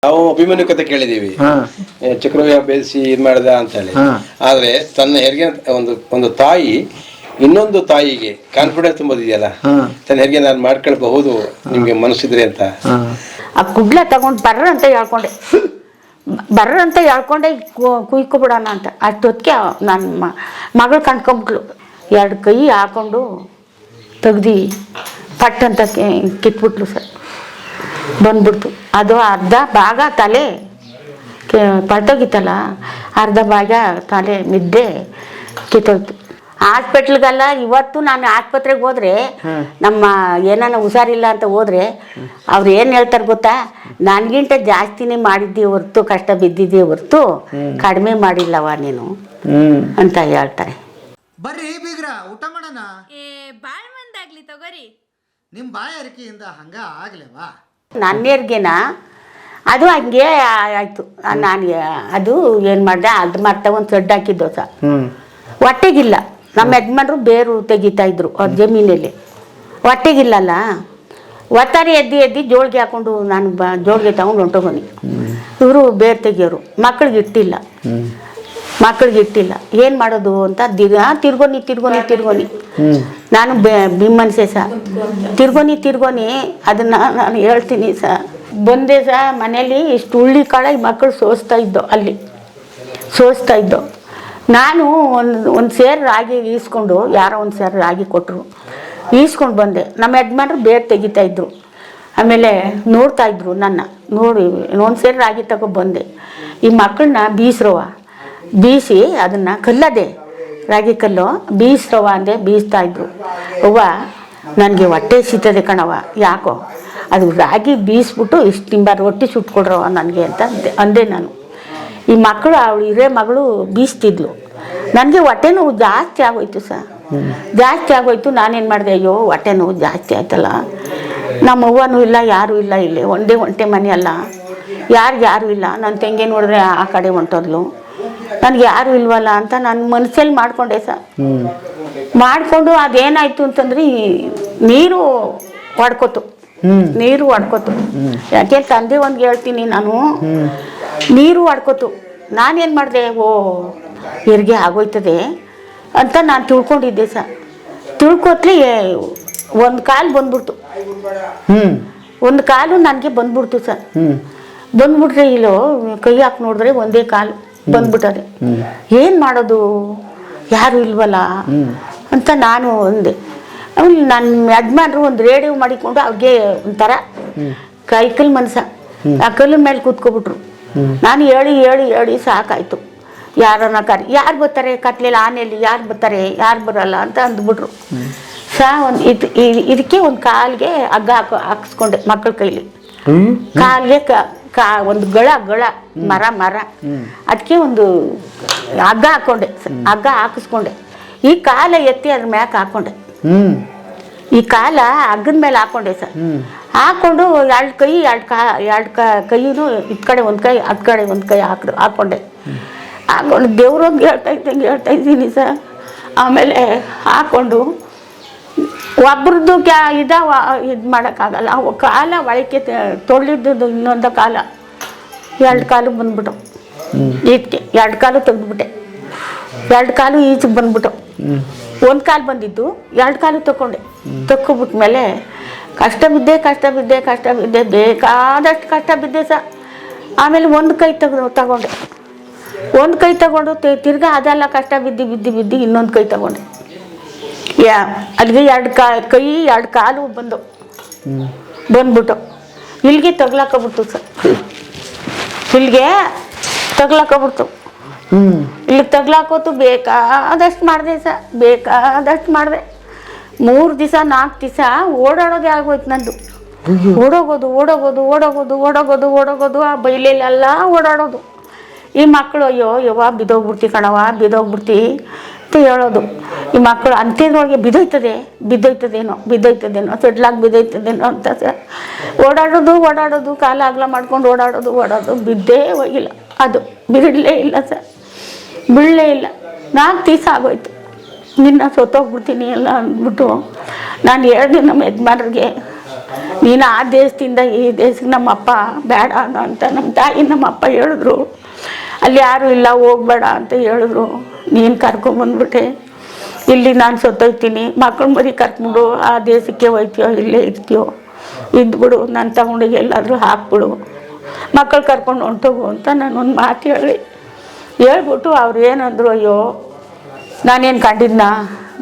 ನಾವು ಅಭಿಮನ್ಯು ಕತೆ ಕೇಳಿದೀವಿ, ಚಕ್ರವ್ಯೂಹ ಬೇಯಿಸಿ ಇದು ಮಾಡಿದ ಅಂತ ಹೇಳಿ. ಆದ್ರೆ ತನ್ನ ಹೆರಿಗೆ ಒಂದು ತಾಯಿ ಇನ್ನೊಂದು ತಾಯಿಗೆ ಕಾನ್ಫಿಡೆನ್ಸ್ ತುಂಬೋದಿದೆಯಲ್ಲ, ತನ್ನ ಹೆರಿಗೆ ನಾನು ಮಾಡ್ಕೊಳ್ಬಹುದು ನಿಮ್ಗೆ ಮನಸ್ಸಿದ್ರೆ ಅಂತ. ಆ ಕುಡ್ಲ ತಗೊಂಡು ಬರ್ರ ಅಂತ ಹೇಳ್ಕೊಂಡೆ ಕುಯ್ಕೊಬಿಡೋಣ ಅಂತ. ಅಷ್ಟೊತ್ತಿಗೆ ನನ್ನ ಮಗಳು ಕಣ್ಕೊಂಬಿಟ್ಲು. 2 ಕೈ ಹಾಕೊಂಡು ತೆಗ್ದು ಪಟ್ ಅಂತ ಕಿತ್ಬಿಟ್ಲು ಸರ್. ಬಂದ್ಬಿಡ್ತು. ಅದು ಅರ್ಧ ಭಾಗ ತಲೆ ಪಟ್ಟೋಗಿತ್ತಲ್ಲ, ಅರ್ಧ ಭಾಗ ತಲೆ ಮಿದ್ದೆ ಕಿತ್ತೋಯ್ತು. ಹಾಸ್ಪಿಟ್ಲ್ಗೆಲ್ಲ ಇವತ್ತು ನಾನು ಆಸ್ಪತ್ರೆಗೆ ಹೋದ್ರೆ, ನಮ್ಮ ಏನಾನ ಹುಷಾರಿಲ್ಲ ಅಂತ ಹೋದ್ರೆ ಅವ್ರು ಏನು ಹೇಳ್ತಾರೆ ಗೊತ್ತಾ, ನನಗಿಂತ ಜಾಸ್ತಿನೇ ಮಾಡಿದ್ದಿ ಹೊರ್ತು, ಕಷ್ಟ ಬಿದ್ದಿದ್ದೇ ಹೊರ್ತು ಕಡಿಮೆ ಮಾಡಿಲ್ಲವ ನೀನು ಅಂತ ಹೇಳ್ತಾರೆ. ಬರ್ರಿ ಬೀಗ್ರ ಊಟ ಮಾಡೋಣ. ಬಾಳ್ ಮಂದಾಗ್ಲಿ ತಗೋರಿ. ನಿಮ್ಮ ಬಾಯ ಅರಿಕೆಯಿಂದ ಹಂಗ ಆಗ್ಲೇವಾ? ನನ್ನ ಹೆರಿಗೆನ ಅದು ಹಂಗೆ ಆಯಿತು. ನಾನು ಅದು ಏನು ಮಾಡಿದೆ, ಅದು ಮತ್ತೆ ಒಂದು ಸಡ್ಡು ಹಾಕಿದ್ದು ಸಹ ಹೊಟ್ಟೆಗಿಲ್ಲ. ನಮ್ಮ ಯಜಮಾನ್ರು ಬೇರು ತೆಗಿತಾ ಇದ್ರು ಅವ್ರ ಜಮೀನಲ್ಲಿ. ಹೊಟ್ಟೆಗಿಲ್ಲಲ್ಲ, ಒತ್ತಾರೆ ಎದ್ದು ಜೋಳಿಗೆ ಹಾಕೊಂಡು ನಾನು ಜೋಳಿಗೆ ತಗೊಂಡು ಹೊಂಟೋಗೋನಿ. ಇವರು ಬೇರು ತೆಗಿಯೋರು. ಮಕ್ಳಿಗೆ ಇಟ್ಟಿಲ್ಲ. ಏನು ಮಾಡೋದು ಅಂತ ತಿರ್ಗೋನಿ ನಾನು ಬಿಮ್ಮನ್ಸೆ ಸಹ ತಿರ್ಗೋನಿ ಅದನ್ನು ನಾನು ಹೇಳ್ತೀನಿ ಸಹ. ಬಂದೆ ಸಹ ಮನೇಲಿ ಇಷ್ಟು ಹುಳ್ಳಿ ಕಾಳು ಮಕ್ಕಳು ಸೋಸ್ತಾ ಇದ್ದೋ. ನಾನು ಒಂದು ಸೇರು ರಾಗಿ ಈಸ್ಕೊಂಡು, ಯಾರೋ ಒಂದು ಸೇರು ರಾಗಿ ಕೊಟ್ಟರು, ಈಸ್ಕೊಂಡು ಬಂದೆ. ನಮ್ಮ ಯಜಮಾನ್ರು ಬೇರೆ ತೆಗಿತಾಯಿದ್ರು. ಆಮೇಲೆ ನೋಡ್ತಾಯಿದ್ರು ನನ್ನ. ನೋಡಿ ಒಂದು ಸೇರು ರಾಗಿ ಬಂದೆ. ಈ ಮಕ್ಕಳನ್ನ ಬೀಸಿ ಅದನ್ನು ಕಲ್ಲದೆ ರಾಗಿ ಕಲ್ಲು ಬೀಸ್ರವ ಅಂದೆ. ಬೀಸ್ತಾಯಿದ್ರು. ಅವ್ವ ನನಗೆ ಹೊಟ್ಟೆ ಸಿಗ್ತದೆ ಕಣವ, ಯಾಕೋ ಅದು ರಾಗಿ ಬೀಸ್ಬಿಟ್ಟು ಇಷ್ಟು ನಿಂಬ ರೊಟ್ಟಿ ಸುಟ್ಕೊಡ್ರವ ನನಗೆ ಅಂತ ಅಂದೆ ನಾನು. ಈ ಮಕ್ಕಳು ಅವಳು ಹಿರೇ ಮಗಳು ಬೀಸ್ತಿದ್ಲು. ನನಗೆ ಹೊಟ್ಟೆ ನೋವು ಜಾಸ್ತಿ ಆಗೋಯ್ತು. ನಾನೇನು ಮಾಡಿದೆ, ಅಯ್ಯೋ ಹೊಟ್ಟೆ ನೋವು ಜಾಸ್ತಿ ಆಯ್ತಲ್ಲ, ನಮ್ಮ ಅವ್ವನೂ ಇಲ್ಲ, ಯಾರೂ ಇಲ್ಲ, ಇಲ್ಲಿ ಒಂಟೆ ಮನೆ ಅಲ್ಲ, ಯಾರು ಇಲ್ಲ. ನನ್ನ ತಂಗಿ ನೋಡಿದ್ರೆ ಆ ಕಡೆ ಹೊಂಟೋದ್ಲು, ನನಗೆ ಯಾರೂ ಇಲ್ವಲ್ಲ ಅಂತ ನಾನು ಮನಸ್ಸಲ್ಲಿ ಮಾಡಿಕೊಂಡೆ ಮಾಡಿಕೊಂಡು ಅದೇನಾಯಿತು ಅಂತಂದ್ರೆ ನೀರು ಹೊಡ್ಕೊತು. ಯಾಕೆ ತಂದೆ ಒಂದು ಹೇಳ್ತೀನಿ ನಾನು, ನೀರು ಹೊಡ್ಕೊತು. ನಾನೇನು ಮಾಡಿದೆ, ಹೆರಿಗೆ ಆಗೋಯ್ತದೆ ಅಂತ ನಾನು ತಿಳ್ಕೊಂಡಿದ್ದೆ ತಿಳ್ಕೊತ್ಲಿ ಒಂದು ಕಾಲು ಬಂದ್ಬಿಡ್ತು. ಒಂದು ಕಾಲು ನನಗೆ ಬಂದ್ಬಿಡ್ತು ಬಂದ್ಬಿಟ್ರೆ ಇಲ್ಲೋ ಕೈ ಹಾಕಿ ನೋಡಿದ್ರೆ ಒಂದೇ ಕಾಲು ಬಂದ್ಬಿಟ್ಟದೆ. ಏನು ಮಾಡೋದು, ಯಾರು ಇಲ್ವಲ್ಲ ಅಂತ ನಾನು ಅಂದೆ. ಆಮೇಲೆ ನನ್ನ ಯಜಮಾನ್ರು ಒಂದು ರೇಡಿಯೋ ಮಾಡಿಕೊಂಡು ಅವ್ರಿಗೆ ಒಂಥರ ಕೈಕಲ್ ಆ ಕಲ್ಲು ಮೇಲೆ ಕೂತ್ಕೊಬಿಟ್ರು. ನಾನು ಹೇಳಿ ಸಾಕಾಯ್ತು. ಯಾರನ್ನ ಯಾರು ಬರ್ತಾರೆ ಕತ್ಲೆಯಲ್ಲಿ, ಆನೆಯಲ್ಲಿ ಯಾರು ಬರ್ತಾರೆ, ಯಾರು ಬರಲ್ಲ ಅಂತ ಅಂದ್ಬಿಟ್ರು. ಇದಕ್ಕೆ ಒಂದು ಕಾಲಿಗೆ ಹಗ್ಗ ಹಾಕಿಸ್ಕೊಂಡೆ ಮಕ್ಕಳ ಕೈಲಿ. ಕಾಲಿಗೆ ಒಂದು ಗಳ ಮರ ಅದಕ್ಕೆ ಒಂದು ಹಗ್ಗ ಹಾಕಿಸ್ಕೊಂಡೆ. ಈ ಕಾಲ ಎತ್ತಿ ಅದ್ರ ಮ್ಯಾಕೆ ಹಾಕೊಂಡೆ. ಈ ಕಾಲ ಹಗ್ಗದ ಮೇಲೆ ಹಾಕೊಂಡೆ ಹಾಕೊಂಡು 2 ಕೈ 2 ಕೈನು ಇದ್ ಕಡೆ ಒಂದು ಕೈ ಅದ್ ಕಡೆ ಒಂದು ಕೈ ಹಾಕೊಂಡೆ. ದೇವ್ರಂಗೆ ಹೇಳ್ತಾ ಇದ್ದೀನಿ ಆಮೇಲೆ ಹಾಕೊಂಡು ಒಬ್ರದ್ದು ಇದು ಮಾಡೋಕ್ಕಾಗಲ್ಲ. ಕಾಲ ಒಳಕ್ಕೆ ತೊಳಿದ್ದು ಇನ್ನೊಂದು ಕಾಲ 2 ಕಾಲು ಬಂದ್ಬಿಟ್ಟು ಈಚೆ 2 ಕಾಲು ತೆಗೆದ್ಬಿಟ್ಟೆ. 2 ಕಾಲು ಈಚೆಗೆ ಬಂದ್ಬಿಟ್ಟು 1 ಕಾಲು ಬಂದಿದ್ದು 2 ಕಾಲು ತಕ್ಕೊಬಿಟ್ಮೇಲೆ ಕಷ್ಟ ಬಿದ್ದೆ ಬೇಕಾದಷ್ಟು ಕಷ್ಟ ಬಿದ್ದೆ ಆಮೇಲೆ 1 ಕೈ ತಗೊಂಡೆ. 1 ಕೈ ತಗೊಂಡು ತಿರ್ಗಾ ಅದೆಲ್ಲ ಕಷ್ಟ ಬಿದ್ದು ಇನ್ನೊಂದು ಕೈ ತಗೊಂಡೆ. ಅಲ್ಲಿಗೆ 2 ಕೈ 2 ಕಾಲು ಬಂದ್ಬಿಟ್ಟು ಇಲ್ಲಿಗೆ ತಗ್ಲಾಕೊಬಿಡ್ತು ಇಲ್ಲಿಗೆ ತಗ್ಲಾಕೊಬಿಡ್ತು. ಇಲ್ಲಿ ತಗ್ಲಾಕೋತು ಬೇಕಾದಷ್ಟು ಮಾಡಿದೆ ಬೇಕಾದಷ್ಟು ಮಾಡಿದೆ. 3 ದಿವಸ 4 ದಿವಸ ಓಡಾಡೋದೇ ಆಗೋಯ್ತು ನಂದು. ಓಡೋಗೋದು ಆ ಬೈಲೆಲ್ಲ ಓಡಾಡೋದು. ಈ ಮಕ್ಕಳು ಅಯ್ಯೋ ಯವ್ವ ಬಿದ್ದೋಗ್ಬಿಡ್ತಿ ಕಣವ ಬಿದ್ದೋಗ್ಬಿಡ್ತಿ ಅಂತ ಹೇಳೋದು. ಈ ಮಕ್ಕಳು ಅಂತ್ಯದೊಳಗೆ ಬಿದ್ದೋಯ್ತದೇನೋ ಸಡ್ಲಾಗಿ ಬಿದ್ದೋಯ್ತದೇನೋ ಅಂತ ಓಡಾಡೋದು ಕಾಲ ಅಗಲ ಮಾಡ್ಕೊಂಡು ಓಡಾಡೋದು ಬಿದ್ದೇ ಹೋಗಿಲ್ಲ. ಅದು ಬಿಡಲೇ ಇಲ್ಲ 4 ದಿವಸ ಆಗೋಯ್ತು. ನಿನ್ನ ಸತ್ತೋಗ್ಬಿಡ್ತೀನಿ ಎಲ್ಲ ಅಂದ್ಬಿಟ್ಟು ನಾನು ಹೇಳಿದೆ ನಮ್ಮ ಯಜಮಾನ್ರಿಗೆ, ನೀನು ಆ ದೇಶದಿಂದ ಈ ದೇಶಕ್ಕೆ ನಮ್ಮಪ್ಪ ಬೇಡ ಅಂತ ನಮ್ಮ ತಾಯಿ ನಮ್ಮಪ್ಪ ಹೇಳಿದ್ರು. ಅಲ್ಲಿ ಯಾರೂ ಇಲ್ಲ ಹೋಗ್ಬೇಡ ಅಂತ ಹೇಳಿದ್ರು. ನೀನು ಕರ್ಕೊಂಬಂದ್ಬಿಟ್ಟೆ. ಇಲ್ಲಿ ನಾನು ಸತ್ತೋಯ್ತೀನಿ, ಮಕ್ಕಳು ಮರಿ ಕರ್ಕೊಂಡು ಆ ದೇಶಕ್ಕೆ ಹೋಯ್ತೀಯೋ ಇಲ್ಲೇ ಇರ್ತೀಯೋ ಇದ್ಬಿಡು, ನಾನು ತಗೊಂಡೋಗಿ ಎಲ್ಲಾದರೂ ಹಾಕ್ಬಿಡು, ಮಕ್ಕಳು ಕರ್ಕೊಂಡು ಹೊಂಟೋಗು ಅಂತ ನಾನೊಂದು ಮಾತು ಹೇಳ್ಬಿಟ್ಟು ಅವ್ರು ಏನಂದ್ರು, ಅಯ್ಯೋ ನಾನೇನು ಕಂಡಿದ್ನ,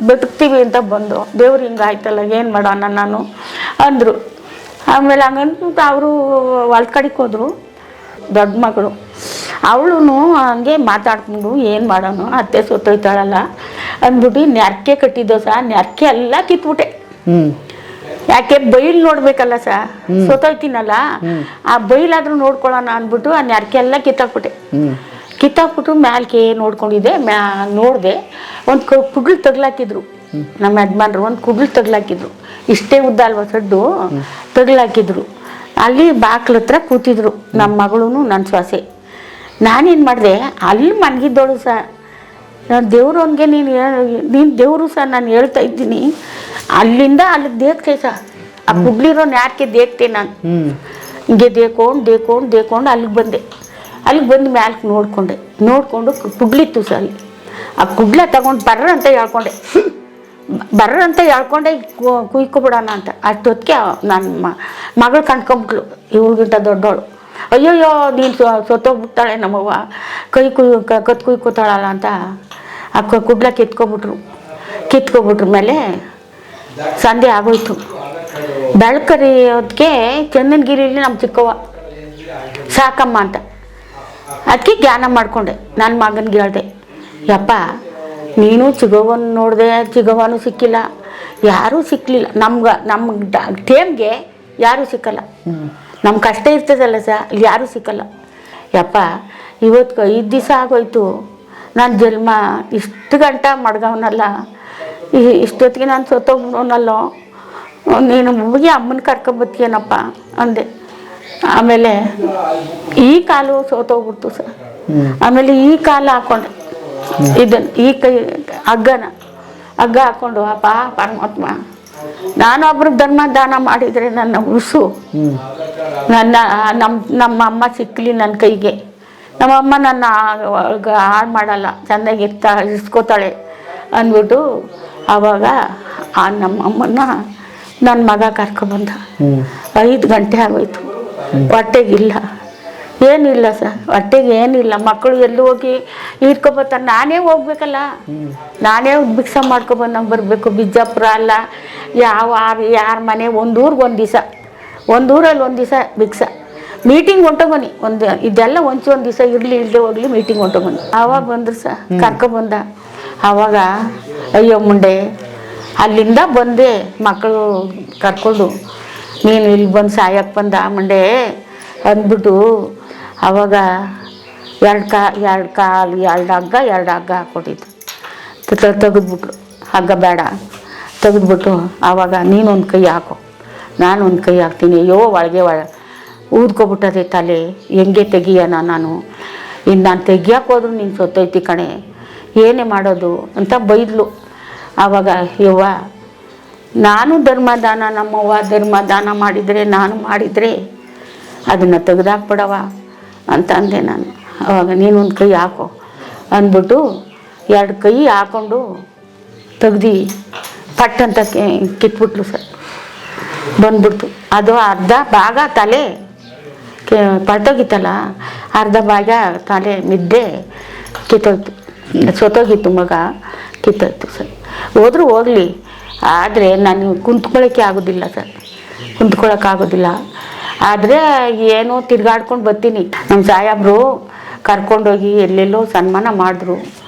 ಬದುಕ್ತೀವಿ ಅಂತ ಬಂದು ದೇವ್ರು ಹಿಂಗಾಯ್ತಲ್ಲ ಏನು ಮಾಡೋಣ ನಾನು ಅಂದರು. ಆಮೇಲೆ ಹಂಗಂತ ಅವರು ಹೊಲ್ದ ಕಡೆಗೆ ಹೋದರು. ದೊಡ್ಡ ಮಗಳು ಅವಳು ಹಂಗೆ ಮಾತಾಡ್ಕೊಂಡು ಏನು ಮಾಡೋಣ, ಅತ್ತೆ ಸೊತ್ತೋಯ್ತಾಳಲ್ಲ ಅಂದ್ಬಿಟ್ಟು ನೆರಕೆ ಕಟ್ಟಿದ್ದೋ ನೆರಕೆ ಎಲ್ಲ ಕಿತ್ಬಿಟ್ಟೆ. ಯಾಕೆ ಬೈಲ್ ನೋಡ್ಬೇಕಲ್ಲ ಸೊತ್ತೋಯ್ತೀನಲ್ಲ, ಆ ಬೈಲಾದ್ರೂ ನೋಡ್ಕೊಳ್ಳೋಣ ಅಂದ್ಬಿಟ್ಟು ಆ ನೆರಕೆ ಎಲ್ಲ ಕಿತ್ತಾಕ್ಬಿಟ್ಟು ಮ್ಯಾಲ್ಕೆ ನೋಡ್ಕೊಂಡಿದ್ದೆ. ನೋಡಿದೆ ಒಂದು ಕುಡ್ಲು ತಗ್ಲಾಕಿದ್ರು ನಮ್ಮ ಯಜಮಾನ್ರು, ಒಂದು ಕುಡ್ಲು ತಗ್ಲಾಕಿದ್ರು. ಇಷ್ಟೇ ಉದ್ದ ಅಲ್ವ ಸಡ್ಡು, ತಗ್ಲಾಕಿದ್ರು. ಅಲ್ಲಿ ಬಾಕ್ಲ ಹತ್ರ ಕೂತಿದ್ರು ನಮ್ಮ ಮಗಳು ನನ್ನ ಸೊಸೆ. ನಾನೇನು ಮಾಡಿದೆ, ಅಲ್ಲಿ ಮನ್ಗಿದ್ದೋಳು ನಾನು ದೇವ್ರವನಿಗೆ ನೀನು ದೇವರು ನಾನು ಹೇಳ್ತಾ ಇದ್ದೀನಿ. ಅಲ್ಲಿಂದ ಅಲ್ಲಿಗೆ ದೇಕ್ತೆ ಆ ಕುಡ್ಲಿರೋ ನ್ಯಾರ್ಕೆ ದೇಕ್ತೆ ನಾನು. ಹಿಂಗೆ ದೇಕೊಂಡು ಅಲ್ಲಿಗೆ ಬಂದೆ. ಅಲ್ಲಿಗೆ ಬಂದು ಮ್ಯಾಲ್ಕೆ ನೋಡಿಕೊಂಡು ಕುಡ್ಲಿತ್ತು ಅಲ್ಲಿ. ಆ ಕುಡ್ಲ ತಗೊಂಡು ಬರ್ರ ಅಂತ ಹೇಳ್ಕೊಂಡೆ ಕುಯ್ಕೊಬಿಡೋಣ ಅಂತ. ಅಷ್ಟೊತ್ತಿಗೆ ನನ್ನ ಮಗಳು ಕಂಡ್ಕೊಂಬಿಟ್ಲು, ಇವ್ರಿಗಿಂತ ದೊಡ್ಡವಳು. ಅಯ್ಯೋಯ್ಯೋ ನೀನು ಸೊತ್ತೋಗ್ಬಿಡ್ತಾಳೆ ನಮ್ಮವ್ವ, ಕತ್ ಕುಯ್ಕೋತಾಳಲ್ಲ ಅಂತ ಆ ಕುಡ್ಲ ಕಿತ್ಕೊಬಿಟ್ರು. ಮೇಲೆ ಸಂಧೆ ಆಗೋಯ್ತು. ಬೆಳ್ಕರಿಯೋದಕ್ಕೆ ಚಂದನಗಿರಿಲಿ ನಮ್ಮ ಚಿಕ್ಕವ್ವ ಸಾಕಮ್ಮ ಅಂತ. ಅದಕ್ಕೆ ಜ್ಞಾನ ಮಾಡಿಕೊಂಡೆ. ನನ್ನ ಮಗನಿಗೆ ಹೇಳಿದೆ, ಯಪ್ಪ ನೀನು ಚಿಗವ್ವನ ನೋಡಿದೆ, ಚಿಗವ್ವನೂ ಸಿಕ್ಕಿಲ್ಲ, ಯಾರೂ ಸಿಕ್ಕಲಿಲ್ಲ ನಮ್ಮ ಟೇಮ್ಗೆ ಯಾರೂ ಸಿಕ್ಕಲ್ಲ. ನಮ್ಮ ಕಷ್ಟ ಇರ್ತದಲ್ಲ ಅಲ್ಲಿ ಯಾರೂ ಸಿಕ್ಕಲ್ಲ. ಯಪ್ಪ ಇವತ್ತು 5 ದಿವಸ ಆಗೋಯ್ತು ನನ್ನ ಜನ್ಮ, ಇಷ್ಟು ಗಂಟ ಮಡ್ಗವನಲ್ಲ, ಇಷ್ಟೊತ್ತಿಗೆ ನಾನು ಸತ್ತೋಗ್ಬಿಡೋನಲ್ಲೋ, ನೀನು ಹೋಗಿ ಅಮ್ಮನ ಕರ್ಕೊಂಬತ್ತೀಯನಪ್ಪ ಅಂದೆ. ಆಮೇಲೆ ಈ ಕಾಲು ಸೋತೋಗ್ಬಿಡ್ತು ಆಮೇಲೆ ಈ ಕಾಲು ಹಾಕ್ಕೊಂಡೆ, ಇದನ್ನು ಈ ಕೈ ಹಗ್ಗ ಹಾಕ್ಕೊಂಡು, ಅಪ್ಪ ಪರಮಾತ್ಮ ನಾನೊಬ್ರಿಗೆ ದಾನ ಮಾಡಿದರೆ ನನ್ನ ಉಸು ನಮ್ಮ ಅಮ್ಮ ಸಿಕ್ಕಲಿ ನನ್ನ ಕೈಗೆ. ನಮ್ಮಮ್ಮ ನನ್ನ ಹಾಳು ಮಾಡಲ್ಲ, ಚೆನ್ನಾಗಿ ಇಸ್ಕೋತಾಳೆ ಅಂದ್ಬಿಟ್ಟು ಆವಾಗ ನಮ್ಮ ಅಮ್ಮನ ನನ್ನ ಮಗ ಕರ್ಕೊಬಂದ. 5 ಗಂಟೆ ಆಗೋಯ್ತು. ಹೊಟ್ಟೆಗಿಲ್ಲ, ಏನಿಲ್ಲ ಹೊಟ್ಟೆಗೆ ಏನಿಲ್ಲ. ಮಕ್ಕಳು ಎಲ್ಲೂ ಹೋಗಿ ಇಟ್ಕೊಬರ್ತಾರೆ, ನಾನೇ ಹೋಗ್ಬೇಕಲ್ಲ, ನಾನೇ ಭಿಕ್ಷೆ ಮಾಡ್ಕೊಬಂದಂಗೆ ಬರಬೇಕು. ಬಿಜಾಪುರ ಅಲ್ಲ ಯಾರ ಮನೆ, ಒಂದು ಊರಲ್ಲಿ ಒಂದು ದಿವಸ ಭಿಕ್ಷೆ ಮೀಟಿಂಗ್ ಹೊಂಟೋಗನಿ. ಇದೆಲ್ಲ ಒಂದು ದಿವಸ ಇರಲಿ ಇಲ್ಲದೆ ಹೋಗ್ಲಿ ಮೀಟಿಂಗ್ ಹೊಂಟೋಗನಿ. ಆವಾಗ ಬಂದ್ರು ಕರ್ಕೊಬಂದ. ಆವಾಗ ಅಯ್ಯೋ ಮುಂಡೆ ಅಲ್ಲಿಂದ ಬಂದೆ ಮಕ್ಕಳು ಕರ್ಕೊಂಡು, ನೀನು ಇಲ್ಲಿ ಬಂದು ಸಾಯಕ್ಕೆ ಬಂದ ಮುಂಡೆ ಅಂದ್ಬಿಟ್ಟು ಆವಾಗ 2 ಹಗ್ಗ ಹಾಕ್ಕೊಟ್ಟಿದ್ದು. ತೆಗೆದ್ಬಿಟ್ರು, ಹಗ್ಗ ಬೇಡ ತೆಗೆದ್ಬಿಟ್ಟು ಆವಾಗ ನೀನೊಂದು ಕೈ ಹಾಕೋ, ನಾನೊಂದು ಕೈ ಹಾಕ್ತೀನಿ. ಅಯ್ಯೋ ಒಳಗೆ ಊದ್ಕೊಬಿಟ್ಟದೆ ತಲೆ, ಹೆಂಗೆ ತೆಗಿಯೋಣ ನಾನು, ಇನ್ನು ನಾನು ತೆಗಿಯೋಕೆ ಹೋದ್ರು ನೀನು ಸೊತ್ತೈತಿ ಕಣೆ, ಏನೇ ಮಾಡೋದು ಅಂತ ಬೈದ್ಲು. ಆವಾಗ ಯವ್ವ ನಾನು ಧರ್ಮದಾನ, ನಮ್ಮವ್ವ ಧರ್ಮದಾನ ನಾನು ಮಾಡಿದರೆ ಅದನ್ನು ತೆಗೆದಾಕ್ಬಿಡವ ಅಂತ ಅಂದೆ ನಾನು. ಆವಾಗ ನೀನೊಂದು ಕೈ ಹಾಕೋ ಅಂದ್ಬಿಟ್ಟು 2 ಕೈ ಹಾಕ್ಕೊಂಡು ತೆಗ್ದು ಪಟ್ಟಂತ ಕಿತ್ಬಿಟ್ಲು ಬಂದ್ಬಿಡ್ತು. ಅದು ಅರ್ಧ ಭಾಗ ತಲೆ ಪಟ್ಟೋಗಿತ್ತಲ್ಲ, ಅರ್ಧ ಭಾಗ ತಲೆ ಮಿದ್ದೆ ಕಿತ್ತೋಯ್ತು. ಸೊತ್ತೋಗಿತ್ತು ಮಗ, ಕಿತ್ತೋಯ್ತು ಹೋದ್ರೂ ಹೋಗಲಿ, ಆದರೆ ನಾನು ಕುಂತ್ಕೊಳ್ಳೋಕ್ಕಾಗೋದಿಲ್ಲ. ಆದರೆ ಏನೋ ತಿರ್ಗಾಡ್ಕೊಂಡು ಬರ್ತೀನಿ. ನಮ್ಮ ಸಾಹೇಬ್ರು ಕರ್ಕೊಂಡೋಗಿ ಎಲ್ಲೆಲ್ಲೋ ಸನ್ಮಾನ ಮಾಡಿದ್ರು.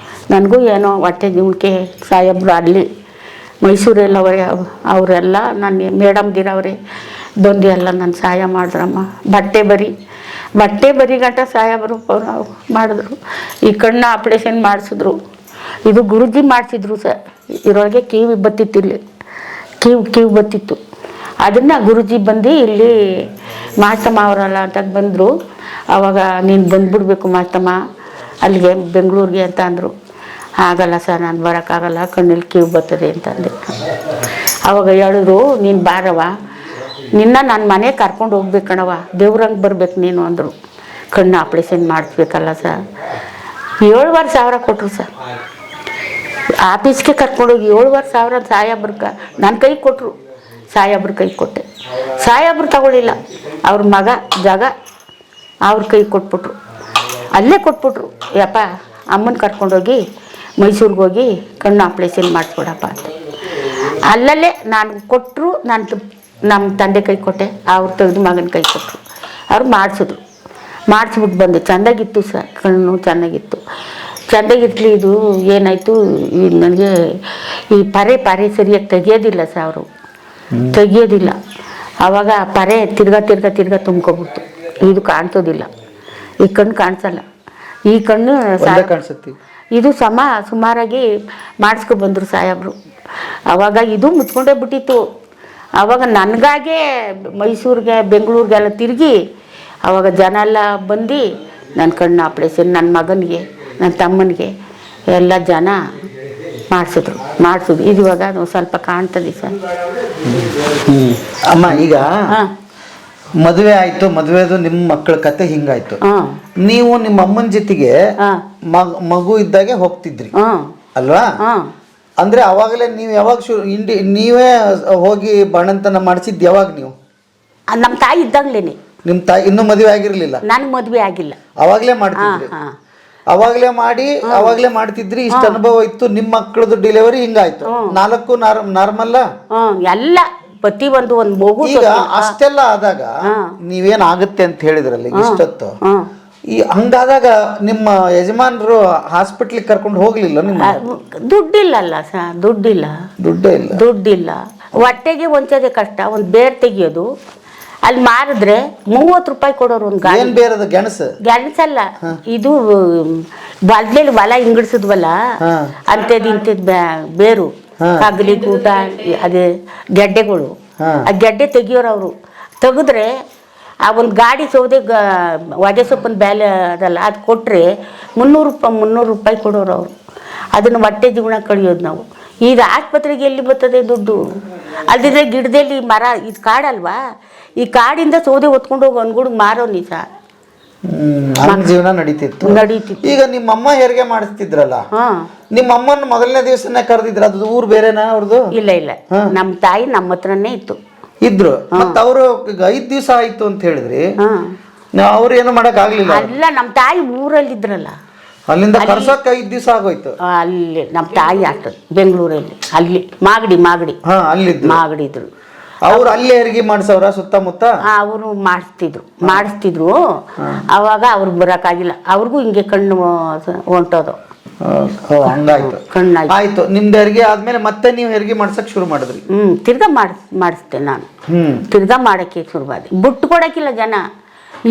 ನನಗೂ ಏನೋ ಹೊಟ್ಟೆ ಜೀವಕ್ಕೆ ಸಾಹೇಬ್ರು ಅಲ್ಲಿ ಮೈಸೂರೆಲ್ಲವರೇ ಅವರೆಲ್ಲ ನನ್ನ ಮೇಡಮ್ದಿರವ್ರೆ ಬಂದು ಎಲ್ಲ ನನ್ನ ಸಹಾಯ ಮಾಡಿದ್ರಮ್ಮ. ಬಟ್ಟೆ ಬರಿ ಗಂಟ ಸಾಹೇಬರು ಮಾಡಿದ್ರು. ಈ ಕಣ್ಣು ಆಪ್ರೇಷನ್ ಮಾಡಿಸಿದ್ರು. ಇದು ಗುರುಜಿ ಮಾಡಿಸಿದ್ರು ಇದರೊಳಗೆ ಕಿವಿ ಬತ್ತಿತ್ತು, ಇಲ್ಲಿ ಕಿವಿ ಬತ್ತಿತ್ತು. ಅದನ್ನು ಗುರುಜಿ ಬಂದು ಇಲ್ಲಿ ಮಾಸ್ತಮ್ಮ ಅವರಲ್ಲ ಅಂತ ಬಂದರು. ಆವಾಗ ನೀನು ಬಂದುಬಿಡ್ಬೇಕು ಮಾಸ್ತಮ್ಮ ಅಲ್ಲಿಗೆ ಬೆಂಗಳೂರಿಗೆ ಅಂತ ಅಂದರು. ಆಗಲ್ಲ ನಾನು ಬರೋಕ್ಕಾಗಲ್ಲ, ಕಣ್ಣಲ್ಲಿ ಕಿವಿ ಬರ್ತದೆ ಅಂತಂದೆ. ಆವಾಗ ಹೇಳಿದ್ರು, ನೀನು ಬಾರವ ನಿನ್ನ ನನ್ನ ಮನೆ ಕರ್ಕೊಂಡು ಹೋಗ್ಬೇಕು ಕಣವ, ದೇವ್ರಂಗೆ ಬರ್ಬೇಕು ನೀನು ಅಂದರು. ಕಣ್ಣು ಆಪ್ರೇಷನ್ ಮಾಡಿಸ್ಬೇಕಲ್ಲ ಸರ್. 7,500 ಕೊಟ್ಟರು ಸರ್. ಆಫೀಸ್ಗೆ ಕರ್ಕೊಂಡೋಗಿ 7,500 ಸಾಹೇಬ್ರ ನನ್ನ ಕೈ ಕೊಟ್ಟರು. ಸಾಹೇಬ್ರ ಕೈ ಕೊಟ್ಟೆ. ಸಾಹೇಬ್ರು ತಗೊಳ್ಳಿಲ್ಲ, ಅವ್ರ ಮಗ ಜಾಗ ಅವ್ರ ಕೈ ಕೊಟ್ಬಿಟ್ರು. ಅಲ್ಲೇ ಕೊಟ್ಬಿಟ್ರು, ಯಪ್ಪ ಅಮ್ಮನ ಕರ್ಕೊಂಡೋಗಿ ಮೈಸೂರಿಗೆ ಹೋಗಿ ಕಣ್ಣು ಆಪ್ರೇಷನ್ ಮಾಡಿಸ್ಬಿಡಪ್ಪ ಅಂತ. ಅಲ್ಲಲ್ಲೇ ನಾನು ಕೊಟ್ಟರು. ನಾನು ನಮ್ಮ ತಂದೆ ಕೈ ಕೊಟ್ಟೆ, ಅವ್ರು ತೆಗೆದು ಮಗನ ಕೈ ಕೊಟ್ಟರು. ಅವ್ರು ಮಾಡಿಸಿದ್ರು. ಮಾಡಿಸ್ಬಿಟ್ಟು ಬಂದೆ. ಚೆಂದಾಗಿತ್ತು ಸರ್, ಕಣ್ಣು ಚೆನ್ನಾಗಿತ್ತು. ಚೆಂದಾಗಿರ್ಲಿ, ಇದು ಏನಾಯಿತು ನನಗೆ ಈ ಪರೆ ಸರಿಯಾಗಿ ತೆಗಿಯೋದಿಲ್ಲ ಸರ್, ಅವರು ತೆಗಿಯೋದಿಲ್ಲ. ಆವಾಗ ಪರೆ ತಿರ್ಗಾ ತುಂಬ್ಕೊಬಿಡ್ತು. ಇದು ಕಾಣಿಸೋದಿಲ್ಲ, ಈ ಕಣ್ಣು ಕಾಣಿಸಲ್ಲ. ಈ ಕಣ್ಣು ಕಾಣಿಸುತ್ತೆ. ಇದು ಸುಮಾರಾಗಿ ಮಾಡಿಸ್ಕೊಬಂದರು ಸಾಹೇಬ್ರು. ಆವಾಗ ಇದು ಮುಚ್ಕೊಂಡೇ ಬಿಟ್ಟಿತ್ತು. ಆವಾಗ ನನಗಾಗೆ ಮೈಸೂರಿಗೆ ಬೆಂಗಳೂರಿಗೆಲ್ಲ ತಿರುಗಿ ಆವಾಗ ಜನ ಎಲ್ಲ ಬಂದು ನನ್ನ ಕಣ್ಣು ಆಪ್ರೇಷನ್, ನನ್ನ ಮಗನಿಗೆ ನನ್ನ ತಮ್ಮನಿಗೆ ಎಲ್ಲ ಜನ ಮಾಡಿಸಿದ್ರು. ಇದು ಇವಾಗ ಸ್ವಲ್ಪ ಕಾಣ್ತದೆ ಸರ್. ಅಮ್ಮ ಈಗ ಹಾಂ, ಮದುವೆ ಆಯ್ತು, ಮದುವೆದು ನಿಮ್ಮ ಮಕ್ಕಳ ಕತೆ ಹಿಂಗಾಯ್ತು. ಹಾಂ, ನೀವು ನಿಮ್ಮ ಅಮ್ಮನ ಜೊತೆಗೆ ಹಾಂ, ಮಗು ಇದ್ದಾಗೆ ಹೋಗ್ತಿದ್ರಿ ಹಾಂ, ಅಲ್ವಾ? ಹಾಂ. ಅಂದ್ರೆ ಅವಾಗಲೇ ನೀವು ಯಾವಾಗ ನೀವೇ ಹೋಗಿ ಬಾಣಂತನ ಮಾಡಿಸಿದ್ ಯಾವಾಗ ನೀವು? ನಮ್ಮ ತಾಯಿ ಇದ್ದಾಗ್ಲೇನೆ. ನಿಮ್ಮ ತಾಯಿ ಇನ್ನೂ ಮದುವೆ ಆಗಿರ್ಲಿಲ್ಲ? ನನಗೆ ಮದುವೆ ಆಗಿಲ್ಲ. ಅವಾಗಲೇ ಮಾಡ್ತಿದ್ರಿ? ಹಾಂ, ಅವಾಗಲೇ ಮಾಡ್ತಿದ್ರಿ. ಇಷ್ಟ ಅನುಭವ ಇತ್ತು. ನಿಮ್ಮ ಮಕ್ಕಳದು ಡೆಲಿವರಿ ಹಿಂಗಾಯ್ತು. 4 ನಾರ್ಮಲ್ಲ? ಎಲ್ಲ ಪ್ರತಿ ಒಂದು ಮಗು. ಈಗ ಅಷ್ಟೆಲ್ಲ ಆದಾಗ ನೀವೇನ್ ಆಗುತ್ತೆ ಅಂತ ಹೇಳಿದ್ರಲ್ಲ ಇಷ್ಟೊತ್ತು, ಹಂಗಾದಾಗ ನಿಮ್ಮ ಯಜಮಾನರು ಹಾಸ್ಪಿಟ್ಲಿಗೆ ಕರ್ಕೊಂಡು ಹೋಗ್ಲಿಲ್ಲ? ನಿಮ್ಮ ದುಡ್ಡಿಲ್ಲಲ್ಲ ಸರ್, ದುಡ್ಡಿಲ್ಲ. ಹೊಟ್ಟೆಗೆ ಒಂಚದೆ ಕಷ್ಟ. ಒಂದು ಬೇರ್ ತೆಗಿಯೋದು, ಅಲ್ಲಿ ಮಾರಿದ್ರೆ 30 ರೂಪಾಯಿ ಕೊಡೋರು. ಒಂದು ಗಾಡಿ. ಏನ್ ಬೇರದ ಗೆಣಸಲ್ಲ, ಇದು ಬದ್ಲೇಲಿ ಹೊಲ ಹಿಂಗಿಡ್ಸಿದ್ವಲ್ಲ ಇಂಥದ್ದು ಬೇರು, ಕಗ್ಲಿ ಕೂಟ, ಅದೇ ಗೆಡ್ಡೆಗಳು. ಆ ಗೆಡ್ಡೆ ತೆಗಿಯೋರು ಅವರು. ತೆಗೆದ್ರೆ ಆ ಒಂದು ಗಾಡಿ ಸೌದೆ ಹೊಗೆ ಸೊಪ್ಪಿನ ಬೇಲೆ ಅದಲ್ಲ, ಅದು ಕೊಟ್ಟರೆ 300 ರೂಪಾಯಿ ಕೊಡೋರು ಅವರು. ಅದನ್ನು ಹೊಟ್ಟೆ ಜೀವನ ಕಳಿಯೋದು ನಾವು. ಈಗ ಆಸ್ಪತ್ರೆಗೆ ಎಲ್ಲಿ ಬರ್ತದೆ ದುಡ್ಡು? ಅಲ್ದಿದ್ರೆ ಗಿಡದಲ್ಲಿ ಮರ, ಇದು ಕಾಡಲ್ವಾ, ಈ ಕಾಡಿಂದ ಸೌದೆ ಹೊತ್ಕೊಂಡು ಹೋಗಿ ಒಂದ್ಗೂಡಿಗೆ ಮಾರೋ ನಿಜ ಜೀವನ ನಡೀತಿತ್ತು. ಈಗ ನಿಮ್ಮಮ್ಮ ಹೆರಿಗೆ ಮಾಡಿಸ್ತಿದ್ರಲ್ಲ, ನಿಮ್ಮ ಅಮ್ಮನ ಮೊದಲನೇ ದಿವಸನೇ ಕರೆದಿದ್ರ? ಅದು ಊರು ಬೇರೆನಾ ಅವ್ರದ್ದು? ಇಲ್ಲ, ನಮ್ಮ ತಾಯಿ ನಮ್ಮ ಹತ್ರನೇ ಇದ್ರು. ಮತ್ತ ಅವರು 5 ದಿವಸ ಆಯ್ತು ಅಂತ ಹೇಳಿದ್ರಿ, ಅವ್ರು ಏನು ಮಾಡಕ್ ಆಗ್ಲಿಲ್ಲ? ಅಲ್ಲ, ನಮ್ಮ ತಾಯಿ ಊರಲ್ಲಿ ಇದ್ರಲ್ಲ, ಅಲ್ಲಿಂದ ಕರ್ಸಕ್ 5 ದಿವಸ ಆಗೋಯ್ತು. ಅಲ್ಲಿ ನಮ್ಮ ತಾಯಿ ಆಗ್ತದೆ ಬೆಂಗಳೂರಲ್ಲಿ, ಅಲ್ಲಿ ಮಾಗಡಿ ಮಾಗಡಿದ್ರು. ಅವ್ರು ಅಲ್ಲೇ ಹೆರಿಗೆ ಮಾಡಿಸವ್ರ ಸುತ್ತಮುತ್ತ? ಅವರು ಮಾಡಿಸ್ತಿದ್ರು. ಅವಾಗ ಅವ್ರಿಗೆ ಬರೋಕ್ಕಾಗಿಲ್ಲ. ಅವ್ರಿಗೂ ಹಿಂಗೆ ಕಣ್ಣು ಹೊಂಟೋದು. ಹಂಗಾಯ್ತು. ಆಯ್ತು. ನಿಮ್ದು ಹೆರಿಗೆ ಆದ್ಮೇಲೆ ಮತ್ತೆ ನೀವು ಹೆರಿಗೆ ಮಾಡ್ಸಕ್ ಶುರು ಮಾಡಿದ್ರಿ? ತಿರ್ಗಾ ಮಾಡಿಸ್ತೆ ನಾನು. ತಿರ್ಗಾ ಮಾಡಕ್ಕೆ ಶುರು ಮಾಡಿ. ಬುಟ್ಟು ಕೊಡಕ್ಕಿಲ್ಲ ಜನ.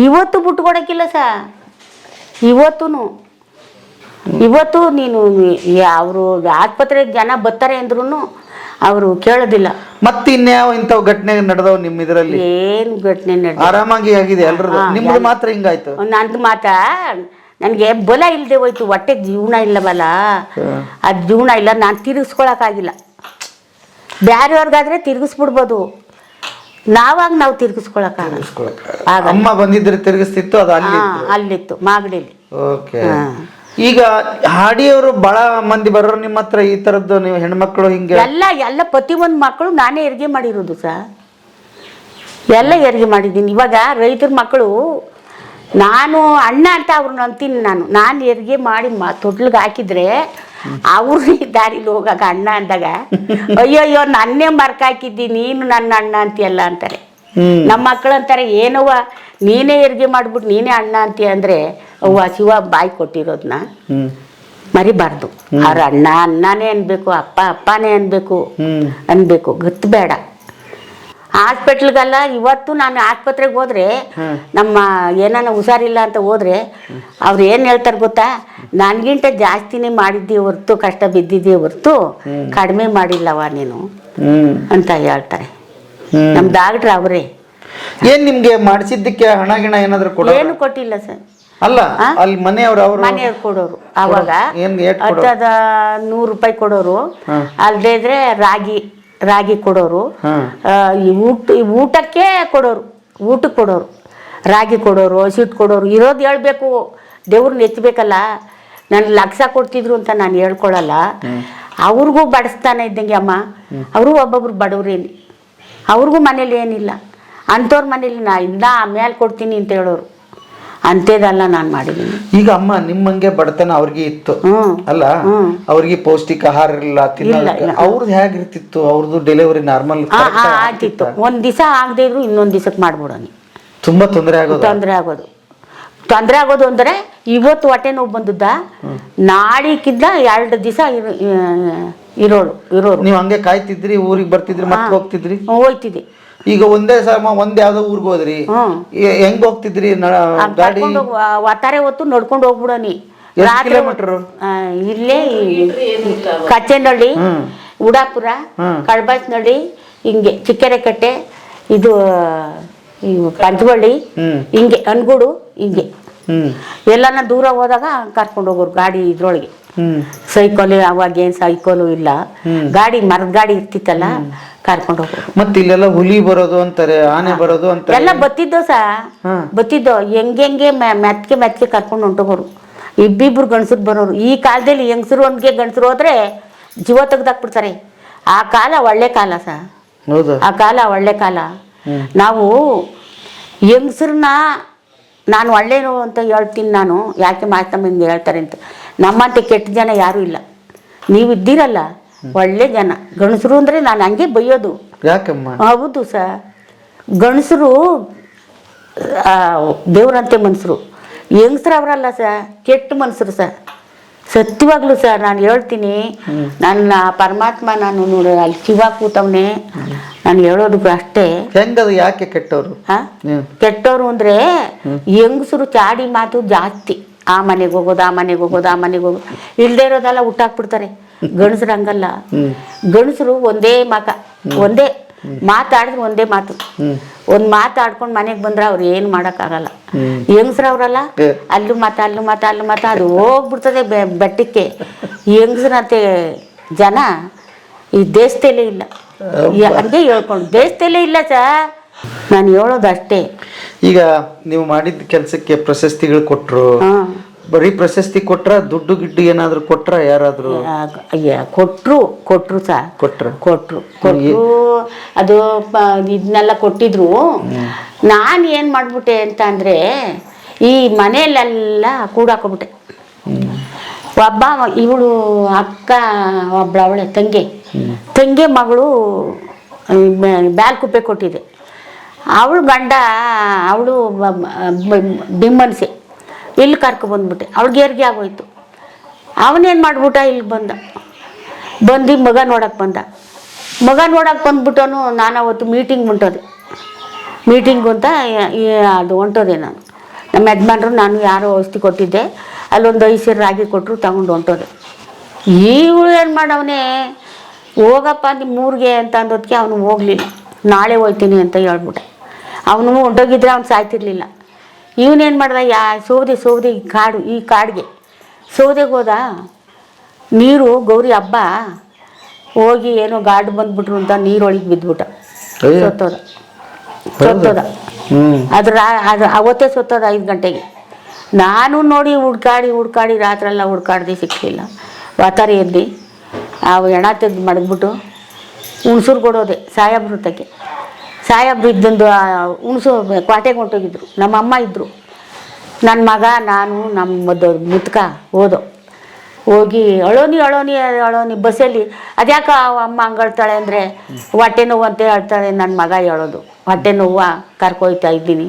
ಇವತ್ತು ಬುಟ್ಟು ಕೊಡಕ್ಕಿಲ್ಲ ಇವತ್ತು ನೀನು ಅವರು ಆಸ್ಪತ್ರೆಗೆ ಜನ ಬರ್ತಾರೆ ಅಂದ್ರೂ ಅವರು ಕೇಳೋದಿಲ್ಲ. ಮತ್ತೆ ಇನ್ಯಾವ ಇಂಥವು ಘಟನೆ ನಡೆದವ್ ನಿಮ್ಮ ಇದರಲ್ಲಿ? ಏನು ಘಟನೆ ನಡೆದ? ಆರಾಮಾಗಿ ಆಗಿದೆ ಎಲ್ರದ್ದು, ನಿಮ್ದು ಮಾತ್ರ ಹಿಂಗಾಯ್ತು? ನಂದು ಮಾತ್ರ ನನಗೆ ಬಲ ಇಲ್ಲದೆ ಹೋಯ್ತು. ಹೊಟ್ಟೆ ಜೀವನ ಇಲ್ಲವಲ್ಲ, ಅದು ಜೀವನ ಇಲ್ಲ. ನಾನು ತಿರುಗಿಸ್ಕೊಳಕ್ಕಾಗಿಲ್ಲ. ಬೇರೆಯವ್ರಿಗಾದ್ರೆ ತಿರುಗಿಸ್ಬಿಡ್ಬೋದು, ನಾವು ತಿರುಗಿಸ್ಕೊಳಕ್ಕಾಗಲ್ಲ. ಅಮ್ಮ ಬಂದಿದ್ರೆ ತಿರುಗಿಸ್ತಿತ್ತು, ಅದು ಅಲ್ಲಿತ್ತು ಮಾಗಡಿಲಿ. ಓಕೆ. ಈಗ ಹಾಡಿಯವರು ಬಹಳ ಮಂದಿ ಬರೋರು ನಿಮ್ಮ ಹತ್ರ, ಈ ತರದ್ದು ನೀವು ಹೆಣ್ಮಕ್ಳು ಹಿಂಗೆ? ಎಲ್ಲ ಪ್ರತಿಯೊಂದು ಮಕ್ಕಳು ನಾನೇ ಹೆರಿಗೆ ಮಾಡಿರೋದು ಸರ್. ಎಲ್ಲ ಹೆರಿಗೆ ಮಾಡಿದ್ದೀನಿ. ಇವಾಗ ರೈತರ ಮಕ್ಕಳು, ನಾನು ಅಣ್ಣ ಅಂತ ಅವ್ರನ್ನ ಅಂತೀನಿ. ನಾನು ಹೆರಿಗೆ ಮಾಡಿ ತೊಟ್ಲಿಗೆ ಹಾಕಿದ್ರೆ ಅವ್ರು ದಾರಿಲಿ ಹೋಗಾಗ ಅಣ್ಣ ಅಂದಾಗ, ಅಯ್ಯೋ ನನ್ನೇ ಮರ್ಕಾಕಿದ್ದಿ, ನೀನು ನನ್ನ ಅಣ್ಣ ಅಂತೀಯಲ್ಲ ಅಂತಾರೆ. ನಮ್ಮ ಮಕ್ಕಳು ಅಂತಾರೆ, ಏನವ್ವ ನೀನೇ ಹೆರಿಗೆ ಮಾಡ್ಬಿಟ್ಟು ನೀನೇ ಅಣ್ಣ ಅಂತೀಯ ಅಂದ್ರೆ, ಅವ್ವ ಶಿವ ಬಾಯಿ ಕೊಟ್ಟಿರೋದನ್ನ ಮರಿಬಾರ್ದು. ಅವ್ರ ಅಣ್ಣನೇ ಅನ್ಬೇಕು, ಅಪ್ಪನೇ ಅನ್ಬೇಕು ಗೊತ್ತು ಬೇಡ. ಹಾಸ್ಪಿಟ್ಲ್ಗೆಲ್ಲ ಇವತ್ತು ನಾನು ಆಸ್ಪತ್ರೆಗೆ ಹೋದ್ರೆ, ನಮ್ಮ ಏನಾನ ಹುಷಾರಿಲ್ಲ ಅಂತ ಹೋದ್ರೆ ಅವ್ರು ಏನು ಹೇಳ್ತಾರೆ ಗೊತ್ತಾ, ನನಗಿಂತ ಜಾಸ್ತಿನೇ ಮಾಡಿದ್ದಿ ಹೊರ್ತು, ಕಷ್ಟ ಬಿದ್ದಿದ್ದೇ ಹೊರ್ತು ಕಡಿಮೆ ಮಾಡಿಲ್ಲವ ನೀನು ಅಂತ ಹೇಳ್ತಾರೆ ನಮ್ಮ ಡಾಕ್ಟ್ರ್ ಅವರೇ. ಏನ್ ನಿಮ್ಗೆ ಮಾಡಿಸಿದ್ದಕ್ಕೆ ಹಣ ಗಿಣ ಏನಾದ್ರು ಏನು ಕೊಟ್ಟಿಲ್ಲ ಸರ್. ಅಲ್ಲ, ಅಲ್ಲಿ ಮನೆಯವ್ರು ಕೊಡೋರು. ಅವಾಗ 100 ರೂಪಾಯಿ ಕೊಡೋರು. ಅಲ್ಲದೆ ಇದ್ರೆ ರಾಗಿ ರಾಗಿ ಕೊಡೋರು. ಈ ಊಟಕ್ಕೆ ಕೊಡೋರು, ಊಟಕ್ಕೆ ಕೊಡೋರು, ರಾಗಿ ಕೊಡೋರು, ಹಸಿಟ್ಟು ಕೊಡೋರು. ಇರೋದು ಹೇಳ್ಬೇಕು, ದೇವ್ರನ್ನ ಎತ್ತಬೇಕಲ್ಲ. ನಾನು ಲಕ್ಷ ಕೊಡ್ತಿದ್ರು ಅಂತ ನಾನು ಹೇಳ್ಕೊಳಲ್ಲ. ಅವ್ರಿಗೂ ಬಡಿಸ್ತಾನೆ ಇದ್ದಂಗೆ ಅಮ್ಮ. ಅವರು ಒಬ್ಬೊಬ್ರು ಬಡವ್ರೇನು, ಅವ್ರಿಗೂ ಮನೇಲಿ ಏನಿಲ್ಲ. ಅಂಥವ್ರ ಮನೇಲಿ ನಾ ಮೇಲೆ ಕೊಡ್ತೀನಿ ಅಂತ ಹೇಳೋರು. ಅಂಥದ್ದೆಲ್ಲ ನಾನು ಮಾಡಿದ್ದೀನಿ. ಈಗ ಅಮ್ಮ ನಿಮ್ಮಂಗೆ ಬಡತನ ಅವ್ರಿಗೆ ಇತ್ತು ಅಲ್ಲ, ಅವ್ರಿಗೆ ಪೌಷ್ಟಿಕ ಆಹಾರ ಇಲ್ಲ, ಅವ್ರದ್ದು ಹೇಗಿರ್ತಿತ್ತು? ಅವ್ರದ್ದು ಡೆಲಿವರಿ ನಾರ್ಮಲ್ ಆಗ್ತಿತ್ತು. ಒಂದ್ ದಿವಸ ಆಗದೆ ಇದ್ರು ಇನ್ನೊಂದ್ ದಿವಸಕ್ಕೆ ಮಾಡ್ಬಿಡೋನಿ. ತುಂಬಾ ತೊಂದರೆ ಆಗೋದು ಅಂದ್ರೆ ಇವತ್ತು ಹೊಟ್ಟೆ ನೋವು ಬಂದದ್ದ, ನಾಳಿಕ್ಕಿಂತ 2 ದಿವಸ ಇರೋರು. ನೀವು ಹಂಗೆ ಕಾಯ್ತಿದ್ರಿ, ಊರಿಗೆ ಬರ್ತಿದ್ರಿ, ಮತ್ತೆ ಹೋಗ್ತಿದ್ರಿ? ಹೋಯ್ತಿದ್ದೆ. ಈಗ ಒಂದೇ ಸಮ ಯಾವ್ದೋ ಊರಿಗೆ ಹೋದ್ರಿ, ಹೆಂಗ್ ಹೋಗ್ತಿದ್ರಿ? ಗಾಡಿ ಒತ್ತಾರೆ ಹೊತ್ತು ನಡ್ಕೊಂಡು ಹೋಗ್ಬಿಡೋನಿ. ಕಿಲೋಮೀಟರ್ ಇಲ್ಲೇ ಕಚ್ಚೇನಹಳ್ಳಿ, ಉಡಾಪುರ, ಕಳ್ಬಾಸ್ನಹಳ್ಳಿ, ಹಿಂಗೆ ಚಿಕ್ಕರೆಕಟ್ಟೆ, ಇದು ಪಂಚವಳ್ಳಿ, ಹಿಂಗೆ ಅನ್ಗೂಡು, ಹಿಂಗೆ ಎಲ್ಲನ ದೂರ ಹೋದಾಗ ಕರ್ಕೊಂಡು ಹೋಗೋರು ಗಾಡಿ ಇದ್ರೊಳಗೆ. ಸೈಕಲ್ ಅವಾಗೇನು ಸೈಕಲು ಇಲ್ಲ, ಗಾಡಿ ಮರದ ಗಾಡಿ ಇರ್ತಿತ್ತಲ್ಲ, ಕರ್ಕೊಂಡು ಹೋಗೋರು. ಮತ್ತೆ ಇಲ್ಲೆಲ್ಲ ಹುಲಿ ಬರೋದು ಅಂತಾರೆ, ಆನೆ ಬರೋದು ಅಂತ ಎಲ್ಲ ಬತ್ತಿದ್ದೋ ಬತ್ತಿದ್ದೋ. ಹೆಂಗೆ ಮೆತ್ಕೆ ಕರ್ಕೊಂಡು ಹೊಂಟೋಗೋರು. ಇಬ್ಬಿಬ್ರು ಗಂಡಸರು ಬರೋರು. ಈ ಕಾಲದಲ್ಲಿ ಹೆಂಗಸರು ಒಂದ್ಗೆ ಗಂಡಸರು ಹೋದ್ರೆ ಜೀವ ತೆಗ್ದಾಕ್ಬಿಡ್ತಾರೆ. ಆ ಕಾಲ ಒಳ್ಳೆ ಕಾಲ ಆ ಕಾಲ ಒಳ್ಳೆ ಕಾಲ. ನಾವು ಹೆಂಗಸ್ರನ್ನ ನಾನು ಒಳ್ಳೇನು ಅಂತ ಹೇಳ್ತೀನಿ. ನಾನು ಯಾಕೆ ಮಾತಮ್ಮ ಹೇಳ್ತಾರೆ ಅಂತ, ನಮ್ಮಂತೆ ಕೆಟ್ಟ ಜನ ಯಾರೂ ಇಲ್ಲ. ನೀವು ಇದ್ದೀರಲ್ಲ ಒಳ್ಳೆ ಜನ. ಗಂಡಸರು ಅಂದರೆ ನಾನು ಹಂಗೆ ಬೈಯೋದು. ಯಾಕಮ್ಮ? ಹೌದು ಗಂಡಸರು ದೇವ್ರಂತೆ ಮನುಷ್ಯರು. ಹೆಂಗಸ್ರು ಅವರಲ್ಲ ಕೆಟ್ಟ ಮನುಷ್ಯರು ಸತ್ಯವಾಗ್ಲು ನಾನು ಹೇಳ್ತೀನಿ. ನನ್ನ ಪರಮಾತ್ಮ ನಾನು ನೋಡಿ ಅಲ್ಲಿ ಶಿವ ಕೂತವನೇ, ನಾನು ಹೇಳೋದು ಅಷ್ಟೇ. ಹೆಂಗದು? ಯಾಕೆ ಕೆಟ್ಟವರು? ಕೆಟ್ಟವರು ಅಂದ್ರೆ ಹೆಂಗಸರು ಚಾಡಿ ಮಾತು ಜಾಸ್ತಿ. ಆ ಮನೆಗೆ ಹೋಗೋದು, ಆ ಮನೆಗೆ ಹೋಗೋದು, ಇಲ್ದೇ ಇರೋದೆಲ್ಲ ಹುಟ್ಟಾಕ್ಬಿಡ್ತಾರೆ. ಗಂಡಸರು ಹಂಗಲ್ಲ. ಗಂಡಸರು ಒಂದೇ ಒಂದೇ ಮಾತಾಡಿದ್ರೆ ಒಂದೇ ಮಾತು. ಒಂದ್ ಮಾತಾಡ್ಕೊಂಡು ಮನೆಗೆ ಬಂದ್ರೆ ಅವ್ರು ಏನು ಮಾಡೋಕ್ಕಾಗಲ್ಲ. ಹೆಂಗಸ್ರವ್ರಲ್ಲ ಅಲ್ಲೂ ಮಾತ ಅದು ಹೋಗ್ಬಿಡ್ತದೆ ಬೆಟ್ಟಕ್ಕೆ. ಹೆಂಗಸ್ರಂತೆ ಜನ ಈ ದೇಶದಲ್ಲೇ ಇಲ್ಲ. ಹಂಗೆ ಹೇಳ್ಕೊಂಡು ದೇಶದಲ್ಲೇ ಇಲ್ಲ ನಾನು ಹೇಳೋದು ಅಷ್ಟೇ. ಈಗ ನೀವು ಮಾಡಿದ ಕೆಲಸಕ್ಕೆ ಪ್ರಶಸ್ತಿಗಳು ಕೊಟ್ರು, ಬರೀ ಪ್ರಶಸ್ತಿ ಕೊಟ್ರ, ದುಡ್ಡು ಗಿಡ್ಡು ಏನಾದ್ರು ಕೊಟ್ರ? ಯಾರಾದ್ರು ಕೊಟ್ರು ಕೊಟ್ರು ಅದು ಇದನ್ನೆಲ್ಲ ಕೊಟ್ಟಿದ್ರು. ನಾನು ಏನು ಮಾಡ್ಬಿಟ್ಟೆ ಅಂತ ಅಂದರೆ, ಈ ಮನೆಯಲ್ಲೆಲ್ಲ ಕೂಡಾಕೊಬಿಟ್ಟೆ. ಒಬ್ಬ ಇವಳು ಅಕ್ಕ ಅವಳೆ ತಂಗಿ ಮಗಳು ಬ್ಯಾಲ್ಕುಪ್ಪೆ ಕೊಟ್ಟಿದೆ. ಅವಳು ಗಂಡ ಅವಳು ಬಿಮ್ಮನ್ಸೆ ಇಲ್ಲಿ ಕರ್ಕೊಬಂದ್ಬಿಟ್ಟೆ. ಅವಳಿಗೆ ಏರ್ಗೆ ಆಗೋಯ್ತು. ಅವನೇನು ಮಾಡ್ಬಿಟ್ಟ, ಇಲ್ಲಿ ಬಂದು ಮಗ ನೋಡಕ್ಕೆ ಬಂದ್ಬಿಟ್ಟನು. ನಾನು ಅವತ್ತು ಮೀಟಿಂಗು ಅಂತ ಅದು ಹೊಂಟೋದೆ. ನಾನು ನಮ್ಮ ಯಜಮಾನ್ರು ನಾನು ಯಾರೋ ಔಷಧಿ ಕೊಟ್ಟಿದ್ದೆ, ಅಲ್ಲೊಂದು 5 ಸೇರು ರಾಗಿ ಕೊಟ್ಟರು, ತಗೊಂಡು ಹೊಂಟೋದೆ. ಇವಳು ಏನು ಮಾಡವನೇ, ಹೋಗಪ್ಪ ನಿಮ್ಮ ಊರಿಗೆ ಅಂತ ಅಂದೋದಕ್ಕೆ ಅವನು ಹೋಗಲಿಲ್ಲ. ನಾಳೆ ಹೋಗ್ತೀನಿ ಅಂತ ಹೇಳ್ಬಿಟ್ಟೆ. ಅವನು ಹೊಂಟೋಗಿದ್ರೆ ಅವ್ನು ಸಾಯ್ತಿರ್ಲಿಲ್ಲ. ಇವನೇನು ಮಾಡ್ದ, ಸೌದೆ ಈ ಕಾಡಿಗೆ ಸೌದೆಗೆ ಹೋದ. ನೀರು ಗೌರಿ ಹಬ್ಬ ಹೋಗಿ ಏನೋ ಗಾಡು ಬಂದ್ಬಿಟ್ರು ಅಂತ ನೀರೊಳಗೆ ಬಿದ್ದುಬಿಟ್ಟ, ಸತ್ತೋದ. ಅದು ಅವತ್ತೇ ಸತ್ತೋದ 5 ಗಂಟೆಗೆ. ನಾನು ನೋಡಿ ಹುಡ್ಕಾಡಿ ರಾತ್ರೆಲ್ಲ ಹುಡ್ಕಾಡ್ದೆ, ಸಿಕ್ಕಲಿಲ್ಲ. ವಾತಾರಿ ಎದ್ದು ಹೆಣ ತೆಗೆದು ಮಡಗ್ಬಿಟ್ಟು ಹುಣ್ಸೂರು ಕೊಡೋದೆ ಸಾಹೇಬ್ರ ತಕ್ಕೆ. ಸಾಹೇಬ್ರು ಇದ್ದೊಂದು ಹುಣಸು ಕ್ವಾಟೆಗೆ ಹೊಂಟೋಗಿದ್ರು. ನಮ್ಮ ಅಮ್ಮ ಇದ್ದರು, ನನ್ನ ಮಗ ನಾನು ನಮ್ಮ ಮುತ್ಕ ಹೋಗಿ ಅಳೋನಿ ಬಸ್ಸಲ್ಲಿ. ಅದ್ಯಾಕೆ ಅಮ್ಮ ಹಂಗಳ್ತಾಳೆ ಅಂದರೆ, ಹೊಟ್ಟೆ ನೋವು ಅಂತ ಹೇಳ್ತಾಳೆ. ನನ್ನ ಮಗ ಹೇಳೋದು, ಹೊಟ್ಟೆ ನೋವು ಕರ್ಕೊಯ್ತಾ ಇದ್ದೀನಿ,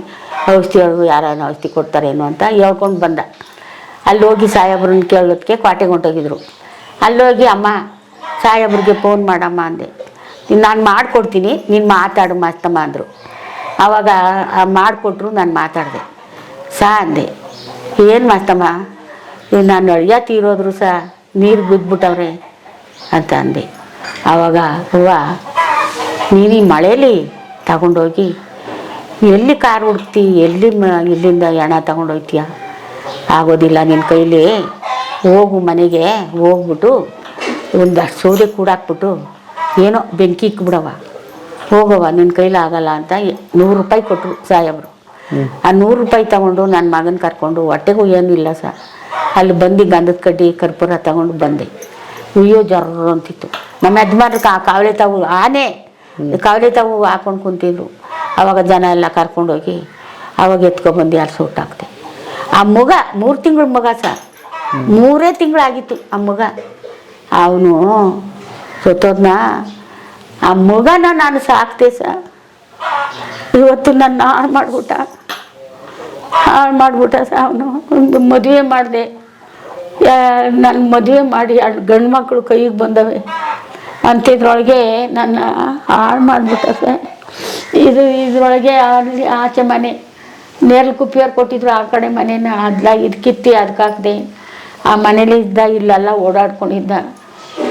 ಔಷಧಿ ಯಾರನ್ನ ಔಷಧಿ ಕೊಡ್ತಾರೇನೋ ಅಂತ ಹೇಳ್ಕೊಂಡು ಬಂದ. ಅಲ್ಲಿ ಹೋಗಿ ಸಾಹೇಬ್ರನ್ನ ಕೇಳೋದಕ್ಕೆ ಕ್ವಾಟೆಗೆ ಹೊಂಟೋಗಿದ್ರು. ಅಲ್ಲೋಗಿ ಅಮ್ಮ ಸಾಹೇಬ್ರಿಗೆ ಫೋನ್ ಮಾಡಮ್ಮ ಅಂದೆ. ನಾನು ಮಾಡಿಕೊಡ್ತೀನಿ, ನೀನು ಮಾತಾಡು ಮಸ್ತಮ್ಮ ಅಂದರು. ಆವಾಗ ಮಾಡಿಕೊಟ್ರು, ನಾನು ಮಾತಾಡಿದೆ. ಅಂದೆ, ಏನು ಮಸ್ತಮ್ಮ, ನಾನು ಅಳಿಯ ತೀರೋದ್ರು ನೀರು ಬಿದ್ದುಬಿಟ್ಟವ್ರೆ ಅಂತ ಅಂದೆ. ಆವಾಗ ಹೂವ ನೀನು ಈ ಮಳೇಲಿ ತಗೊಂಡೋಗಿ ಎಲ್ಲಿ ಕಾರ್ ಹುಡುಕ್ತಿ, ಇಲ್ಲಿಂದ ಹೆಣ ತಗೊಂಡೋಗ್ತೀಯ? ಆಗೋದಿಲ್ಲ ನಿನ್ನ ಕೈಲಿ. ಹೋಗು ಮನೆಗೆ ಹೋಗ್ಬಿಟ್ಟು ಒಂದಷ್ಟು ಸೌದೆ ಕೂಡಾಕ್ಬಿಟ್ಟು ಏನೋ ಬೆಂಕಿ ಇಕ್ಬಿಡವ, ಹೋಗವ, ನಿನ್ನ ಕೈಲಾಗಲ್ಲ ಅಂತ 100 ರೂಪಾಯಿ ಕೊಟ್ಟರು ಸಾಹೇಬರು. ಆ 100 ರೂಪಾಯಿ ತಗೊಂಡು ನನ್ನ ಮಗನ ಕರ್ಕೊಂಡು, ಹೊಟ್ಟೆಗೂ ಏನಿಲ್ಲ ಅಲ್ಲಿ ಬಂದು ಗಂಧದ ಕಡ್ಡಿ ಕರ್ಪೂರ ತಗೊಂಡು ಬಂದೆ. ಅಯ್ಯೋ ಜರ್ರ ಅಂತಿತ್ತು. ನಮ್ಮ ಯಜಮಾನ್ರಿಗೆ ಕಾವಲೆ ತಾವು ಆನೆ ಕಾವಲೆ ತಾವು ಹಾಕೊಂಡು ಕುಂತಿದ್ರು. ಆವಾಗ ಜನ ಎಲ್ಲ ಕರ್ಕೊಂಡೋಗಿ ಅವಾಗ ಎತ್ಕೊಬಂದು ಯಾರು ಸೂಟಾಕ್ತೆ. ಆ ಮಗ 3 ತಿಂಗಳ ಮಗ 3 ತಿಂಗಳಾಗಿತ್ತು ಆ ಮಗ. ಅವನು ಸತ್ತೋದ್ನ. ಆ ಮಗನ ನಾನು ಸಾಕ್ತೆ ಇವತ್ತು ನನ್ನ ಹಾಳು ಮಾಡ್ಬಿಟ್ಟ ಅವನು. ಒಂದು ಮದುವೆ ಮಾಡಿದೆ, ನನ್ನ ಮದುವೆ ಮಾಡಿ 2 ಗಂಡು ಮಕ್ಕಳು ಕೈಗೆ ಬಂದವೆ ಅಂತಿದ್ರೊಳಗೆ ನನ್ನ ಹಾಳು ಮಾಡಿಬಿಟ್ಟ ಇದ್ರೊಳಗೆ ಅಲ್ಲಿ ಆಚೆ ಮನೆ ನೇರ್ಲು ಕುಪ್ಪಿಯವ್ರು ಕೊಟ್ಟಿದ್ರು, ಆ ಕಡೆ ಮನೇನ ಅದ್ಲಾಗಿ ಇದು ಕಿತ್ತಿ ಅದಕ್ಕಾಕ್ದೆ. ಆ ಮನೇಲಿ ಇದ್ದ ಇಲ್ಲೆಲ್ಲ ಓಡಾಡ್ಕೊಂಡಿದ್ದ.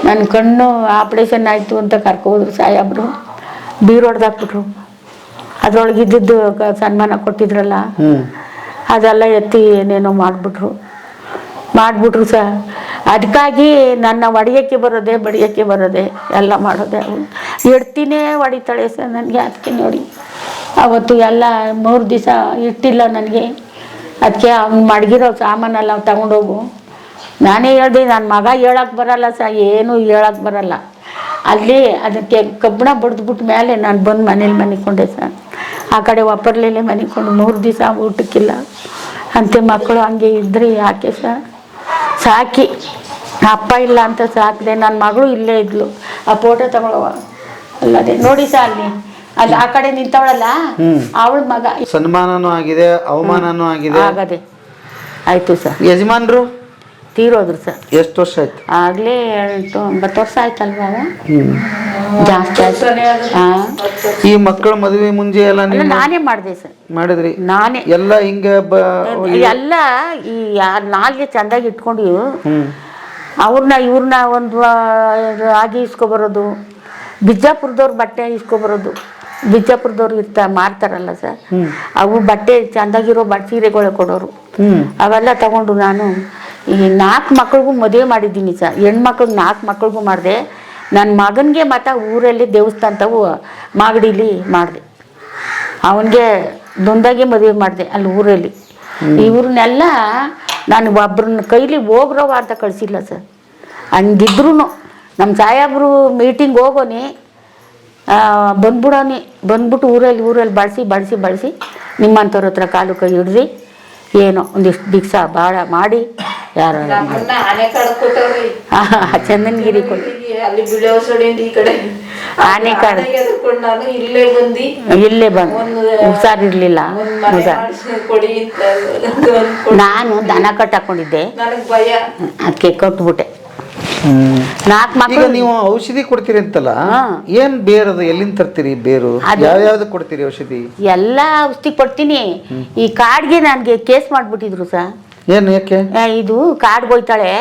ನನ್ನ ಕಣ್ಣು ಆಪ್ರೇಷನ್ ಆಯಿತು ಅಂತ ಕರ್ಕೋದ್ರು ಸಾಹೇಬ್ರು, ಬೀರೊಡ್ದಾಕ್ಬಿಟ್ರು. ಅದ್ರೊಳಗೆ ಇದ್ದಿದ್ದು ಸನ್ಮಾನ ಕೊಟ್ಟಿದ್ರಲ್ಲ ಅದೆಲ್ಲ ಎತ್ತಿ ಏನೇನೋ ಮಾಡಿಬಿಟ್ರು ಅದಕ್ಕಾಗಿ ನನ್ನ ಹೊಡಿಯೋಕ್ಕೆ ಬರೋದೆ ಎಲ್ಲ ಮಾಡೋದೆ. ಅವಳು ಎಡ್ತಿನೇ ಹೊಡಿತಾಳೆ ನನಗೆ. ಅದಕ್ಕೆ ನೋಡಿ ಅವತ್ತು ಎಲ್ಲ 3 ದಿವಸ ಇಟ್ಟಿಲ್ಲ ನನಗೆ. ಅದಕ್ಕೆ ಅವ್ನು ಮಡಗಿರೋ ಸಾಮಾನೆಲ್ಲ ತಗೊಂಡೋಗು. ನಾನೇ ಹೇಳ್ದೆ, ನನ್ನ ಮಗ ಹೇಳಕ್ಕೆ ಬರಲ್ಲ ಏನೂ ಹೇಳಕ್ಕೆ ಬರಲ್ಲ. ಅಲ್ಲಿ ಅದಕ್ಕೆ ಕಬ್ಬಣ ಬಡ್ದ್ಬಿಟ್ಟು ಮೇಲೆ ನಾನು ಬಂದು ಮನೇಲಿ ಮನಿಕೊಂಡೆ ಆ ಕಡೆ ಒಪ್ಪರ್ಲೆಲೆ ಮನಿಕೊಂಡು 3 ದಿವಸ ಊಟಕ್ಕಿಲ್ಲ ಅಂತೆ. ಮಕ್ಕಳು ಹಂಗೆ ಇದ್ರಿ ಯಾಕೆ ಸಾಕಿ ಅಪ್ಪ ಇಲ್ಲ ಅಂತ ಸಾಕಿದೆ. ನನ್ನ ಮಗಳು ಇಲ್ಲೇ ಇದ್ಲು. ಆ ಫೋಟೋ ತಗೊಳ್ಳವ ಅಲ್ಲದೆ ನೋಡಿ ಅಲ್ಲಿ ಆ ಕಡೆ ನಿಂತವಳಲ್ಲ ಅವಳ ಮಗ. ಸನ್ಮಾನನೂ ಆಗಿದೆ, ಅವಮಾನನೂ ಆಗದೆ ಆಯ್ತು ಯಜಮಾನ್ರು ತೀರೋದ್ರು ಎಷ್ಟು ವರ್ಷ ಆಯ್ತು? ಆಗ್ಲೇ 8-9 ವರ್ಷ ಆಯ್ತಲ್ವಾ? ಜಾಸ್ತಿ ಆಯ್ತು. ಈ ಮಕ್ಕಳ ಮದುವೆ ಮುಂಜೆ ಎಲ್ಲ ನಾನೇ ಮಾಡಿದೆ ಮಾಡಿದ್ರಿ? ನಾನೇ ಎಲ್ಲ ಹಿಂಗೆ ಎಲ್ಲ ಈ ನಾಲ್ಗೆ ಚಂದಾಗಿ ಇಟ್ಕೊಂಡು ಇವ್ರನ್ನ ಒಂದು ಆಗಿ ಇಸ್ಕೊಬರೋದು. ಬಿಜಾಪುರದವ್ರು ಬಟ್ಟೆ ಇಸ್ಕೊಬರೋದು. ಬಿಜಾಪುರದವ್ರು ಮಾರ್ತಾರಲ್ಲ ಅವು ಬಟ್ಟೆ ಚಂದಾಗಿರೋ ಸೀರೆಗಳು ಕೊಡೋರು. ಅವೆಲ್ಲ ತಗೊಂಡು ನಾನು ಈ 4 ಮಕ್ಳಿಗೂ ಮದುವೆ ಮಾಡಿದ್ದೀನಿ ಹೆಣ್ಮಕ್ಳಿಗೆ 4 ಮಕ್ಳಿಗೂ ಮಾಡಿದೆ. ನನ್ನ ಮಗನಿಗೆ ಮತ್ತು ಊರಲ್ಲಿ ದೇವಸ್ಥಾನದವು ಮಾಗಡಿಲಿ ಮಾಡಿದೆ. ಅವನಿಗೆ ದೊಂದಾಗೆ ಮದುವೆ ಮಾಡಿದೆ ಅಲ್ಲಿ ಊರಲ್ಲಿ. ಇವ್ರನ್ನೆಲ್ಲ ನಾನು ಒಬ್ರನ್ನ ಕೈಲಿ ಹೋಗ್ರವ ಅಂತ ಕಳಿಸಿಲ್ಲ ಹಂಗಿದ್ರು ನಮ್ಮ ಸಾಹೇಬ್ರು ಮೀಟಿಂಗ್ ಹೋಗೋನಿ ಬಂದ್ಬಿಟ್ಟು ಊರಲ್ಲಿ ಬಳಸಿ ನಿಮ್ಮಂಥವ್ರ ಹತ್ರ ಕಾಲು ಕೈ ಹಿಡ್ದು ಏನೋ ಒಂದಿಷ್ಟು ದಿವಸ ಭಾಳ ಮಾಡಿ ಯಾರು ಚಂದನಗಿರಿ ಆನೆಕಾಡು ಇಲ್ಲೇ ಬಂದು ಹುಷಾರಿರ್ಲಿಲ್ಲ. ನಾನು ದನ ಕಟ್ಟಾಕೊಂಡಿದ್ದೆ, ಅದಕ್ಕೆ ಕಟ್ಬಿಟ್ಟೆ. 4 ಮಕ್ಕಳು. ನೀವು ಔಷಧಿ ಕೊಡ್ತೀರಿ ಅಂತಲ್ಲ, ಏನ್ ಬೇರದ ಎಲ್ಲಿಂದ ತರ್ತೀರಿ? ಬೇರು ಯಾವ್ಯಾವ್ದು ಕೊಡ್ತೀರಿ ಔಷಧಿ? ಎಲ್ಲ ಔಷಧಿ ಕೊಡ್ತೀನಿ. ಈ ಕಾರ್ಡ್ಗೆ ನನಗೆ ಕೇಸ್ ಮಾಡ್ಬಿಟ್ಟಿದ್ರು ಏನು ಯಾಕೆ? ಇದು ಕಾರ್ಡ್ಗೆ ಹೋಯ್ತಾಳೆ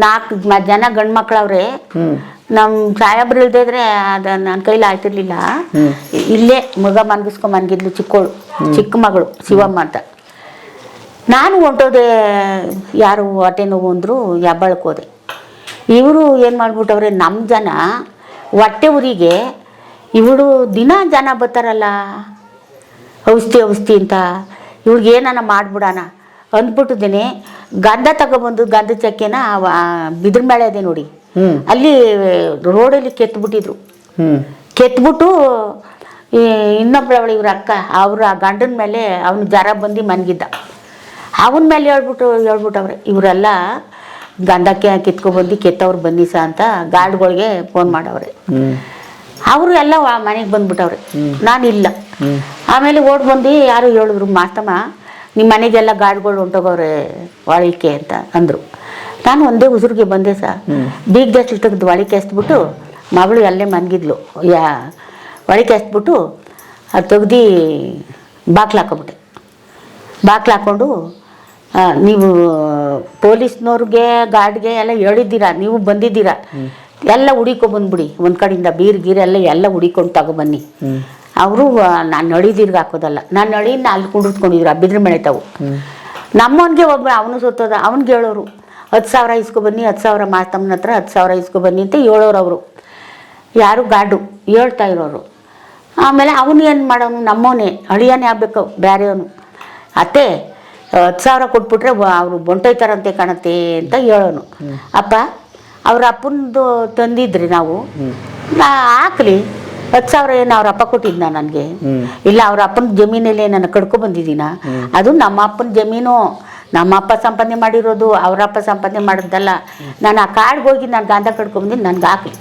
4 ಜನ ಗಂಡು ಮಕ್ಳವ್ರೆ. ನಮ್ಮ ಸಾಹೇಬ್ರು ಇಲ್ದೇ ಇದ್ರೆ ಅದ ನನ್ನ ಕೈಲಿ ಆಯ್ತಿರ್ಲಿಲ್ಲ. ಇಲ್ಲೇ ಮಗ ಮನ್ಗಿಸ್ಕೊಂಡ್ ಮನ್ಗಿದ್ಲು ಚಿಕ್ಕ ಮಗಳು ಶಿವಮ್ಮ ಅಂತ. ನಾನು ಹೊಂಟೋದೆ, ಯಾರು ಹೊಟ್ಟೆ ನೋವು ಅಂದ್ರು ಹೆಬ್ಬಾಳಕ್ಕೆ ಹೋದೆ. ಇವರು ಏನು ಮಾಡ್ಬಿಟ್ಟವ್ರೆ, ನಮ್ಮ ಜನ ಹೊಟ್ಟೆ ಊರಿಗೆ ಇವಳು ದಿನ ಜನ ಬರ್ತಾರಲ್ಲ ಔಷಧಿ ಅಂತ, ಇವ್ಳಿಗೆ ಏನಾನ ಮಾಡ್ಬಿಡೋಣ ಅಂದ್ಬಿಟ್ಟಿದ್ದೀನಿ. ಗಂಧ ತಗೊಬಂದು ಗಂಧ ಚಕ್ಕೆನ ಬಿದ್ರ ಮೇಳೆ ಅದೇ ನೋಡಿ ಅಲ್ಲಿ ರೋಡಲ್ಲಿ ಕೆತ್ಬಿಟ್ಟಿದ್ರು. ಕೆತ್ಬಿಟ್ಟು ಇನ್ನೊಬ್ಬಳವಳು ಇವ್ರ ಅಕ್ಕ ಅವ್ರ ಗಂಡನ ಮೇಲೆ ಅವನು ಜ್ವರ ಬಂದು ಮನ್ಗಿದ್ದ. ಅವನ ಮೇಲೆ ಹೇಳ್ಬಿಟ್ಟವ್ರೆ ಇವರೆಲ್ಲ ಗಂಧಕ್ಕೆ ಕಿತ್ಕೊಬಂದು ಕೆತ್ತವ್ರು ಬನ್ನಿ ಅಂತ ಗಾರ್ಡ್ಗಳಿಗೆ ಫೋನ್ ಮಾಡವ್ರೆ. ಅವರು ಎಲ್ಲ ಮನೆಗೆ ಬಂದ್ಬಿಟ್ಟವ್ರೆ, ನಾನಿಲ್ಲ. ಆಮೇಲೆ ಓಡ್ ಬಂದು ಯಾರು ಹೇಳಿದ್ರು, ಮಾತಮ್ಮ ನಿಮ್ಮ ಮನೆಗೆಲ್ಲ ಗಾರ್ಡ್ಗಳು ಹೊಂಟೋಗವ್ರೆ ಒಳಿಕೆ ಅಂತ ಅಂದರು. ನಾನು ಒಂದೇ ಉಸಿರಿಗೆ ಬಂದೆ ಬೀಗ ದಸ್ಲು ತೆಗೆದು ಒಳಿಕೆ ಎಸ್ಬಿಟ್ಟು ಮಗಳು ಅಲ್ಲೇ ಮನ್ಗಿದ್ಲು, ಒಳಿಕೆ ಎಸ್ಬಿಟ್ಟು ಅದು ತೆಗ್ದು ಬಾಕ್ಲು ಹಾಕೊಂಬಿಟ್ಟೆ. ಬಾಕ್ಲು ಹಾಕ್ಕೊಂಡು ನೀವು ಪೊಲೀಸ್ನವ್ರಿಗೆ ಗಾರ್ಡ್ಗೆ ಎಲ್ಲ ಹೇಳಿದ್ದೀರಾ, ನೀವು ಬಂದಿದ್ದೀರಾ, ಎಲ್ಲ ಹುಡಿಕೊಬಂದ್ಬಿಡಿ ಒಂದು ಕಡೆಯಿಂದ ಬೀರ್ ಎಲ್ಲ ಹುಡಿಕೊಂಡು ತಗೊಬನ್ನಿ. ಅವರು ನಾನು ನಳಿದೀರ್ಗೆ ಹಾಕೋದಲ್ಲ, ನಾನು ನಳಿನ ಅಲ್ಲಿ ಕುಂಡಿಸ್ಕೊಂಡಿದ್ರು ಬಿದ್ರ ಮಳೆ ತಾವು. ನಮ್ಮವನಿಗೆ ಅವನು ಸತ್ತೋದ, ಅವ್ನಿಗೆ ಹೇಳೋರು 10,000 ಇಸ್ಕೊಬನ್ನಿ, 10,000 ಮಾತಮ್ಮನ ಹತ್ರ 10,000 ಇಸ್ಕೊಬನ್ನಿ ಅಂತ ಹೇಳೋರು ಅವರು. ಯಾರು ಗಾಡು ಹೇಳ್ತಾ ಇರೋರು. ಆಮೇಲೆ ಅವನು ಏನು ಮಾಡೋನು, ನಮ್ಮವನೇ ಅಳಿಯನೇ ಆಗಬೇಕು ಬೇರೆಯವನು. ಅತ್ತೆ 10,000 ಕೊಟ್ಬಿಟ್ರೆ ಅವರು ಹೊಂಟೋಯ್ತಾರಂತೆ ಕಾಣತ್ತೆ ಅಂತ ಹೇಳೋನು. ಅಪ್ಪ ಅವ್ರ ಅಪ್ಪನದು ತಂದಿದ್ರಿ ನಾವು, ಹಾಕ್ಲಿ 10,000 ಏನು ಅವ್ರ ಅಪ್ಪ ಕೊಟ್ಟಿದ್ನ ನನಗೆ? ಇಲ್ಲ ಅವ್ರ ಅಪ್ಪನ ಜಮೀನಲ್ಲೇ ನಾನು ಕಡ್ಕೊಬಂದಿದ್ದೀನ, ಅದು ನಮ್ಮ ಅಪ್ಪನ ಜಮೀನು, ನಮ್ಮ ಅಪ್ಪ ಸಂಪಾದನೆ ಮಾಡಿರೋದು, ಅವ್ರ ಅಪ್ಪ ಸಂಪಾದನೆ ಮಾಡಿದ್ದಲ್ಲ. ನಾನು ಆ ಕಾಡಿಗೆ ಹೋಗಿ ನಾನು ಗಂಧ ಕಡ್ಕೊಂಬಂದಿದ್ದು, ನನಗೆ ಹಾಕ್ಲಿ.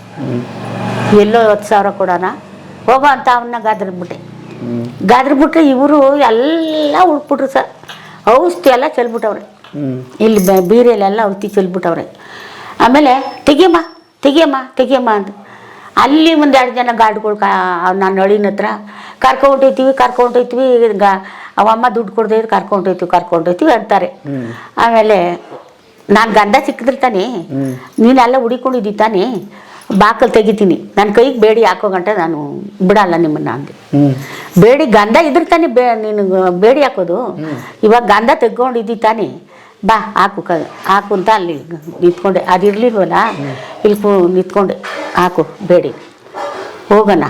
ಎಲ್ಲೋ 10,000 ಕೊಡೋಣ ಹೋಗೋ ಅಂತ ಅವನ್ನ ಗಾದ್ರಿಬಿಟ್ರೆ ಇವರು ಎಲ್ಲ ಉಳ್ಬಿಟ್ರು ಸರ್. ಔಷಧಿ ಎಲ್ಲ ಚೆಲ್ಬಿಟ್ಟವ್ರೆ, ಇಲ್ಲಿ ಬೀರೆಲೆಲ್ಲ ಔಷಧಿ ಚೆಲ್ಬಿಟ್ಟವ್ರೆ. ಆಮೇಲೆ ತೆಗಿಯಮ್ಮ ಅಂತ ಅಲ್ಲಿ ಒಂದು 2 ಜನ ಗಾಡಿಗಳು ನಾನು ಅಳಿನ ಹತ್ರ ಕರ್ಕೊಂಡೋಯ್ತೀವಿ ಅವಮ್ಮ ದುಡ್ಡು ಕೊಡದೆ ಕರ್ಕೊಂಡೋಯ್ತೀವಿ ಅಂತಾರೆ. ಆಮೇಲೆ ನಾನು ಗಂಧ ಸಿಕ್ಕಿದ್ರೆ ತಾನೆ, ನೀನೆಲ್ಲ ಹುಡಿಕೊಂಡಿದ್ದಿ ತಾನೆ, ಬಾಕಲ್ ತೆಗಿತೀನಿ, ನನ್ನ ಕೈಗೆ ಬೇಡಿ ಹಾಕೋ ಗಂಟ ನಾನು ಬಿಡಲ್ಲ ನಿಮ್ಮನ್ನ ಅಂದೆ. ಬೇಡಿ ಗಂಧ ಇದ್ರೆ ತಾನೆ ನೀನು ಬೇಡಿ ಹಾಕೋದು, ಇವಾಗ ಗಂಧ ತೆಗ್ಕೊಂಡಿದ್ದಿ ತಾನೆ, ಬಾ ಹಾಕು ಅಂತ ಅಲ್ಲಿ ನಿಂತ್ಕೊಂಡೆ. ಅದಿರ್ಲಿಲ್ವಲ್ಲ, ಇಲ್ಲಿ ನಿಂತ್ಕೊಂಡೆ, ಹಾಕು ಬೇಡಿ, ಹೋಗೋಣ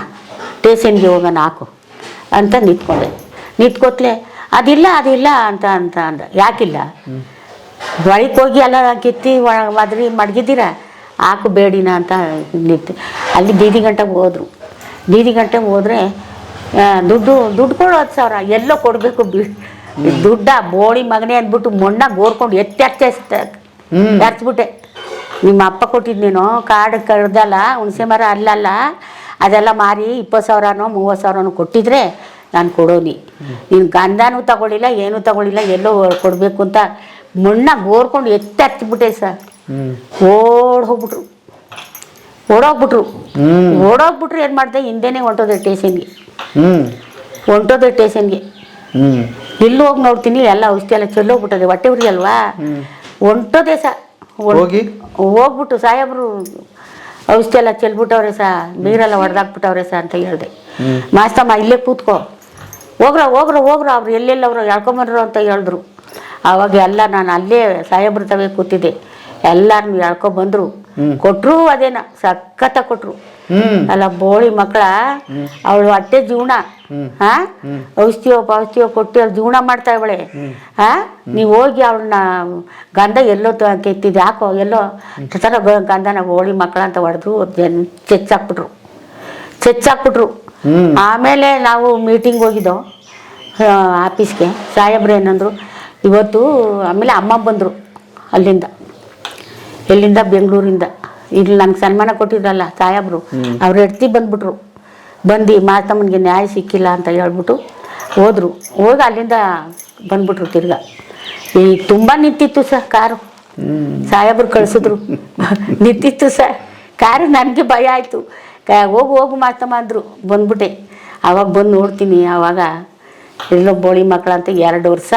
ಸ್ಟೇಷನ್ಗೆ ಹೋಗೋಣ ಹಾಕು ಅಂತ ನಿಂತ್ಕೊತ್ಲೆ ಅದಿಲ್ಲ ಅಂತ ಅಂದ. ಯಾಕಿಲ್ಲ, ಒಳಗೆ ಹೋಗಿ ಎಲ್ಲ ಕಿತ್ತಿ ಮದ್ರಿ ಮಡಗಿದ್ದೀರ, ಹಾಕು ಬೇಡಿನ ಅಂತ ನಿಂತು ಅಲ್ಲಿ ಬೀದಿ ಗಂಟೆಗೆ ಹೋದರೆ ದುಡ್ಡು ಕೊಡು 10,000 ಎಲ್ಲೋ ಕೊಡಬೇಕು. ದುಡ್ಡ ಬೋಳಿ ಮಗನೇ ಅಂದ್ಬಿಟ್ಟು ಮೊಣ್ಣಾಗ ಗೋರ್ಕೊಂಡು ಎರ್ಚ್ಬಿಟ್ಟೆ. ನಿಮ್ಮ ಅಪ್ಪ ಕೊಟ್ಟಿದ್ನೇನೋ ಕಾಡು ಕಡ್ದಲ್ಲ, ಹುಣಸೆ ಮರ ಅಲ್ಲಲ್ಲ, ಅದೆಲ್ಲ ಮಾರಿ 20,000ನೋ 30,000ನೋ ಕೊಟ್ಟಿದ್ರೆ ನಾನು ಕೊಡೋನಿ. ನೀನು ಗಂಧನೂ ತಗೊಳ್ಳಿಲ್ಲ, ಏನೂ ತಗೊಳ್ಳಿಲ್ಲ, ಎಲ್ಲೋ ಕೊಡಬೇಕು ಅಂತ ಮೊಣ್ಣಾಗ ಗೋರ್ಕೊಂಡು ಎರ್ಚ್ಬಿಟ್ಟೆ ಸರ್. ಓಡೋಗ್ಬಿಟ್ರು ಏನು ಮಾಡಿದೆ, ಹಿಂದೆನೇ ಹೊಂಟೋದೆ ಸ್ಟೇಷನ್ಗೆ. ಇಲ್ಲಿ ಹೋಗಿ ನೋಡ್ತೀನಿ ಎಲ್ಲ ಔಷಧಿ ಎಲ್ಲ ಚೆಲ್ಲೋಗ್ಬಿಟ್ಟದೆ, ಹೊಟ್ಟೆ ಉರಿ ಅಲ್ವಾ, ಹೊಂಟೋದೆ ಹೋಗ್ಬಿಟ್ಟು ಸಾಹೇಬ್ರು ಔಷಧಿ ಎಲ್ಲ ಚೆಲ್ಬಿಟ್ಟವ್ರೆ ನೀರೆಲ್ಲ ಹೊಡೆದಾಕ್ಬಿಟ್ಟವ್ರೆ ಅಂತ ಹೇಳಿದೆ. ಮಾಸ್ತಮ್ಮ ಇಲ್ಲೇ ಕೂತ್ಕೋ, ಹೋಗ್ರ ಅವ್ರು ಎಲ್ಲೆಲ್ಲ ಅವರು ಎಳ್ಕೊಂಬಂದ್ರು ಅಂತ ಹೇಳಿದ್ರು. ಆವಾಗ ಎಲ್ಲ ನಾನು ಅಲ್ಲೇ ಸಾಹೇಬ್ರ ತವೇ ಕೂತಿದ್ದೆ, ಎಲ್ಲಾರನ್ನು ಎಳ್ಕೊಬಂದ್ರು, ಕೊಟ್ಟರು ಅದೇನ ಸಖತ್ತ ಕೊಟ್ರು. ಅಲ್ಲ ಬೋಳಿ ಮಕ್ಕಳ ಅವಳು ಹೊಟ್ಟೆ ಜೀವನ, ಔಷಧಿಯೋ ಕೊಟ್ಟು ಅವ್ಳು ಜೀವನ ಮಾಡ್ತಾ ಇವಳೆ. ನೀವು ಹೋಗಿ ಅವಳನ್ನ ಗಂಧ ಎಲ್ಲೋ ಕೆತ್ತಿದ್ದು ಹಾಕೋ, ಎಲ್ಲೋ ಥರ ಗಂಧನ ಬೋಳಿ ಮಕ್ಕಳ ಅಂತ ಹೊಡೆದ್ರು, ಚೆಚ್ಚಾಕ್ಬಿಟ್ರು. ಆಮೇಲೆ ನಾವು ಮೀಟಿಂಗ್ ಹೋಗಿದ್ದೋ ಆಫೀಸ್ಗೆ. ಸಾಹೇಬ್ರು ಏನಂದ್ರು ಇವತ್ತು, ಆಮೇಲೆ ಅಮ್ಮ ಬಂದರು ಎಲ್ಲಿಂದ ಬೆಂಗಳೂರಿಂದ, ಇಲ್ಲಿ ನಂಗೆ ಸನ್ಮಾನ ಕೊಟ್ಟಿದ್ರಲ್ಲ ಸಾಹೇಬ್ರು, ಅವ್ರು ಹೆಡ್ತಿ ಬಂದು ಮಾತಮ್ಮನಿಗೆ ನ್ಯಾಯ ಸಿಕ್ಕಿಲ್ಲ ಅಂತ ಹೇಳ್ಬಿಟ್ಟು ಹೋಗಿ ಅಲ್ಲಿಂದ ಬಂದ್ಬಿಟ್ರು. ತಿರ್ಗಾ ಈಗ ತುಂಬ ನಿಂತಿತ್ತು ಸರ್ ಕಾರು, ಸಾಹೇಬ್ರು ಕಳಿಸಿದ್ರು, ನಿಂತಿತ್ತು ಸರ್ ಕಾರು. ನನಗೆ ಭಯ ಆಯಿತು, ಹೋಗು ಮಾತಮ್ಮ ಅಂದರು. ಬಂದ್ಬಿಟ್ಟೆ. ಆವಾಗ ಬಂದು ನೋಡ್ತೀನಿ, ಆವಾಗ ಎಲ್ಲೋ ಬೋಳಿ ಮಕ್ಕಳಂತ 2 ವರ್ಷ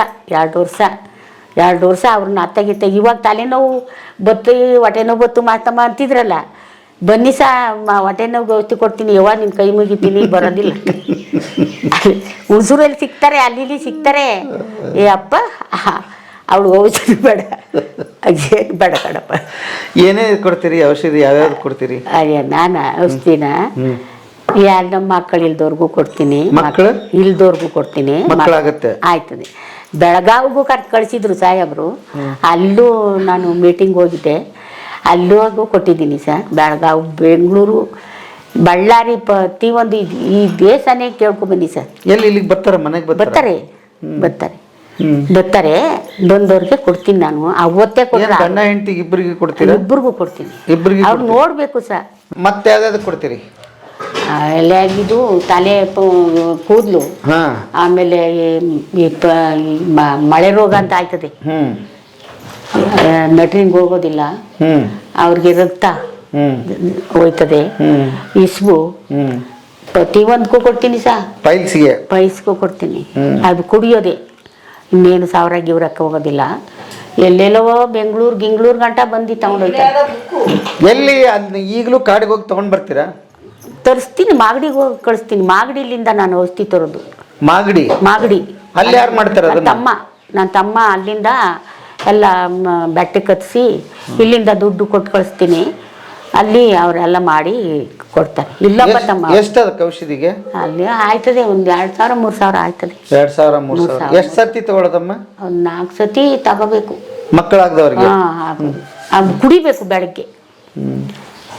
ಅವ್ರನ್ನ ಅತ್ತಗಿತ್ತ. ಇವಾಗ ತಲೆನೋವು ಬತ್ತು, ಹೊಟ್ಟೆ ನೋವು ಬತ್ತು ಮಾತಮ್ಮ ಅಂತಿದ್ರಲ್ಲ, ಬನ್ನಿ ಹೊಟ್ಟೆ ನೋವು ಔಷಧಿ ಕೊಡ್ತೀನಿ, ಯಾವಾಗ ನಿನ್ನ ಕೈ ಮುಗಿತೀನಿ, ಬರೋದಿಲ್ಲ. ಹುಣಸೂರಲ್ಲಿ ಸಿಗ್ತಾರೆ, ಅಲ್ಲಿ ಸಿಗ್ತಾರೆ. ಏ ಅಪ್ಪ ಅವಳು ಔಷಧಿ ಬೇಡ ಕಣಪ್ಪ. ಏನೇ ಕೊಡ್ತೀರಿ ಔಷಧಿ, ಯಾವ್ಯಾವ್ದು ಕೊಡ್ತೀರಿ? ನಾನು ಔಷಧಿನ ನಮ್ಮ ಮಕ್ಕಳು ಇಲ್ದವ್ರಿಗೂ ಕೊಡ್ತೀನಿ, ಇಲ್ದವ್ರಿಗೂ ಕೊಡ್ತೀನಿ, ಆಯ್ತದೆ. ಬೆಳಗಾವಿಗೂ ಕಳಿಸಿದ್ರು ಸಾಹೇಬ್ರು, ಅಲ್ಲೂ ನಾನು ಮೀಟಿಂಗ್ ಹೋಗಿದ್ದೆ, ಅಲ್ಲೂ ಕೊಟ್ಟಿದ್ದೀನಿ ಸರ್. ಬೆಳಗಾವಿ, ಬೆಂಗಳೂರು, ಬಳ್ಳಾರಿ, ಪ್ರತಿಯೊಂದು ಈ ದೇಶನೇ ಕೇಳ್ಕೊಂಡ್ಬನ್ನಿ ಸರ್. ಎಲ್ಲಿ ಇಲ್ಲಿಗೆ ಬರ್ತಾರೆ, ಮನೆಗೆ ಬರ್ತಾರೆ ಬಂದವ್ರಿಗೆ ಕೊಡ್ತೀನಿ ನಾನು. ಅವತ್ತೇ ಕೊಡ್ತೀನಿ. ಗಂಡ ಹೆಂಡತಿ ಇಬ್ಬರಿಗೂ ಕೊಡ್ತೀನಿ? ಇಬ್ಬರಿಗೂ ಕೊಡ್ತೀನಿ. ಅವ್ರು ನೋಡ್ಬೇಕು ಸರ್. ಮತ್ತೆ ಯಾವ್ದಾದ್ರು ಕೊಡ್ತೀರಿ? ಎಲ್ಲ ಇದು ತಲೆ ಕೂದಲು, ಆಮೇಲೆ ಮಳೆ ರೋಗ ಅಂತ ಆಯ್ತದೆ, ನಟ್ರಿಂಗ್ ಹೋಗೋದಿಲ್ಲ, ಅವ್ರಿಗೆ ರಕ್ತ ಹೋಯ್ತದೆ, ಇಸ್ಬು, ಪ್ರತಿಯೊಂದಕ್ಕೂ ಕೊಡ್ತೀನಿ ಸರ್. ಪೈಲ್ಸ್ಗೂ ಕೊಡ್ತೀನಿ. ಅದು ಕುಡಿಯೋದೆ, ಇನ್ನೇನು 1000 ಗಿವ್ರಕ್ಕೆ ಹೋಗೋದಿಲ್ಲ. ಎಲ್ಲೆಲ್ಲೋ ಗಿಂಗ್ಳೂರ್ ಗಂಟ ಬಂದು ತಗೊಂಡೋಯ್ತಾರೆ. ಎಲ್ಲಿ ಈಗಲೂ ಕಾಡಿಗೆ ಹೋಗಿ ತಗೊಂಡ್ ಬರ್ತೀರಾ? ತರಿಸ್ತೀನಿ, ಮಾಗಡಿಗೆ ಹೋಗಿ ಕಳಿಸ್ತೀನಿ. ಮಾಗಡಿಲಿಂದ ನಾನು ಔಷಧಿ ತರೋದು. ಮಾಗಡಿ ಅಲ್ಲಿ ಯಾರು ಮಾಡ್ತಾರೆ? ನನ್ನ ತಮ್ಮ ಅಲ್ಲಿಂದ ಎಲ್ಲ ಬೆಟ್ಟಕ್ಕೆ ಕತ್ತಿಸಿ ಇಲ್ಲಿಂದ ದುಡ್ಡು ಕೊಟ್ಟು ಕಳಿಸ್ತೀನಿ. ಅಲ್ಲಿ ಅವರೆಲ್ಲ ಮಾಡಿ ಕೊಡ್ತಾರೆ. ಇಲ್ಲಪ್ಪ ತಮ್ಮ ಎಷ್ಟದಕ್ಕೆ ಔಷಧಿಗೆ? ಅಲ್ಲಿ ಆಯ್ತದೆ ಒಂದು 2,000 3,000 ಆಯ್ತದೆ. 2,000 3,000 ಎಷ್ಟು ಸರ್ತಿ ತಗೊಳ್ಳೋದಮ್ಮ? ಒಂದು 4 ಸತಿ ತಗೋಬೇಕು. ಮಕ್ಕಳಾಗದವ್ರಿಗೆ? ಅದು ಕುಡಿಬೇಕು ಬೆಳಗ್ಗೆ.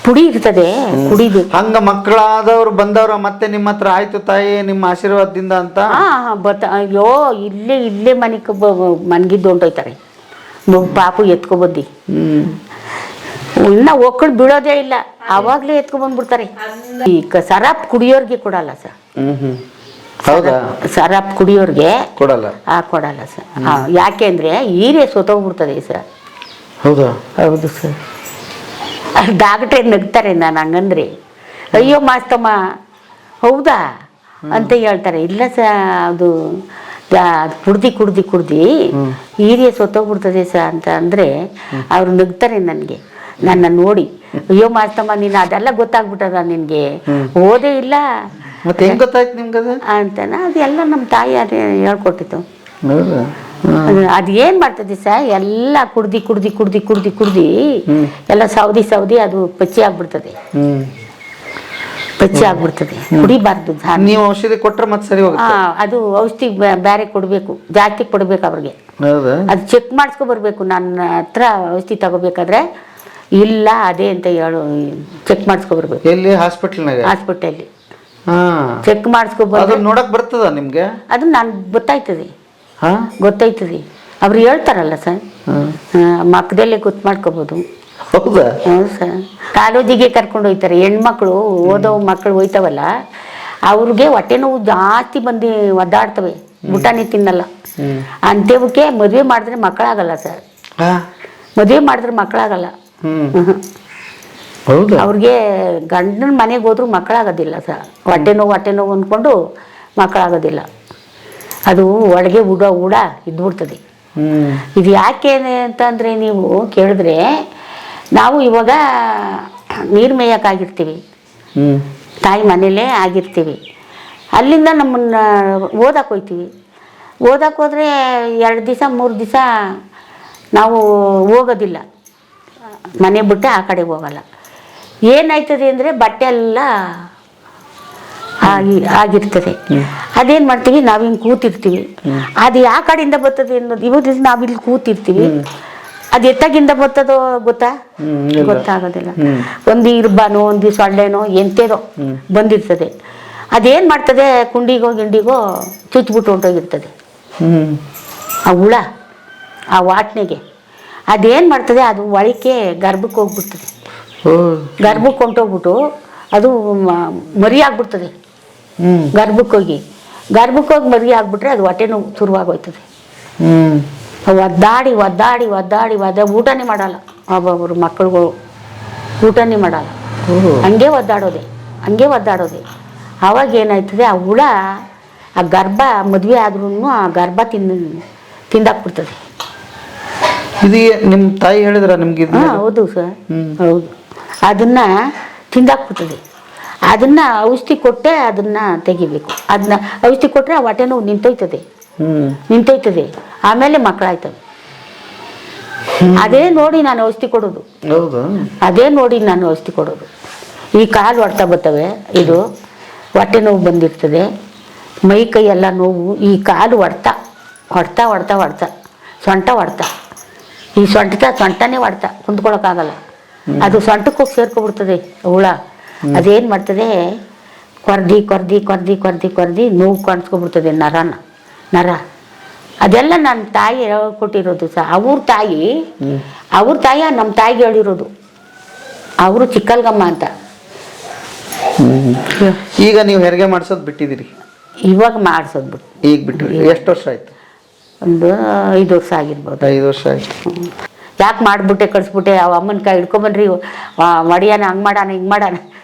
ಪುಡಿ ಇರ್ತದೆ, ಕುಡಿಬೇಕು. ಹಂಗ ಮಕ್ಕಳಾದವ್ರು ಬಂದವ್ರ ಮತ್ತೆ ನಿಮ್ಮ ಹತ್ರ ಆಯ್ತು ತಾಯಿ ನಿಮ್ಮ ಆಶೀರ್ವಾದದಿಂದ ಅಂತ? ಅಯ್ಯೋ ಇಲ್ಲೇ ಮನ್ಗಿದ್ದು ಹೊಂಟೋಯ್ತಾರೆ. ಪಾಪು ಎತ್ಕೊಬಂದು ಇನ್ನ ಒಕ್ಕಳು ಬೀಳೋದೇ ಇಲ್ಲ, ಅವಾಗ್ಲೇ ಎತ್ಕೊಬಂದ್ಬಿಡ್ತಾರೆ. ಈ ಸರಾಪ್ ಕುಡಿಯೋರ್ಗೆ ಕೊಡಲ್ಲ ಸರ್. ಹೌದಾ? ಸರಾಪ್ ಕುಡಿಯೋರ್ಗೆ ಕೊಡಲ್ಲ? ಕೊಡಲ್ಲ ಸರ್. ಯಾಕೆಂದ್ರೆ ಹೀರೆ ಸೊತೋಗ್ಬಿಡ್ತದೆ ಸರ್. ಹೌದಾ? ಹೌದು ಸರ್. ಡಾಕ್ಟ್ರೇ ನಗ್ತಾರೆ ನಾನು ಹಂಗಂದ್ರೆ. ಅಯ್ಯೋ ಮಾಸ್ತಮ್ಮ ಹೌದಾ ಅಂತ ಹೇಳ್ತಾರೆ. ಇಲ್ಲ ಸ ಅದು ಕುಡ್ದು ಹೀರಿಯ ಸೊತ್ತೋಗ್ಬಿಡ್ತದೆ ಸ ಅಂತ ಅಂದರೆ ಅವ್ರು ನಗ್ತಾರೆ ನನಗೆ. ನನ್ನ ನೋಡಿ, ಅಯ್ಯೋ ಮಾಸ್ತಮ್ಮ ನೀನು ಅದೆಲ್ಲ ಗೊತ್ತಾಗ್ಬಿಟ್ಟದ ನಿನಗೆ, ಓದೇ ಇಲ್ಲ ಮತ್ತೆ ಹೆಂಗ್ ಗೊತ್ತಾಯ್ತು ನಿಮ್ಗೆ ಅಂತಾನ? ಅದೆಲ್ಲ ನಮ್ಮ ತಾಯಿ ಅದೇ ಹೇಳ್ಕೊಟ್ಟಿತ್ತು. ಅದು ಏನು ಮಾಡ್ತದೆ ಸರ್, ಎಲ್ಲ ಕುಡ್ದು ಎಲ್ಲ ಸೌದಿ ಅದು ಪಚ್ಚಿ ಆಗ್ಬಿಡ್ತದೆ. ಕುಡಿಬಾರ್ದು. ನೀವು ಔಷಧಿ ಕೊಟ್ರೆ ಮತ್ತೆ ಸರಿ ಹೋಗುತ್ತೆ? ಅದು ಔಷಧಿ ಬೇರೆ ಕೊಡ್ಬೇಕು, ಜಾಸ್ತಿ ಕೊಡ್ಬೇಕು ಅವ್ರಿಗೆ. ಅದು ಚೆಕ್ ಮಾಡಿಸ್ಕೊ ಬರ್ಬೇಕು. ನನ್ನ ಹತ್ರ ಔಷಧಿ ತಗೋಬೇಕಾದ್ರೆ ಇಲ್ಲ ಅದೇ ಅಂತ ಹೇಳು, ಚೆಕ್ ಮಾಡಿಸ್ಕೊ ಬರ್ಬೇಕು. ಎಲ್ಲಿ? ಹಾಸ್ಪಿಟಲ್ ಚೆಕ್ ಮಾಡಿಸ್ಕೊ ಬಂದು ನೋಡಕ್ ಬರ್ತದ ನಿಮ್ಗೆ? ಅದು ನಾನು ಗೊತ್ತಾಯ್ತದೆ. ಅವ್ರು ಹೇಳ್ತಾರಲ್ಲ ಸರ್, ಮಕ್ಕದಲ್ಲೇ ಗೊತ್ತು ಮಾಡ್ಕೋಬೋದು. ಹೌದಾ? ಹೌದು ಸರ್. ಕಾಲೇಜಿಗೆ ಕರ್ಕೊಂಡು ಹೋಗ್ತಾರೆ ಹೆಣ್ಮಕ್ಳು, ಓದೋ ಮಕ್ಕಳು ಹೋಯ್ತವಲ್ಲ, ಅವ್ರಿಗೆ ಹೊಟ್ಟೆ ನೋವು ಜಾಸ್ತಿ ಬಂದು ಒದ್ದಾಡ್ತವೆ, ಊಟನೇ ತಿನ್ನಲ್ಲ. ಅಂತೇವಕ್ಕೆ ಮದುವೆ ಮಾಡಿದ್ರೆ ಮಕ್ಕಳಾಗಲ್ಲ ಸರ್. ಮದುವೆ ಮಾಡಿದ್ರೆ ಮಕ್ಕಳಾಗಲ್ಲ. ಅವ್ರಿಗೆ ಗಂಡನ ಮನೆಗೆ ಹೋದ್ರು ಮಕ್ಕಳಾಗೋದಿಲ್ಲ ಸರ್. ಹೊಟ್ಟೆ ನೋವು ಅಂದ್ಕೊಂಡು ಮಕ್ಕಳಾಗೋದಿಲ್ಲ. ಅದು ಒಳಗೆ ಉಡ ಇದ್ಬಿಡ್ತದೆ. ಇದು ಯಾಕೆ ಅಂತಂದರೆ ನೀವು ಕೇಳಿದ್ರೆ, ನಾವು ಇವಾಗ ನೀರು ಮೇಯಕ್ಕಾಗಿರ್ತೀವಿ, ತಾಯಿ ಮನೇಲೇ ಆಗಿರ್ತೀವಿ. ಅಲ್ಲಿಂದ ನಮ್ಮನ್ನು ಓದಕ್ಕೆ ಹೋಗ್ತೀವಿ. ಓದಕ್ಕೆ ಹೋದರೆ 2 ದಿವಸ 3 ದಿವಸ ನಾವು ಹೋಗೋದಿಲ್ಲ, ಮನೆ ಬಿಟ್ಟೆ ಆ ಕಡೆ ಹೋಗಲ್ಲ. ಏನಾಯ್ತದೆ ಅಂದರೆ ಬಟ್ಟೆ ಎಲ್ಲ ಆಗಿರ್ತದೆ. ಅದೇನು ಮಾಡ್ತೀವಿ, ನಾವು ಹಿಂಗೆ ಕೂತಿರ್ತೀವಿ. ಅದು ಯಾವ ಕಡೆಯಿಂದ ಬರ್ತದೆ ಅನ್ನೋದು ಇವತ್ತು ನಾವಿಲ್ಲಿ ಕೂತಿರ್ತೀವಿ, ಅದು ಎತ್ತಾಗಿಂದ ಬರ್ತದೋ ಗೊತ್ತಾಗೋದಿಲ್ಲ. ಒಂದು ಇರ್ಬಾನೋ ಒಂದು ಸೊಳ್ಳೆನೋ ಎಂತೇನೋ ಬಂದಿರ್ತದೆ. ಅದೇನು ಮಾಡ್ತದೆ, ಕುಂಡಿಗೋ ಗಿಂಡಿಗೋ ಚುಚ್ಬಿಟ್ಟು ಹೊಂಟೋಗಿರ್ತದೆ ಆ ಹುಳ, ಆ ವಾಟ್ನೆಗೆ. ಅದೇನು ಮಾಡ್ತದೆ, ಅದು ಒಳಕ್ಕೆ ಗರ್ಭಕ್ಕೆ ಹೋಗ್ಬಿಡ್ತದೆ. ಗರ್ಭಕ್ಕೆ ಹೊಂಟೋಗ್ಬಿಟ್ಟು ಅದು ಮರಿ ಆಗ್ಬಿಡ್ತದೆ. ಗರ್ಭಕ್ಕೆ ಹೋಗಿ ಮರಿ ಆಗ್ಬಿಟ್ರೆ ಅದು ಹೊಟ್ಟೆ ನೋವು ಶುರುವಾಗೋಯ್ತದೆ. ಒದ್ದಾಡಿ ಊಟನೇ ಮಾಡಲ್ಲ. ಒಬ್ಬೊಬ್ಬರು ಮಕ್ಕಳುಗಳು ಊಟನೇ ಮಾಡಲ್ಲ. ಹಂಗೆ ಒದ್ದಾಡೋದೆ. ಆವಾಗ ಏನಾಯ್ತದೆ, ಆ ಹುಳ ಆ ಗರ್ಭ ಮದುವೆ ಆದ್ರೂ ಆ ಗರ್ಭ ತಿಂದಾಕ್ಬಿಡ್ತದೆ. ಇದು ನಿಮ್ಮ ತಾಯಿ ಹೇಳಿದ್ರ ನಿಮ್ಗೆ? ಹೌದು ಸರ್, ಹೌದು. ಅದನ್ನ ತಿಂದಾಕ್ಬಿಡ್ತದೆ. ಅದನ್ನ ಔಷಧಿ ಕೊಟ್ಟೆ ಅದನ್ನ ತೆಗಿಬೇಕು. ಅದನ್ನ ಔಷಧಿ ಕೊಟ್ಟರೆ ಆ ಹೊಟ್ಟೆ ನೋವು ನಿಂತೋಯ್ತದೆ. ಆಮೇಲೆ ಮಕ್ಕಳಾಯ್ತವೆ. ಅದೇ ನೋಡಿ ನಾನು ಔಷಧಿ ಕೊಡೋದು. ಈ ಕಾಲು ಹೊಡ್ತಾ ಬರ್ತವೆ, ಇದು ಹೊಟ್ಟೆ ನೋವು ಬಂದಿರ್ತದೆ, ಮೈ ಕೈ ಎಲ್ಲ ನೋವು. ಈ ಕಾಲು ಹೊಡ್ತಾ ಸೊಂಟ ಹೊಡ್ತಾ, ಈ ಸೊಂಟನೇ ಹೊಡ್ತಾ ಕುಂತ್ಕೊಳಕ್ಕಾಗಲ್ಲ. ಅದು ಸೊಂಟಕ್ಕೆ ಹೋಗಿ ಸೇರ್ಕೊಬಿಡ್ತದೆ ಹುಳ. ಅದೇನು ಮಾಡ್ತದೆ, ಕೊರ್ದಿ ನೋವು ಕಾಣಿಸ್ಕೊಬಿಡ್ತದೆ ನರ. ಅದೆಲ್ಲ ನನ್ನ ತಾಯಿ ಹೇಳ್ಕೊಟ್ಟಿರೋದು ಸಹ. ಅವ್ರ ತಾಯಿ ನಮ್ಮ ತಾಯಿಗೆ ಹೇಳಿರೋದು. ಅವರು ಚಿಕ್ಕಲ್ಗಮ್ಮ ಅಂತ. ಈಗ ನೀವು ಹೆರಿಗೆ ಮಾಡಿಸೋದು ಬಿಟ್ಟಿದ್ದೀರಿ? ಇವಾಗ ಮಾಡಿಸೋದು ಬಿಟ್ಟು. ಈಗ ಬಿಟ್ಟು ಎಷ್ಟು ವರ್ಷ ಆಯ್ತು? ಒಂದು 5 ವರ್ಷ ಆಗಿರ್ಬೋದು. 5 ವರ್ಷ ಆಯ್ತು. ಯಾಕೆ ಮಾಡಿಬಿಟ್ಟೆ ಕಳಿಸ್ಬಿಟ್ಟೆ, ಅವ ಅಮ್ಮನ ಕೈ ಹಿಡ್ಕೊಂಬನ್ರಿ, ಮಡಿಯಾನ ಹಂಗೆ ಮಾಡೋಣ ಹಿಂಗೆ ಮಾಡೋಣ,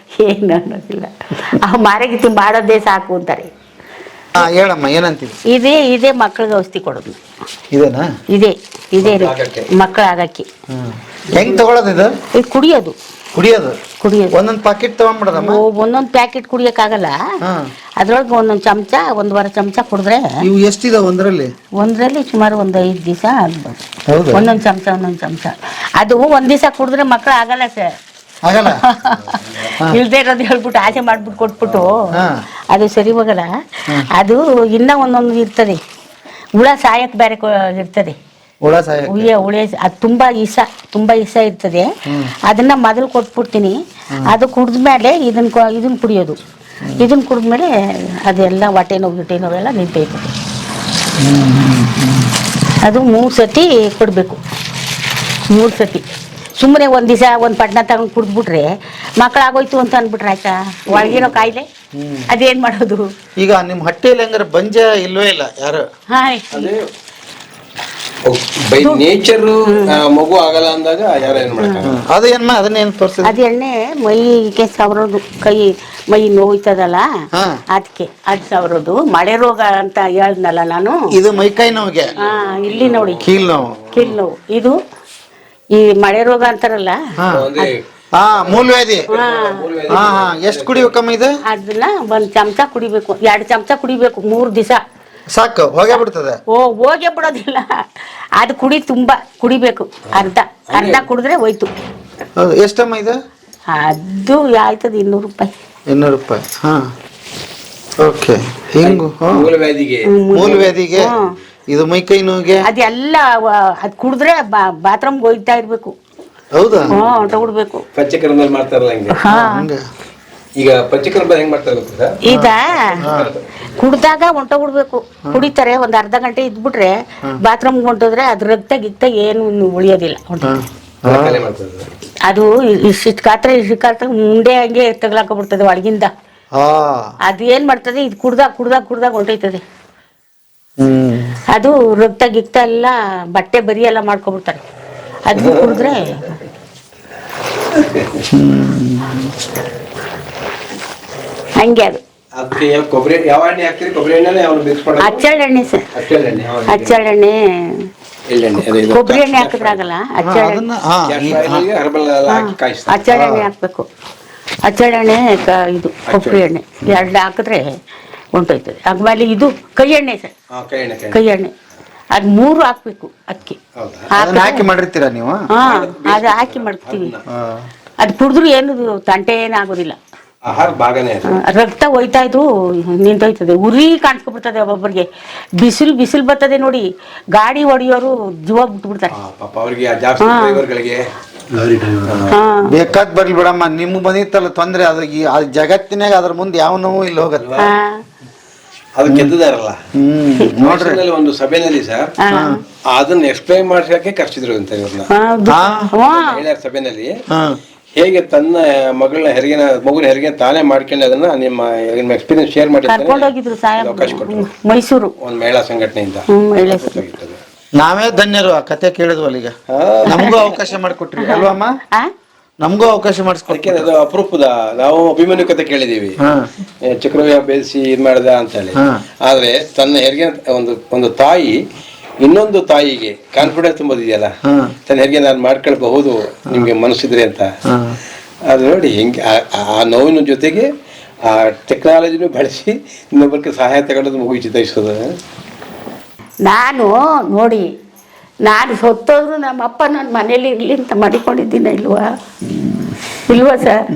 ಏನು ಅನ್ನೋದಿಲ್ಲ. ಆ ಮಾರಗಿತ್ತು ಮಾಡೋದೇ ಸಾಕು ಅಂತಾರೆ. ಹೇಳಮ್ಮ, ಏನಂತೀವಿ? ಇದೇ ಮಕ್ಳಿಗೆ ಔಷಧಿ ಕೊಡೋದು. ಇದೇನಾ? ಇದೇ ಮಕ್ಕಳು ಆಗಕ್ಕೆ. ಹೆಂಗ್ ತಗೊಳ್ಳೋದು ಇದು? ಕುಡಿಯೋದು. ಒಂದೊಂದು ಪ್ಯಾಕೆಟ್ ತಗೊಂಡ್ಬಿಡೋದಮ್ಮ? ಒಂದೊಂದು ಪ್ಯಾಕೆಟ್ ಕುಡಿಯೋಕ್ಕಾಗಲ್ಲ. ಅದ್ರೊಳಗೆ ಒಂದೊಂದು ಚಮಚ, 1.5 ಚಮಚ ಕುಡಿದ್ರೆ. ಇವು ಎಷ್ಟಿದಾವೆ ಒಂದರಲ್ಲಿ? ಸುಮಾರು ಒಂದು 5 ದಿವಸ ಆಗ್ಬೋದು. ಒಂದೊಂದು ಚಮಚ. ಅದು 1 ದಿವಸ ಕುಡಿದ್ರೆ ಮಕ್ಕಳು ಆಗಲ್ಲ ಸರ್. ಆಗಲ್ಲ. ಇಲ್ದೇ ಇರೋದು ಹೇಳ್ಬಿಟ್ಟು ಆಸೆ ಮಾಡ್ಬಿಟ್ಟು ಕೊಟ್ಬಿಟ್ಟು ಅದು ಸರಿ ಹೋಗಲ್ಲ. ಅದು ಇನ್ನ ಒಂದೊಂದು ಇರ್ತದೆ, ಹುಳ ಸಾಯಕ್ಕೆ ಬೇರೆ ಇರ್ತದೆ. ಹುಳ ಸಾಯ ಹುಳಿ ಅದು ತುಂಬಾ ಇಸ ಇರ್ತದೆ. ಅದನ್ನ ಮೊದಲು ಕೊಟ್ಬಿಡ್ತೀನಿ. ಅದು ಕುಡಿದ್ಮೇಲೆ ಇದನ್ನ ಕುಡಿಯೋದು. ಇದನ್ನ ಕುಡಿದ್ಮೇಲೆ ಅದೆಲ್ಲ ಹೊಟ್ಟೆ ನೋವೆಲ್ಲ ನಿಂತೈತದೆ. ಅದು 3 ಸತಿ ಕೊಡಬೇಕು. 3 ಸತಿ. ಸುಮ್ಮನೆ ಒಂದು ದಿವಸ ಒಂದು ಪಟ್ನ ತಗೊಂಡು ಕುಡಿದ್ಬಿಟ್ರೆ ಮಕ್ಕಳಾಗೋಯ್ತು ಅಂತ ಅಂದ್ಬಿಟ್ರೆ ಆಯ್ತಾ, ಒಳಗಿರೋ ಕಾಯಿಲೆ ಅದೇನು ಮಾಡೋದು. ಈಗ ನಿಮ್ಮ ಹೊಟ್ಟೆಯಲ್ಲಿ ಹಂಗಾರೆ ಬಂಜ ಇಲ್ವೇ ಇಲ್ಲ ಯಾರು? ಬೈ ನೇಚರ್ ಮಗು ಆಗಲ್ಲ ಅಂದಾಗ ಯಾರು ಏನ್ ಮಾಡ್ತಾರೆ? ಅದು ಅದನ್ನೇನು ತೋರಿಸಿದ? ಅದು ಎಣ್ಣೆ ಮೈಗೆ ಸವರೋದು, ಮೈ ನೋಯ್ತದಲ್ಲ ಅದಕ್ಕೆ ಅದು ಸವರೋದು. ಮಳೆ ರೋಗ ಅಂತ ಹೇಳ್ದನಲ್ಲ ನಾನು, ಇದು ಮೈಕೈ ನೋವಿಗೆ. ಇಲ್ಲಿ ನೋಡಿ, ಕೀಲ್ ನೋವು. ಇದು ಈ ಮಳೆ ರೋಗ ಅಂತಾರಲ್ಲ, ಮೂಲವ್ಯಾಧಿ. ಎಷ್ಟು ಕುಡಿಬೇಕಮ್ಮ ಇದು? ಅದನ್ನ 1 ಚಮಚ ಕುಡಿಬೇಕು, 2 ಚಮಚ ಕುಡಿಬೇಕು 3 ದಿವಸ ಸಾಕು, ಹೋಗೇ ಬಿಡ್ತದೆ. ಹೋಗೇ ಬಿಡೋದಿಲ್ಲ. ಅದು ತುಂಬಾ ಕುಡಿಬೇಕು. ಅರ್ಧ ಕುಡಿದ್ರೆ ಹೋಯ್ತು. ಎಷ್ಟಮ್ಮ ಇದು? ಅದು ಆಯ್ತದ 200 ರೂಪಾಯಿ. 200 ರೂಪಾಯಿ. ಓಕೆ. ಹಿಂಗು ಮೂಲವ್ಯಾಧಿಗೆ, ಇದು ಮೈಕೈ ನೋವಿಗೆ. ಅದೆಲ್ಲ ಅದು ಕುಡಿದ್ರೆ ಬಾತ್ರೂಮ್ಗೆ ಹೋಗ್ತಾ ಇರ್ಬೇಕು. ಹೌದಾ? ತಗೊಡ್ಬೇಕು. ಪಂಚಕರ್ಮದಲ್ಲಿ ಮಾಡ್ತಾರಲ್ಲ ಹಂಗೆ. ಈಗ ಪಂಚಕರ್ಮ ಹೆಂಗ್ ಮಾಡ್ತಾರೆ ಗೊತ್ತಾ? ಈಗ ಕುಡ್ದಾಗ ಹೊಂಟೋಗ್ಬಿಡ್ಬೇಕು. ಕುಡಿತಾರೆ, ಒಂದು ಅರ್ಧ ಗಂಟೆ ಇದ್ಬಿಟ್ರೆ ಬಾತ್ರೂಮ್ಗೆ ಹೊಂಟೋದ್ರೆ ಅದ್ರ ರಕ್ತ ಗಿಕ್ತ ಏನು ಉಳಿಯೋದಿಲ್ಲ. ಅದು ಇಷ್ಟು ಕಾತ್ರ ಮುಂಡೆ ಹಂಗೆ ತಗ್ಲಾಕೊಂಡ್ಬಿಡ್ತದೆ ಒಳಗಿಂದ. ಅದು ಏನ್ ಮಾಡ್ತದೆ, ಇದು ಕುಡ್ದಾಗ ಹೊಂಟೈತದೆ. ಅದು ರಕ್ತ ಗಿಕ್ತ ಎಲ್ಲ ಬಟ್ಟೆ ಬರಿ ಎಲ್ಲ ಮಾಡ್ಕೊಬಿಡ್ತಾರೆ. ಅದು ಕುಡಿದ್ರೆ ಹಂಗೆ. ಅದು ಕೊಬ್ಬರಿ ಯಾವ ಎಣ್ಣೆ ಹಾಕ್ತೀರಿ? ಕೊಬ್ಬರಿ ಎಣ್ಣೆ ಹಚ್ಚಳೆಣ್ಣೆ ಸರ್. ಹಚ್ಚಳೆಣ್ಣೆ, ಕೊಬ್ಬರಿ ಎಣ್ಣೆ ಹಾಕಿದ್ರಾಗಲ್ಲ, ಹಚ್ಚಳೆಣ್ಣೆ ಹಾಕ್ಬೇಕು. ಹಚ್ಚಳೆಣ್ಣೆ ಇದು ಕೊಬ್ಬರಿ ಎಣ್ಣೆ 2 ಹಾಕಿದ್ರೆ ಹೊಂಟೋಯ್ತದೆ. ಆಮೇಲೆ ಇದು ಕೈ ಎಣ್ಣೆ ಸರ್, ಕೈ ಎಣ್ಣೆ ಅದು 3 ಹಾಕ್ಬೇಕು. ಅಕ್ಕಿ ಹಾಕಿ ಮಾಡಿರ್ತೀರಾ ನೀವು? ಅದು ಹಾಕಿ ಮಾಡ್ತೀವಿ. ಅದು ಕುಡಿದ್ರು ಏನು ತಂಟೆ ಏನಾಗೋದಿಲ್ಲ. ಆಹಾರ ಭಾಗನೇ ರಕ್ತ ಹೋಯ್ತಾ ಇದ್ರು ನಿಂತೋಯ್ತದೆ. ಉರಿ ಕಾಣಿಸ್ಕೊಬಿಡ್ತದೆ ಒಬ್ಬೊಬ್ಬರಿಗೆ. ಬಿಸಿಲು ಬರ್ತದೆ ನೋಡಿ, ಗಾಡಿ ಹೊಡಿಯೋರು ಜೀವ ಬಿಟ್ಬಿಡ್ತಾರೆ. ಬೇಕಾದ್ ಬರ್ಲಿ ಬಿಡಮ್ಮ, ನಿಮ್ಗೆ ಬಂದಿತ್ತಲ್ಲ ತೊಂದ್ರೆ. ಅದು ಜಗತ್ತಿನಾಗ ಅದ್ರ ಮುಂದೆ ಯಾವ ನೋವು ಇಲ್ಲಿ ಹೋಗಲ್ಲ. ಅದು ಗೆದ್ದಾರಲ್ಲ ನೋಡ್ರಿ, ಒಂದು ಸಭೆಯಲ್ಲಿ ಸರ್ ಅದನ್ನ ಎಕ್ಸ್ಪ್ಲೈನ್ ಮಾಡ್ಸಕ್ಕೆ ಕರ್ಸಿದ್ರು ಅಂತ ಇವ್ರನ್ನ ಸಭೆಯಲ್ಲಿ. ಹೇಗೆ ತನ್ನ ಮಗುನ ಹೆರಿಗೆ ತಾನೇ ಮಾಡ್ಕೊಂಡು ಅದನ್ನ ನಿಮ್ಮ ಎಕ್ಸ್ಪೀರಿಯನ್ಸ್ ಶೇರ್ ಮಾಡಿ ಅವಕಾಶ ಕೊಟ್ಟರು ಮೈಸೂರು ಒಂದು ಮಹಿಳಾ ಸಂಘಟನೆಯಿಂದ. ನಾವೇ ಧನ್ಯರು ಆ ಕತೆ ಕೇಳಿದ್ವಲ್ಲ. ಈಗ ನಮಗೂ ಅವಕಾಶ ಮಾಡಿಕೊಟ್ರಿ ಅಲ್ವಮ್ಮ? ನಮಗೂ ಅವಕಾಶ ಮಾಡಿಸ್ಕೊಡ್ತೀನಿ. ಅದು ಅಪರೂಪದ, ನಾವು ಅಭಿಮನ್ಯು ಕತೆ ಕೇಳಿದೀವಿ, ಚಕ್ರವ್ಯೂಹ ಬೇಯಿಸಿ ಇದ್ ಮಾಡ್ದ ಅಂತ ಹೇಳಿ. ಆದ್ರೆ ತನ್ನ ಹೆರಿಗೆ ಒಂದು ತಾಯಿ ಇನ್ನೊಂದು ತಾಯಿಗೆ ಕಾನ್ಫಿಡೆನ್ಸ್ ತುಂಬೋದಿದೆಯಲ್ಲ, ತನ್ನ ಹೆರಿಗೆ ನಾನು ಮಾಡ್ಕೊಳ್ಬಹುದು ನಿಮ್ಗೆ ಮನಸ್ಸಿದ್ರೆ ಅಂತ. ಅದು ನೋಡಿ ಹೆಂಗೆ ಆ ನೋವಿನ ಜೊತೆಗೆ ಆ ಟೆಕ್ನಾಲಜಿನೂ ಬಳಸಿ ಇನ್ನೊಬ್ಬರಿಗೆ ಸಹಾಯ ತಗೊಳ್ಳೋದು ಮಗು ಚಿತ್ರಿಸೋದು. ನಾನು ಸತ್ತೋದ್ರು ನಮ್ಮ ಅಪ್ಪ ನನ್ನ ಮನೇಲಿ ಇರ್ಲಿ ಅಂತ ಮಾಡಿಕೊಂಡಿದ್ದೀನ ಇಲ್ವಾ ಸರ್?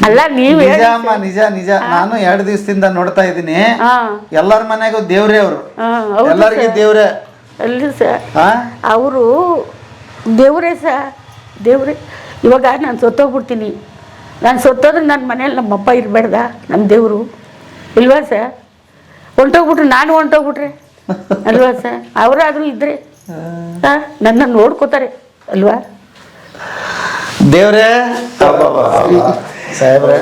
ಅಲ್ಲ ನೀವು ನಿಜ. ನಾನು 2 ದಿವಸದಿಂದ ನೋಡ್ತಾ ಇದ್ದೀನಿ, ಎಲ್ಲರ ಮನೆಗೂ ದೇವ್ರೇ ಅವರು, ಎಲ್ಲರಿಗೂ ದೇವ್ರೇ. ಅಲ್ಲ ಸರ್, ಅವರು ದೇವ್ರೇ ಸರ್, ದೇವ್ರೇ. ಇವಾಗ ನಾನು ಸತ್ತೋಗ್ಬಿಡ್ತೀನಿ, ನಾನು ಸತ್ತೋದ್ರೆ ನನ್ನ ಮನೇಲಿ ನಮ್ಮಪ್ಪ ಇರಬೇಡ್ದ? ನಮ್ಮ ದೇವರು ಇಲ್ವಾ ಸರ್? ಹೊಂಟೋಗ್ಬಿಟ್ರೆ ನಾನು ಹೊಂಟೋಗ್ಬಿಟ್ರೆ ಅಲ್ವಾ ಸರ್? ಅವರಾದ್ರೂ ಇದ್ರೆ ನನ್ನ ನೋಡ್ಕೋತಾರೆ ಅಲ್ವಾ? ದೇವ್ರೇ ಸಾಹೇಬ್ರೆ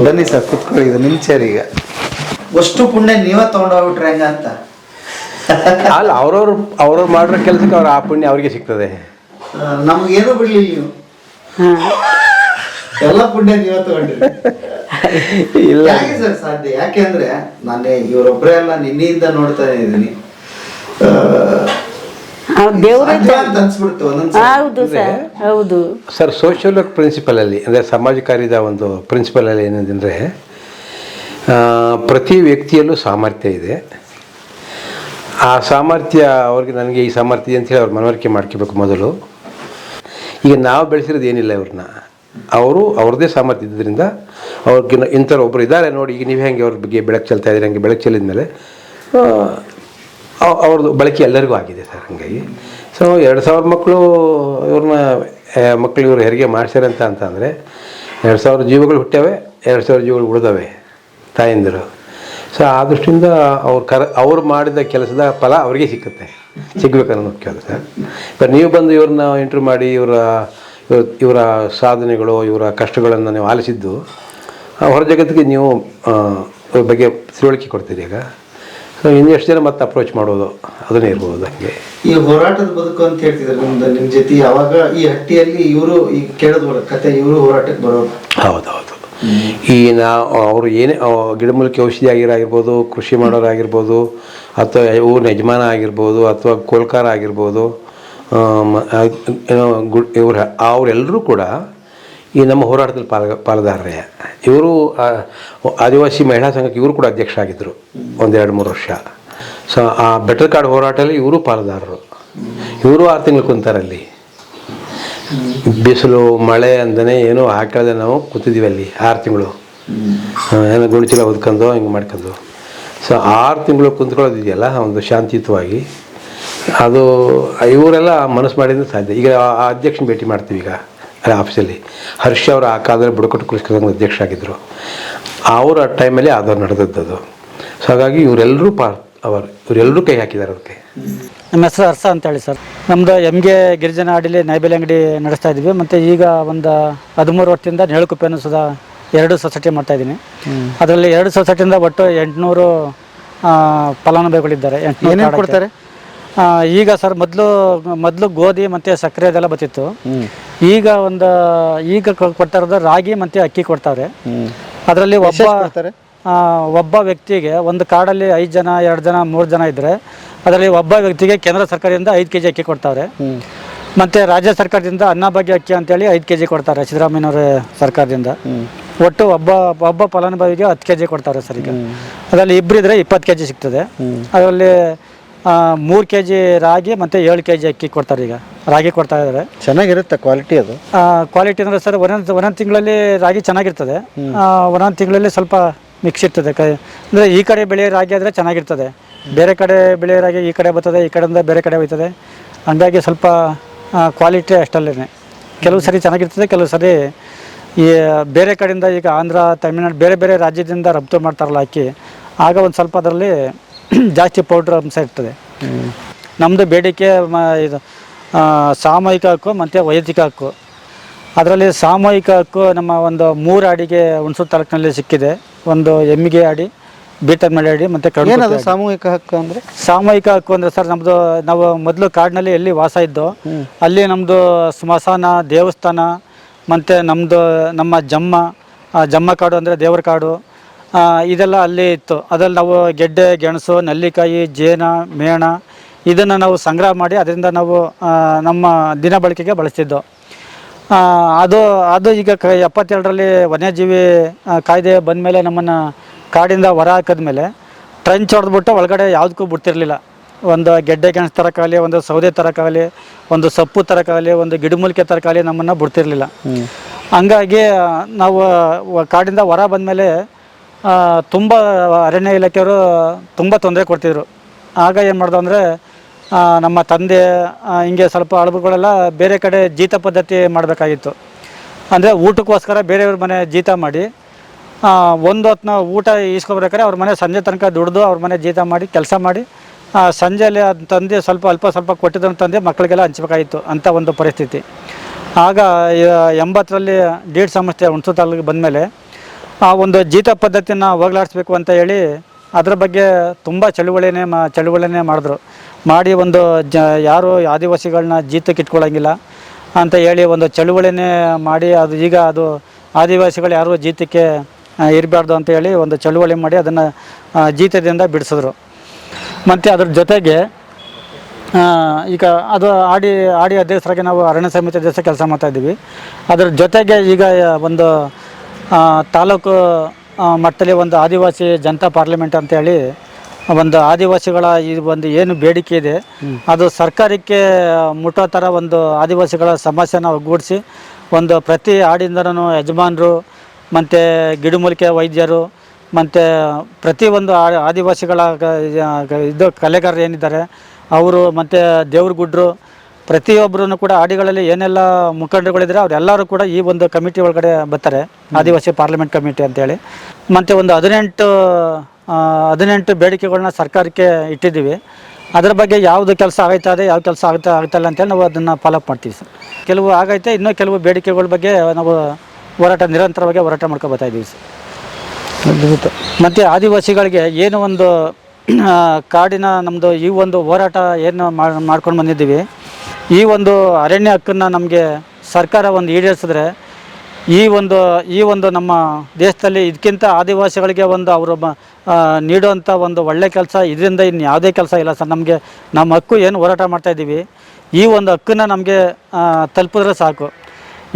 ಬನ್ನಿ ಸರ್, ಕುತ್ಕೊಳ್ಳಿ. ಇದು ನಿಮ್ಮ ಚೇರ್. ಈಗ ಅಷ್ಟು ಪುಣ್ಯ ನೀವೇ ತಗೊಂಡೋಗ್ಬಿಟ್ರೆ ಹೆಂಗ ಅಂತ ಅಲ್ಲ, ಅವ್ರವ್ರು ಮಾಡಿರೋ ಕೆಲಸಕ್ಕೆ ಆ ಪುಣ್ಯ ಅವ್ರಿಗೆ ಸಿಗ್ತದೆ. ನಮ್ಗೇನು ಬಿಡ್ಲಿ ನೀವು, ಎಲ್ಲ ಪುಣ್ಯ ನೀವೇ ತಗೊಂಡಿರಿ. ಇಲ್ಲ ಸರ್, ಸಾಧ್ಯ. ಯಾಕೆಂದ್ರೆ ನಾನು ಇವರೊಬ್ಬರೇ ಅಲ್ಲ, ನಿನ್ನೆಯಿಂದ ನೋಡ್ತಾ ಇದ್ದೀನಿ. ಹೌದು ಸರ್, ಹೌದು ಸರ್. ಸೋಷಿಯಲ್ ವರ್ಕ್ ಪ್ರಿನ್ಸಿಪಲ್ ಅಲ್ಲಿ, ಅಂದರೆ ಸಮಾಜ ಕಾರ್ಯದ ಒಂದು ಪ್ರಿನ್ಸಿಪಲ್ ಅಲ್ಲಿ ಏನಂದರೆ, ಪ್ರತಿ ವ್ಯಕ್ತಿಯಲ್ಲೂ ಸಾಮರ್ಥ್ಯ ಇದೆ. ಆ ಸಾಮರ್ಥ್ಯ ಅವ್ರಿಗೆ ನನಗೆ ಈ ಸಾಮರ್ಥ್ಯ ಇದೆ ಅಂತೇಳಿ ಅವ್ರು ಮನವರಿಕೆ ಮಾಡ್ಕೋಬೇಕು ಮೊದಲು. ಈಗ ನಾವು ಬೆಳೆಸಿರೋದು ಏನಿಲ್ಲ ಇವ್ರನ್ನ, ಅವರು ಅವ್ರದ್ದೇ ಸಾಮರ್ಥ್ಯ ಇದ್ದರಿಂದ ಅವ್ರಿಗೆ ಇಂಥವ್ರು ಒಬ್ಬರು ಇದ್ದಾರೆ ನೋಡಿ. ಈಗ ನೀವು ಹೆಂಗೆ ಅವ್ರ ಬಗ್ಗೆ ಬೆಳಕು ಚೆಲ್ತಾ ಇದ್ದೀರಿ, ಹಂಗೆ ಬೆಳಕು ಚೆಲ್ಲಿದ ಮೇಲೆ ಅವ್ರದ್ದು ಬಳಕೆ ಎಲ್ಲರಿಗೂ ಆಗಿದೆ ಸರ್. ಹಾಗಾಗಿ ಸೊ 2000 ಮಕ್ಕಳು ಇವ್ರನ್ನ ಇವ್ರು ಹೆರಿಗೆ ಮಾಡ್ಸ್ಯಾರೆ ಅಂತಂದರೆ 2000 ಜೀವಗಳು ಹುಟ್ಟ್ಯಾವೆ, 2000 ಜೀವಗಳು ಉಳಿದವೆ ತಾಯಂದಿರು. ಸೊ ಆ ದೃಷ್ಟಿಯಿಂದ ಅವ್ರು ಮಾಡಿದ ಕೆಲಸದ ಫಲ ಅವ್ರಿಗೆ ಸಿಗಬೇಕನ್ನೋ ಮುಖ್ಯ ಸರ್. ಬಟ್ ನೀವು ಬಂದು ಇವ್ರನ್ನ ಇಂಟರ್ವ್ಯೂ ಮಾಡಿ ಇವರ ಸಾಧನೆಗಳು, ಇವರ ಕಷ್ಟಗಳನ್ನು ನೀವು ಆಲಿಸಿದ್ದು ಹೊರ ಜಗತ್ತಿಗೆ ನೀವು ಇವ್ರ ಬಗ್ಗೆ ತಿಳುವಳಿಕೆ ಕೊಡ್ತೀರಿ. ಈಗ ಸೊ ಇನ್ನೆಷ್ಟು ಜನ ಮತ್ತೆ ಅಪ್ರೋಚ್ ಮಾಡೋದು ಅದನ್ನೇ ಇರ್ಬೋದು. ಹಾಗೆ ಈ ಹೋರಾಟದ ಬದುಕು ಅಂತ ಹೇಳ್ತಿದ್ದಾರೆ ನಿಮ್ಮ ಜೊತೆ ಯಾವಾಗ ಈ ಹಟ್ಟಿಯಲ್ಲಿ ಇವರು ಈ ಕೇಳೋದು ಕತೆ ಇವರು ಹೋರಾಟಕ್ಕೆ ಬರೋರು. ಹೌದೌದು. ಈ ಅವರು ಏನೇ ಗಿಡಮೂಲಿಕೆ ಔಷಧಿ ಆಗಿರ್ಬೋದು, ಕೃಷಿ ಮಾಡೋರಾಗಿರ್ಬೋದು, ಅಥವಾ ಊರಿನ ಯಜಮಾನ ಆಗಿರ್ಬೋದು, ಅಥವಾ ಕೋಲ್ಕಾರ ಆಗಿರ್ಬೋದು, ಅವರೆಲ್ಲರೂ ಕೂಡ ಈ ನಮ್ಮ ಹೋರಾಟದಲ್ಲಿ ಪಾಲುದಾರರೇ. ಇವರು ಆದಿವಾಸಿ ಮಹಿಳಾ ಸಂಘಕ್ಕೆ ಇವರು ಕೂಡ ಅಧ್ಯಕ್ಷ ಆಗಿದ್ದರು 1-2-3 ವರ್ಷ. ಸೊ ಆ ಬೆಟರ್ ಕಾರ್ಡ್ ಹೋರಾಟದಲ್ಲಿ ಇವರು ಪಾಲುದಾರರು. ಇವರು 6 ತಿಂಗಳು ಕುಂತಾರಲ್ಲಿ, ಬಿಸಿಲು ಮಳೆ ಅಂದನೇ ಏನೋ ಹಾಕದೆ ನಾವು ಕೂತಿದ್ದೀವಿ ಅಲ್ಲಿ 6 ತಿಂಗಳು, ಏನೋ ಗುಣಿಚೀಲ ಹೊದ್ಕೊಂಡು ಹಿಂಗೆ ಮಾಡ್ಕೊಂಡು. ಸೊ 6 ತಿಂಗಳು ಕುಂತ್ಕೊಳ್ಳೋದಿದೆಯಲ್ಲ ಒಂದು ಶಾಂತಿಯುತವಾಗಿ, ಅದು ಇವರೆಲ್ಲ ಮನಸ್ಸು ಮಾಡಿದ್ರೆ ಸಾಧ್ಯ. ಈಗ ಆ ಅಧ್ಯಕ್ಷನ ಭೇಟಿ ಮಾಡ್ತೀವಿ ಈಗ ಆಫೀಸಲ್ಲಿ. ಹರ್ಷ ಅವರು ಆ ಕಾಲದಲ್ಲಿ ಬುಡಕಟ್ಟು ಕೃಷಿ ಸಂಘದ ಅಧ್ಯಕ್ಷ ಆಗಿದ್ದರು. ಅವರ ಟೈಮಲ್ಲಿ ಆಧಾರ್ ನಡೆದದ್ದು. ಸೊ ಹಾಗಾಗಿ ಇವರೆಲ್ಲರೂ ಕೈ ಹಾಕಿದ್ದಾರೆ ಅದಕ್ಕೆ. ನಮ್ಮ ಹೆಸರು ಹರ್ಷ ಅಂತೇಳಿ ಸರ್. ನಮ್ಮದು MG ಗಿರಿಜನ ಅಡಿಲಿ ನೈಬೇಲೆ ಅಂಗಡಿ ನಡೆಸ್ತಾ ಇದ್ವಿ. ಮತ್ತು ಈಗ ಒಂದು 13 ವರ್ಷದಿಂದ ನೆಳಕುಪ್ಪೆನೂ ಸುಧಾ 2 ಸೊಸೈಟಿ ಮಾಡ್ತಾಯಿದ್ದೀನಿ. ಅದರಲ್ಲಿ 2 ಸೊಸೈಟಿಯಿಂದ ಒಟ್ಟು 800 ಫಲಾನುಭವಿಗಳಿದ್ದಾರೆ. ಏನೇನು ಕೊಡ್ತಾರೆ ಈಗ ಸರ್? ಮೊದಲು ಗೋಧಿ ಮತ್ತು ಸಕ್ಕರೆ ಅದೆಲ್ಲ ಬರ್ತಿತ್ತು. ಈಗ ಕೊಡ್ತಾ ಇರೋದು ರಾಗಿ ಮತ್ತು ಅಕ್ಕಿ ಕೊಡ್ತಾವ್ರೆ. ಅದರಲ್ಲಿ ಒಬ್ಬ ವ್ಯಕ್ತಿಗೆ ಒಂದು ಕಾರ್ಡಲ್ಲಿ 5 ಜನ, 2 ಜನ, 3 ಜನ ಇದ್ದರೆ ಅದರಲ್ಲಿ ಒಬ್ಬ ವ್ಯಕ್ತಿಗೆ ಕೇಂದ್ರ ಸರ್ಕಾರದಿಂದ 5 kg ಅಕ್ಕಿ ಕೊಡ್ತಾವ್ರೆ. ಮತ್ತು ರಾಜ್ಯ ಸರ್ಕಾರದಿಂದ ಅನ್ನಭಾಗ್ಯ ಅಕ್ಕಿ ಅಂತೇಳಿ 5 kg ಕೊಡ್ತಾರೆ ಸಿದ್ದರಾಮಯ್ಯನವರ ಸರ್ಕಾರದಿಂದ. ಒಟ್ಟು ಒಬ್ಬ ಫಲಾನುಭವಿಗೆ 10 kg ಕೊಡ್ತಾರೆ ಸರ್. ಈಗ ಅದರಲ್ಲಿ ಇಬ್ಬರಿದ್ರೆ 20 kg ಸಿಗ್ತದೆ. ಅದರಲ್ಲಿ 3 kg ರಾಗಿ ಮತ್ತು 7 kg ಅಕ್ಕಿ ಕೊಡ್ತಾರೆ. ಈಗ ರಾಗಿ ಕೊಡ್ತಾ ಇದ್ದಾರೆ. ಚೆನ್ನಾಗಿರುತ್ತೆ ಕ್ವಾಲಿಟಿ. ಅದು ಕ್ವಾಲಿಟಿ ಅಂದರೆ ಸರ್ ಒಂದೊಂದು ತಿಂಗಳಲ್ಲಿ ರಾಗಿ ಚೆನ್ನಾಗಿರ್ತದೆ, ಒಂದೊಂದು ತಿಂಗಳಲ್ಲಿ ಸ್ವಲ್ಪ ಮಿಕ್ಸ್ ಇರ್ತದೆ. ಅಂದರೆ ಈ ಕಡೆ ಬೆಳೆಯೋ ರಾಗಿ ಆದರೆ ಚೆನ್ನಾಗಿರ್ತದೆ, ಬೇರೆ ಕಡೆ ಬೆಳೆಯೋ ರಾಗಿ ಈ ಕಡೆ ಬರ್ತದೆ, ಈ ಕಡೆಯಿಂದ ಬೇರೆ ಕಡೆ ಹೋಯ್ತದೆ. ಹಂಗಾಗಿ ಸ್ವಲ್ಪ ಕ್ವಾಲಿಟಿ ಅಷ್ಟಲ್ಲೇ ಕೆಲವು ಸರಿ ಚೆನ್ನಾಗಿರ್ತದೆ, ಕೆಲವು ಸರಿ ಈ ಬೇರೆ ಕಡೆಯಿಂದ ಈಗ ಆಂಧ್ರ, ತಮಿಳ್ನಾಡು ಬೇರೆ ಬೇರೆ ರಾಜ್ಯದಿಂದ ರಫ್ತು ಮಾಡ್ತಾರಲ್ಲ ಅಕ್ಕಿ, ಆಗ ಒಂದು ಸ್ವಲ್ಪ ಅದರಲ್ಲಿ ಜಾಸ್ತಿ ಪೌಡ್ರ್ ಅಂಶ ಇರ್ತದೆ. ನಮ್ಮದು ಬೇಡಿಕೆ ಇದು ಸಾಮೂಹಿಕ ಹಕ್ಕು ಮತ್ತು ವೈಯಕ್ತಿಕ ಹಕ್ಕು. ಅದರಲ್ಲಿ ಸಾಮೂಹಿಕ ಹಕ್ಕು ನಮ್ಮ ಒಂದು 3 ಅಡಿಗೆ ಹುಣಸೂರು ತಾಲೂಕಿನಲ್ಲಿ ಸಿಕ್ಕಿದೆ. ಒಂದು MG ಅಡಿ, ಬೀತರ್ಮಳೆ ಅಡಿ ಮತ್ತು ಕಡೂರು. ಸಾಮೂಹಿಕ ಹಕ್ಕು ಅಂದರೆ ಸರ್ ನಾವು ಮೊದಲು ಕಾಡಿನಲ್ಲಿ ಎಲ್ಲಿ ವಾಸ ಇದ್ದೋ ಅಲ್ಲಿ ನಮ್ಮದು ಸ್ಮಶಾನ, ದೇವಸ್ಥಾನ ಮತ್ತು ನಮ್ಮ ಜಮ್ಮ ಕಾಡು ಅಂದರೆ ದೇವರ ಕಾಡು, ಇದೆಲ್ಲ ಅಲ್ಲಿ ಇತ್ತು. ಅದ್ರಲ್ಲಿ ನಾವು ಗೆಡ್ಡೆ, ಗೆಣಸು, ನಲ್ಲಿಕಾಯಿ, ಜೇನ, ಮೇಣ ಇದನ್ನು ನಾವು ಸಂಗ್ರಹ ಮಾಡಿ ಅದರಿಂದ ನಾವು ನಮ್ಮ ದಿನ ಬಳಕೆಗೆ ಬಳಸ್ತಿದ್ದೋ. ಅದು ಈಗ 72ರಲ್ಲಿ ವನ್ಯಜೀವಿ ಕಾಯ್ದೆ ಬಂದಮೇಲೆ ನಮ್ಮನ್ನು ಕಾಡಿಂದ ಹೊರ ಹಾಕಿದ್ಮೇಲೆ ಟ್ರಂಚ್ ಹೊಡೆದ್ಬಿಟ್ಟು ಒಳಗಡೆ ಯಾವುದಕ್ಕೂ ಬಿಡ್ತಿರ್ಲಿಲ್ಲ. ಒಂದು ಗೆಡ್ಡೆ ಗೆಣಸು ತರಕಾಗಲಿ, ಒಂದು ಸೌದೆ ತರಕಾಗಲಿ, ಒಂದು ಸೊಪ್ಪು ತರಕಾಗಲಿ, ಒಂದು ಗಿಡಮೂಲಿಕೆ ತರಕಾಗಲಿ ನಮ್ಮನ್ನು ಬಿಡ್ತಿರ್ಲಿಲ್ಲ. ಹಂಗಾಗಿ ನಾವು ಕಾಡಿಂದ ಹೊರ ಬಂದಮೇಲೆ ತುಂಬ ಅರಣ್ಯ ಇಲಾಖೆಯವರು ತುಂಬ ತೊಂದರೆ ಕೊಡ್ತಿದ್ರು. ಆಗ ಏನು ಮಾಡ್ದು ಅಂದರೆ ನಮ್ಮ ತಂದೆ ಹಿಂಗೆ ಸ್ವಲ್ಪ ಅಳಬುಗಳೆಲ್ಲ ಬೇರೆ ಕಡೆ ಜೀತ ಪದ್ಧತಿ ಮಾಡಬೇಕಾಗಿತ್ತು. ಅಂದರೆ ಊಟಕ್ಕೋಸ್ಕರ ಬೇರೆಯವ್ರ ಮನೆ ಜೀತ ಮಾಡಿ ಒಂದು ಹೊತ್ತಿನ ಊಟ ಈಸ್ಕೊಬೇಕಾದ್ರೆ ಅವ್ರ ಮನೆ ಸಂಜೆ ತನಕ ದುಡಿದು ಅವ್ರ ಮನೆ ಜೀತ ಮಾಡಿ ಕೆಲಸ ಮಾಡಿ ಸಂಜೆಯಲ್ಲಿ ಅದು ತಂದೆ ಅಲ್ಪ ಸ್ವಲ್ಪ ಕೊಟ್ಟಿದ್ದನ್ನು ತಂದೆ ಮಕ್ಕಳಿಗೆಲ್ಲ ಹಂಚಬೇಕಾಗಿತ್ತು ಅಂಥ ಒಂದು ಪರಿಸ್ಥಿತಿ. ಆಗ 80ರಲ್ಲಿ ಡೀಡ್ ಸಂಸ್ಥೆ ಹುಣಸೂರು ತಾಲೂಕಿಗೆ ಬಂದಮೇಲೆ ಆ ಒಂದು ಜೀತ ಪದ್ಧತಿಯನ್ನು ಹೋಗಲಾಡಿಸ್ಬೇಕು ಅಂತ ಹೇಳಿ ಅದರ ಬಗ್ಗೆ ತುಂಬ ಚಳುವಳಿನೇ ಮಾಡಿ ಒಂದು ಯಾರು ಆದಿವಾಸಿಗಳನ್ನ ಜೀತಕ್ಕೆ ಇಟ್ಕೊಳ್ಳೋಂಗಿಲ್ಲ ಅಂತ ಹೇಳಿ ಒಂದು ಚಳುವಳಿನೇ ಮಾಡಿ ಅದು ಆದಿವಾಸಿಗಳು ಯಾರು ಜೀತಕ್ಕೆ ಇರಬಾರ್ದು ಅಂತ ಹೇಳಿ ಒಂದು ಚಳುವಳಿ ಮಾಡಿ ಅದನ್ನು ಜೀತದಿಂದ ಬಿಡಿಸಿದ್ರು. ಮತ್ತು ಅದ್ರ ಜೊತೆಗೆ ಈಗ ಅದು ಆಡಿ ಅಧ್ಯಕ್ಷರಾಗಿ ನಾವು ಅರಣ್ಯ ಸಮಿತಿ ಅಧ್ಯಕ್ಷ ಕೆಲಸ ಮಾಡ್ತಾಯಿದ್ದೀವಿ. ಅದ್ರ ಜೊತೆಗೆ ಈಗ ಒಂದು ತಾಲೂಕು ಮಟ್ಟದಲ್ಲಿ ಒಂದು ಆದಿವಾಸಿ ಜನತಾ ಪಾರ್ಲಿಮೆಂಟ್ ಅಂತೇಳಿ ಒಂದು ಆದಿವಾಸಿಗಳ ಈ ಒಂದು ಏನು ಬೇಡಿಕೆ ಇದೆ ಅದು ಸರ್ಕಾರಕ್ಕೆ ಮುಟ್ಟೋ ಥರ ಒಂದು ಆದಿವಾಸಿಗಳ ಸಮಸ್ಯೆನ ಒಗ್ಗೂಡಿಸಿ ಒಂದು ಪ್ರತಿ ಹಾಡಿಂದನೂ ಯಜಮಾನರು ಮತ್ತು ಗಿಡಮೂಲಿಕೆ ವೈದ್ಯರು ಮತ್ತು ಪ್ರತಿಯೊಂದು ಆದಿವಾಸಿಗಳ ಇದು ಕಲೆಗಾರರು ಏನಿದ್ದಾರೆ ಅವರು ಮತ್ತು ದೇವ್ರಗುಡ್ರು ಪ್ರತಿಯೊಬ್ಬರೂ ಕೂಡ ಹಾಡಿಗಳಲ್ಲಿ ಏನೆಲ್ಲ ಮುಖಂಡರುಗಳಿದ್ದಾರೆ ಅವರೆಲ್ಲರೂ ಕೂಡ ಈ ಒಂದು ಕಮಿಟಿ ಒಳಗಡೆ ಬರ್ತಾರೆ, ಆದಿವಾಸಿ ಪಾರ್ಲಿಮೆಂಟ್ ಕಮಿಟಿ ಅಂತೇಳಿ. ಮತ್ತು ಒಂದು 18 ಬೇಡಿಕೆಗಳನ್ನ ಸರ್ಕಾರಕ್ಕೆ ಇಟ್ಟಿದ್ದೀವಿ. ಅದರ ಬಗ್ಗೆ ಯಾವುದು ಕೆಲಸ ಆಗ್ತಾ ಇದೆ, ಯಾವ ಕೆಲಸ ಆಗ್ತಾಯಿಲ್ಲ ಅಂತೇಳಿ ನಾವು ಅದನ್ನು ಫಾಲೋಅಪ್ ಮಾಡ್ತೀವಿ ಸರ್. ಕೆಲವು ಆಗೈತೆ, ಇನ್ನೂ ಕೆಲವು ಬೇಡಿಕೆಗಳ ಬಗ್ಗೆ ನಾವು ನಿರಂತರವಾಗಿ ಹೋರಾಟ ಮಾಡ್ಕೊ ಬರ್ತಾ ಇದ್ದೀವಿ ಸರ್. ಮತ್ತು ಆದಿವಾಸಿಗಳಿಗೆ ಏನು ಒಂದು ಕಾಡಿನ ನಮ್ಮದು ಈ ಒಂದು ಹೋರಾಟ ಏನು ಮಾಡ್ಕೊಂಡು ಬಂದಿದ್ದೀವಿ, ಈ ಒಂದು ಅರಣ್ಯ ಹಕ್ಕನ್ನು ನಮಗೆ ಸರ್ಕಾರ ಒಂದು ಈಡೇರಿಸಿದ್ರೆ ಈ ಒಂದು ನಮ್ಮ ದೇಶದಲ್ಲಿ ಇದಕ್ಕಿಂತ ಆದಿವಾಸಿಗಳಿಗೆ ಒಂದು ಅವರು ನೀಡುವಂಥ ಒಂದು ಒಳ್ಳೆ ಕೆಲಸ ಇದರಿಂದ ಇನ್ನು ಯಾವುದೇ ಕೆಲಸ ಇಲ್ಲ ಸರ್. ನಮ್ಮ ಹಕ್ಕು ಏನು ಹೋರಾಟ ಮಾಡ್ತಾಯಿದ್ದೀವಿ, ಈ ಒಂದು ಹಕ್ಕನ್ನು ನಮಗೆ ತಲುಪಿದ್ರೆ ಸಾಕು.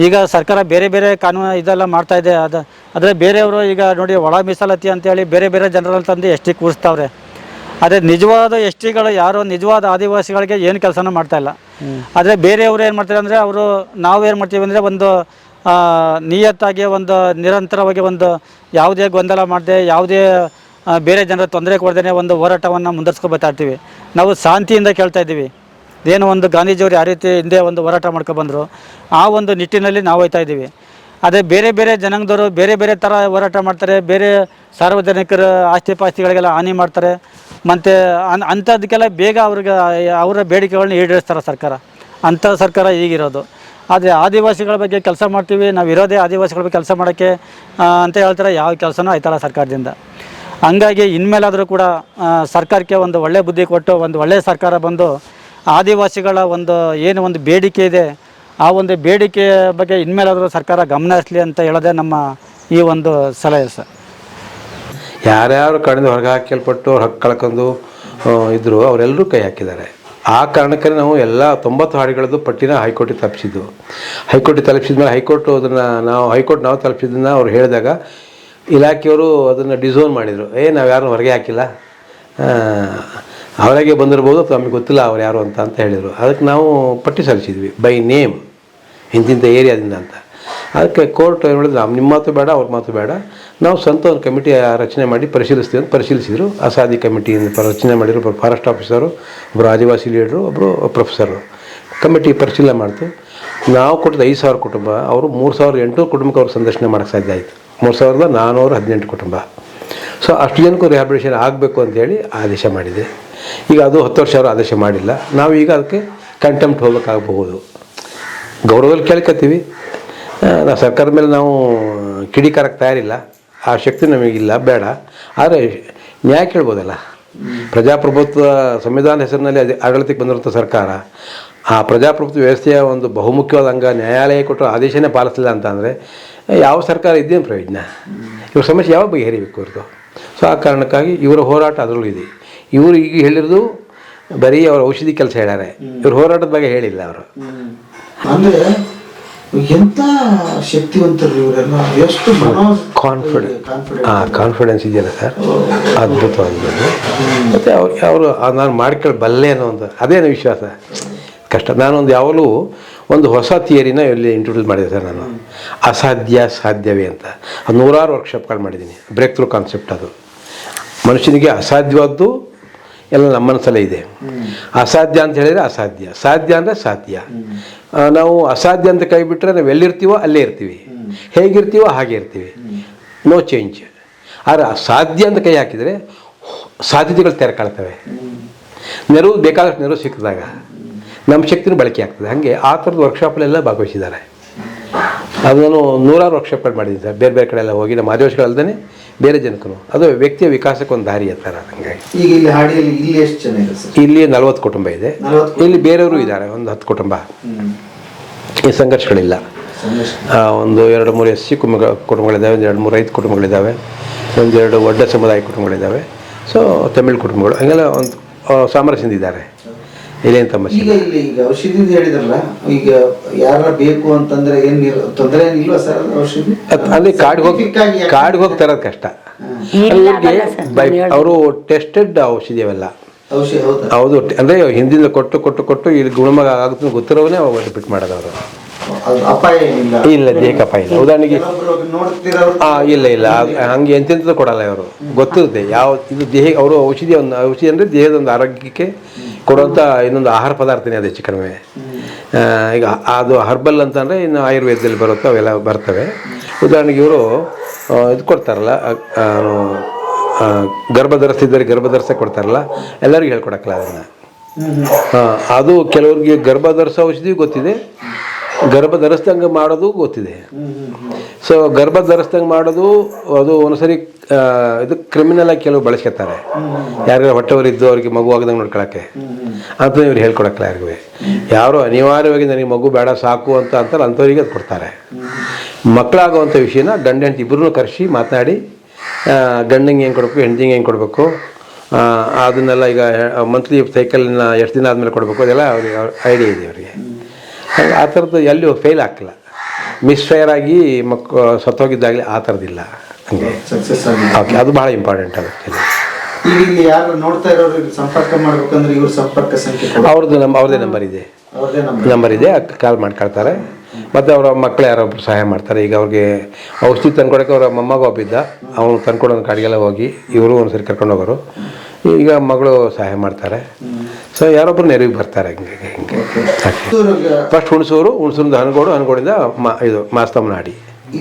ಈಗ ಸರ್ಕಾರ ಬೇರೆ ಬೇರೆ ಕಾನೂನು ಇದೆಲ್ಲ ಮಾಡ್ತಾಯಿದೆ, ಆದರೆ ಬೇರೆಯವರು ಈಗ ನೋಡಿ ಒಳ ಮೀಸಲಾತಿ ಅಂತೇಳಿ ಬೇರೆ ಬೇರೆ ಜನರಲ್ಲಿ ತಂದು ಎಸ್ ಟಿ ಕೂರಿಸ್ತಾವ್ರೆ. ಅದೇ ನಿಜವಾದ ಎಸ್ ಟಿಗಳು ಯಾರು ನಿಜವಾದ ಆದಿವಾಸಿಗಳಿಗೆ ಏನು ಕೆಲಸನೂ ಮಾಡ್ತಾಯಿಲ್ಲ. ಆದರೆ ಬೇರೆಯವರು ಏನು ಮಾಡ್ತಾರೆ ಅಂದರೆ ನಾವು ಏನು ಮಾಡ್ತೀವಿ ಅಂದರೆ ಒಂದು ನಿಯತ್ತಾಗಿ ಒಂದು ನಿರಂತರವಾಗಿ ಒಂದು ಯಾವುದೇ ಗೊಂದಲ ಮಾಡದೆ ಯಾವುದೇ ಬೇರೆ ಜನರ ತೊಂದರೆ ಕೊಡ್ದೇ ಒಂದು ಹೋರಾಟವನ್ನು ಮುಂದುವರ್ಸ್ಕೊಂಡು ಬರ್ತಾ ಇರ್ತೀವಿ. ನಾವು ಶಾಂತಿಯಿಂದ ಕೇಳ್ತಾ ಇದ್ದೀವಿ. ಏನು ಒಂದು ಗಾಂಧೀಜಿಯವರು ಯಾವ ರೀತಿ ಹಿಂದೆ ಒಂದು ಹೋರಾಟ ಮಾಡ್ಕೊಬಂದರು ಆ ಒಂದು ನಿಟ್ಟಿನಲ್ಲಿ ನಾವು ಹೋಗ್ತಾ ಇದ್ದೀವಿ. ಅದೇ ಬೇರೆ ಬೇರೆ ಜನಾಂಗದವರು ಬೇರೆ ಬೇರೆ ಥರ ಹೋರಾಟ ಮಾಡ್ತಾರೆ, ಬೇರೆ ಸಾರ್ವಜನಿಕರ ಆಸ್ತಿ ಪಾಸ್ತಿಗಳಿಗೆಲ್ಲ ಹಾನಿ ಮಾಡ್ತಾರೆ. ಮತ್ತು ಅಂಥದಕ್ಕೆಲ್ಲ ಬೇಗ ಅವರ ಬೇಡಿಕೆಗಳನ್ನ ಈಡೇರಿಸ್ತಾರೆ ಸರ್ಕಾರ. ಅಂಥ ಸರ್ಕಾರ ಈಗಿರೋದು. ಆದರೆ ಆದಿವಾಸಿಗಳ ಬಗ್ಗೆ ಕೆಲಸ ಮಾಡ್ತೀವಿ, ನಾವು ಇರೋದೇ ಆದಿವಾಸಿಗಳ ಬಗ್ಗೆ ಕೆಲಸ ಮಾಡೋಕ್ಕೆ ಅಂತ ಹೇಳ್ತಾರೆ. ಯಾವ ಕೆಲಸನೂ ಆಯ್ತಲ್ಲ ಸರ್ಕಾರದಿಂದ. ಹಂಗಾಗಿ ಇನ್ಮೇಲಾದರೂ ಕೂಡ ಸರ್ಕಾರಕ್ಕೆ ಒಂದು ಒಳ್ಳೆ ಬುದ್ಧಿ ಕೊಟ್ಟು ಒಂದು ಒಳ್ಳೆಯ ಸರ್ಕಾರ ಬಂದು ಆದಿವಾಸಿಗಳ ಏನು ಒಂದು ಬೇಡಿಕೆ ಇದೆ ಆ ಒಂದು ಬೇಡಿಕೆ ಬಗ್ಗೆ ಇನ್ಮೇಲಾದರೂ ಸರ್ಕಾರ ಗಮನ ಹರಿಸಲಿ ಅಂತ ಹೇಳೋದೇ ನಮ್ಮ ಈ ಒಂದು ಸಲಹೆ ಸರ್. ಯಾರ್ಯಾರು ಕಡೆಯಿಂದ ಹೊರಗೆ ಹಾಕಲ್ಪಟ್ಟು ಹಕ್ಕು ಕಳ್ಕೊಂಡು ಇದ್ದರು ಅವರೆಲ್ಲರೂ ಕೈ ಹಾಕಿದ್ದಾರೆ. ಆ ಕಾರಣಕ್ಕೆ ನಾವು ಎಲ್ಲ 90 ಹಾಡಿಗಳದ್ದು ಪಟ್ಟಿನ ಹೈಕೋರ್ಟಿಗೆ ತಲುಪಿಸಿದ್ದು. ಹೈಕೋರ್ಟಿಗೆ ತಲುಪಿಸಿದ ಮೇಲೆ ಹೈಕೋರ್ಟ್ ನಾವು ತಲುಪಿಸಿದ್ದನ್ನು ಅವ್ರು ಹೇಳಿದಾಗ ಇಲಾಖೆಯವರು ಅದನ್ನು ಡಿಸೋನ್ ಮಾಡಿದರು. ನಾವು ಯಾರನ್ನೂ ಹೊರಗೆ ಹಾಕಿಲ್ಲ, ಅವರಾಗೆ ಬಂದಿರ್ಬೋದು ಅಥವಾ ನಮಗೆ ಗೊತ್ತಿಲ್ಲ ಅವ್ರು ಯಾರು ಅಂತ ಹೇಳಿದರು. ಅದಕ್ಕೆ ನಾವು ಪಟ್ಟಿ ಸಲ್ಲಿಸಿದ್ವಿ ಬೈ ನೇಮ್, ಇಂತಿಂಥ ಏರಿಯಾದಿಂದ ಅಂತ. ಅದಕ್ಕೆ ಕೋರ್ಟ್ ಏನು ಹೇಳಿದ್ರು, ನಿಮ್ಮ ಮಾತು ಬೇಡ, ಅವ್ರ ಮಾತು ಬೇಡ, ನಾವು ಸ್ವಂತ ಒಂದು ಕಮಿಟಿ ರಚನೆ ಮಾಡಿ ಪರಿಶೀಲಿಸ್ತೀವಿ ಅಂತ ಪರಿಶೀಲಿಸಿದರು. ಅಸಾದಿ ಕಮಿಟಿಯಿಂದ ರಚನೆ ಮಾಡಿದ್ರು. ಒಬ್ಬರು ಫಾರೆಸ್ಟ್ ಆಫೀಸರು, ಒಬ್ಬರು ಆದಿವಾಸಿ ಲೀಡ್ರು, ಒಬ್ಬರು ಪ್ರೊಫೆಸರು. ಕಮಿಟಿ ಪರಿಶೀಲನೆ ಮಾಡ್ತು. ನಾವು ಕೊಟ್ಟಿದ್ದು 5,000 ಕುಟುಂಬ, ಅವರು 3,800 ಕುಟುಂಬಕ್ಕೆ ಅವ್ರು ಸಂದರ್ಶನ ಮಾಡೋಕ್ಕೆ ಸಾಧ್ಯ ಆಯಿತು. 3,418 ಕುಟುಂಬ. ಸೊ ಅಷ್ಟು ಜನಕ್ಕೂ ರಿಹ್ಯಾಬಿಲಿಟೇಷನ್ ಆಗಬೇಕು ಅಂತೇಳಿ ಆದೇಶ ಮಾಡಿದೆ. ಈಗ ಅದು 10 ವರ್ಷ ಅವರು ಆದೇಶ ಮಾಡಿಲ್ಲ. ನಾವು ಈಗ ಅದಕ್ಕೆ ಕಂಟೆಂಪ್ಟ್ ಹೋಗಬೇಕಾಗಬಹುದು. ಗೌರವದಲ್ಲಿ ಕೇಳ್ಕೊತೀವಿ. ನಾವು ಸರ್ಕಾರದ ಮೇಲೆ ನಾವು ಕಿಡಿಕಾರಕ್ಕೆ ತಯಾರಿಲ್ಲ, ಆ ಶಕ್ತಿ ನಮಗಿಲ್ಲ, ಬೇಡ. ಆದರೆ ನ್ಯಾಯ ಕೇಳ್ಬೋದಲ್ಲ. ಪ್ರಜಾಪ್ರಭುತ್ವ ಸಂವಿಧಾನ ಹೆಸರಿನಲ್ಲಿ ಆಡಳಿತಕ್ಕೆ ಬಂದಿರುವಂಥ ಸರ್ಕಾರ ಆ ಪ್ರಜಾಪ್ರಭುತ್ವ ವ್ಯವಸ್ಥೆಯ ಒಂದು ಬಹುಮುಖ್ಯವಾದ ಅಂಗ ನ್ಯಾಯಾಲಯ ಕೊಟ್ಟರು ಆದೇಶನೇ ಪಾಲಿಸಲಿಲ್ಲ ಅಂತ ಅಂದರೆ ಯಾವ ಸರ್ಕಾರ ಇದ್ದೇನು ಪ್ರಯೋಜನ? ಇವ್ರ ಸಮಸ್ಯೆ ಯಾವಾಗ ಬಗೆಹರಿಬೇಕು ಇವ್ರದ್ದು? ಸೊ ಆ ಕಾರಣಕ್ಕಾಗಿ ಇವರ ಹೋರಾಟ ಅದರಲ್ಲೂ ಇದೆ. ಇವರು ಈಗ ಹೇಳಿರೋದು ಬರೀ ಅವ್ರ ಔಷಧಿ ಕೆಲಸ ಹೇಳ್ಯಾರೆ, ಇವ್ರ ಹೋರಾಟದ ಬಗ್ಗೆ ಹೇಳಿಲ್ಲ ಅವರು. ಅಂದರೆ ಎಂಥ ಶಕ್ತಿವಂತರು ಇವರೆಲ್ಲ, ಎಷ್ಟು ಕಾನ್ಫಿಡೆನ್ಸ್ ಇದೆಯಲ್ಲ ಸರ್, ಅದ್ಭುತವಾದದ್ದು. ಮತ್ತು ಅವರು ನಾನು ಮಾಡ್ಕೊಳ್ಬಲ್ಲೆ ಅನ್ನೋ ಒಂದು ಅದೇನು ವಿಶ್ವಾಸ ಕಷ್ಟ. ನಾನೊಂದು ಯಾವಾಗಲೂ ಒಂದು ಹೊಸ ಥಿಯರಿನ ಇಲ್ಲಿ ಇಂಟ್ರೊಡ್ಯೂಸ್ ಮಾಡಿದೆ ಸರ್. ನಾನು ಅಸಾಧ್ಯ ಸಾಧ್ಯವೇ ಅಂತ 100 ವರ್ಕ್ಶಾಪ್ಗಳು ಮಾಡಿದ್ದೀನಿ. Breakthrough concept. ಅದು ಮನುಷ್ಯನಿಗೆ ಅಸಾಧ್ಯವಾದ್ದು ಎಲ್ಲ ನಮ್ಮ ಮನಸ್ಸಲ್ಲೇ ಇದೆ. ಅಸಾಧ್ಯ ಅಂತ ಹೇಳಿದರೆ ಅಸಾಧ್ಯ, ಸಾಧ್ಯ ಅಂದರೆ ಸಾಧ್ಯ. ನಾವು ಅಸಾಧ್ಯ ಅಂತ ಕೈ ಬಿಟ್ಟರೆ ನಾವು ಎಲ್ಲಿರ್ತೀವೋ ಅಲ್ಲೇ ಇರ್ತೀವಿ, ಹೇಗಿರ್ತೀವೋ ಹಾಗೆ ಇರ್ತೀವಿ, ನೋ ಚೇಂಜ್. ಆದರೆ ಅಸಾಧ್ಯ ಅಂತ ಕೈ ಹಾಕಿದರೆ ಸಾಧ್ಯತೆಗಳು ತೆರೆಕಾಳ್ತವೆ. ನೆರವು ಬೇಕಾದಷ್ಟು ನೆರವು ಸಿಕ್ಕಿದಾಗ ನಮ್ಮ ಶಕ್ತಿನೂ ಬಳಕೆ ಆಗ್ತದೆ. ಹಾಗೆ ಆ ಥರದ ವರ್ಕ್ಶಾಪಲ್ಲೆಲ್ಲ ಭಾಗವಹಿಸಿದ್ದಾರೆ. ಅದು ನಾನು 100 ವರ್ಕ್ಶಾಪ್ಗಳು ಮಾಡಿದ್ದೀನಿ ಸರ್. ಬೇರೆ ಬೇರೆ ಕಡೆ ಎಲ್ಲ ಹೋಗಿ ನಮ್ಮ ಆದಿವಾಸಿಗಳಲ್ಲದೇ ಬೇರೆ ಜನಕ್ಕೂ ಅದು ವ್ಯಕ್ತಿಯ ವಿಕಾಸಕ್ಕೆ ಒಂದು ದಾರಿ ಅಂತಾರೆ. ಹಾಗಾಗಿ ಈಗ ಇಲ್ಲಿ ಹಾಡಿಯಲ್ಲಿ ಇಲ್ಲಿ ಎಷ್ಟು ಜನ ಇದೆ ಸರ್? ಇಲ್ಲಿ 40 ಕುಟುಂಬ ಇದೆ. ಇಲ್ಲಿ ಬೇರೆಯವರು ಇದ್ದಾರೆ, ಒಂದು 10 ಕುಟುಂಬ. ಈ ಸಂಘರ್ಷಗಳಿಲ್ಲ. ಒಂದು 2-3 SC ಕುಟುಂಬಗಳಿದ್ದಾವೆ, 2-3 ರೈತ ಕುಟುಂಬಗಳಿದ್ದಾವೆ, 1-2 ಒಡ್ಡ ಸಮುದಾಯ ಕುಟುಂಬಗಳಿದ್ದಾವೆ. ಸೊ ತಮಿಳ್ ಕುಟುಂಬಗಳು ಹಂಗೆಲ್ಲ ಒಂದು ಸಾಮರಸ್ಯದಿಂದ ಇದ್ದಾರೆ. ಇಲ್ಲೇನು ಸಮಸ್ಯೆ ಈಗ ಈಗ ಔಷಧಿ ಹೇಳಿದ್ರಲ್ಲ, ಈಗ ಯಾರ ಬೇಕು ಅಂತಂದ್ರೆ ಏನು ತೊಂದರೆ ಏನಿಲ್ವಾ ಸರ್? ಔಷಧಿ ಅಲ್ಲಿ ಕಾಡಿಗೆ ಹೋಗಿ ತರೋದು ಕಷ್ಟ. ಇಲ್ಲ ಆಗಲ್ಲ ಸರ್, ನಾನು ಹೇಳ್ದೆ. ಅವರು ಟೆಸ್ಟೆಡ್ ಔಷಧಿ ಅವೆಲ್ಲ. ಔಷಧಿ ಹೌದಾ? ಹೌದು, ಅಂದರೆ ಹಿಂದಿಂದ ಕೊಟ್ಟು ಇಲ್ಲಿ ಗುಣಮುಖ ಆಗುತ್ತೆ ಗೊತ್ತಿರೋವೇ ಅವಾಗ ರಿಪೀಟ್ ಮಾಡೋದು ಅವರು. ಅದು ಅಪಾಯ ಏನಿಲ್ಲ? ಇಲ್ಲ, ದೇಹಕ್ಕೆ ಅಪಾಯ ಇಲ್ಲ. ಉದಾಹರಣೆಗೆ ನೋಡ್ತಿರೋರು ಇಲ್ಲ ಹಂಗೆ ಎಂತೆಂಥದ್ದು ಕೊಡಲ್ಲ ಅವರು. ಗೊತ್ತಿರುತ್ತೆ ಯಾವ ಇದು ದೇಹ. ಅವರು ಔಷಧಿ ಅಂದರೆ ದೇಹದ ಒಂದು ಆರೋಗ್ಯಕ್ಕೆ ಕೊಡುವಂಥ ಇನ್ನೊಂದು ಆಹಾರ ಪದಾರ್ಥನೇ ಅದು ಹೆಚ್ಚು ಕಡಿಮೆ. ಈಗ ಅದು ಹರ್ಬಲ್ ಅಂತಂದರೆ ಇನ್ನು ಆಯುರ್ವೇದದಲ್ಲಿ ಬರುತ್ತೋ ಅವೆಲ್ಲ ಬರ್ತವೆ. ಉದಾಹರಣೆಗೆ ಇವರು ಇದು ಕೊಡ್ತಾರಲ್ಲ, ಗರ್ಭ ಧರಿಸ್ತಿದ್ದರೆ ಗರ್ಭ ಧರಿಸ ಕೊಡ್ತಾರಲ್ಲ, ಎಲ್ಲರಿಗೂ ಹೇಳ್ಕೊಡಕ್ಕಲ್ಲ ಅದನ್ನು. ಅದು ಕೆಲವ್ರಿಗೆ ಗರ್ಭ ಧರಿಸೋ ಔಷಧಿ ಗೊತ್ತಿದೆ, ಗರ್ಭ ಧರಿಸ್ದಂಗೆ ಮಾಡೋದು ಗೊತ್ತಿದೆ. ಸೊ ಗರ್ಭ ಧರಿಸ್ದಂಗೆ ಮಾಡೋದು ಅದು ಒಂದ್ಸರಿ ಇದು ಕ್ರಿಮಿನಲ್ ಆಗಿ ಕೆಲವು ಬಳಸ್ಕೊತಾರೆ. ಯಾರಿಗಾರ ಹೊಟ್ಟೆವರಿದ್ದು ಅವ್ರಿಗೆ ಮಗು ಆಗದಂಗೆ ನೋಡ್ಕೊಳಕ್ಕೆ ಅಂತ ಇವ್ರು ಹೇಳ್ಕೊಡಕ್ಕಲ್ಲ ಯಾರಿಗೂ. ಯಾರು ಅನಿವಾರ್ಯವಾಗಿ ನನಗೆ ಮಗು ಬೇಡ ಸಾಕು ಅಂತಾರೆ ಅಂಥವ್ರಿಗೆ ಅದು ಕೊಡ್ತಾರೆ. ಮಕ್ಕಳಾಗುವಂಥ ವಿಷಯನ ಗಂಡ ಹೆಂಡತಿ ಇಬ್ಬರನ್ನೂ ಕರೆಸಿ ಮಾತನಾಡಿ ಗಂಡಂಗೆ ಹೆಂಗೆ ಕೊಡಬೇಕು, ಹೆಂಡತಿಗೆ ಹೆಂಗೆ ಕೊಡಬೇಕು, ಅದನ್ನೆಲ್ಲ ಈಗ ಮಂತ್ಲಿ ಸೈಕಲ್ನ ಎಷ್ಟು ದಿನ ಆದಮೇಲೆ ಕೊಡಬೇಕು ಅದೆಲ್ಲ ಅವ್ರಿಗೆ ಐಡಿಯಾ ಇದೆ ಅವರಿಗೆ. ಆ ಥರದ್ದು ಎಲ್ಲಿಯೂ ಫೇಲ್ ಆಗ್ತಿಲ್ಲ. ಮಿಸ್ಫೈರ್ ಆಗಿ ಸತ್ತೋಗಿದ್ದಾಗಲಿ ಆ ಥರದ್ದಿಲ್ಲ. ಹಂಗೆ ಸಕ್ಸಸ್ ಆಗಿದೆ. ಓಕೆ, ಅದು ಭಾಳ ಇಂಪಾರ್ಟೆಂಟ್ ಆಗುತ್ತೆ. ಈಗ ಇಲ್ಲಿ ಯಾರು ನೋಡ್ತಾ ಇರೋರಿಗೆ ಸಂಪರ್ಕ ಮಾಡ್ಬೇಕಂದ್ರೆ ಇವ್ರ ಸಂಪರ್ಕ ಸಂಖ್ಯೆ ಅವ್ರದ್ದೇ ನಂಬರ್ ಇದೆ. ನಂಬರ್ ಇದೆ, ಕಾಲ್ ಮಾಡ್ಕೊಳ್ತಾರೆ. ಮತ್ತು ಅವರ ಮಕ್ಕಳು ಯಾರೊಬ್ರು ಸಹಾಯ ಮಾಡ್ತಾರೆ. ಈಗ ಅವ್ರಿಗೆ ಔಷಧಿ ತಂದ್ಕೊಡೋಕೆ ಅವರ ಮೊಮ್ಮಗ ಒಬ್ಬಿದ್ದ, ಅವನು ತಂದ್ಕೊಡೋದು ಕಾಡಿಗೆಲ್ಲ ಹೋಗಿ ಇವರು ಒಂದ್ಸರಿ ಕರ್ಕೊಂಡು ಹೋಗೋರು. ಈಗ ಮಗಳು ಸಹಾಯ ಮಾಡ್ತಾರೆ. ಸೊ ಯಾರೊಬ್ಬರು ನೆರವಿಗೆ ಬರ್ತಾರೆ. ಹಿಂಗೆ ಫಸ್ಟ್ ಹುಣಸೂರಿಂದ ಹನಗೋಡಿಂದ ಇದು ಮಾಸ್ತಮ್ಮನಾಡಿ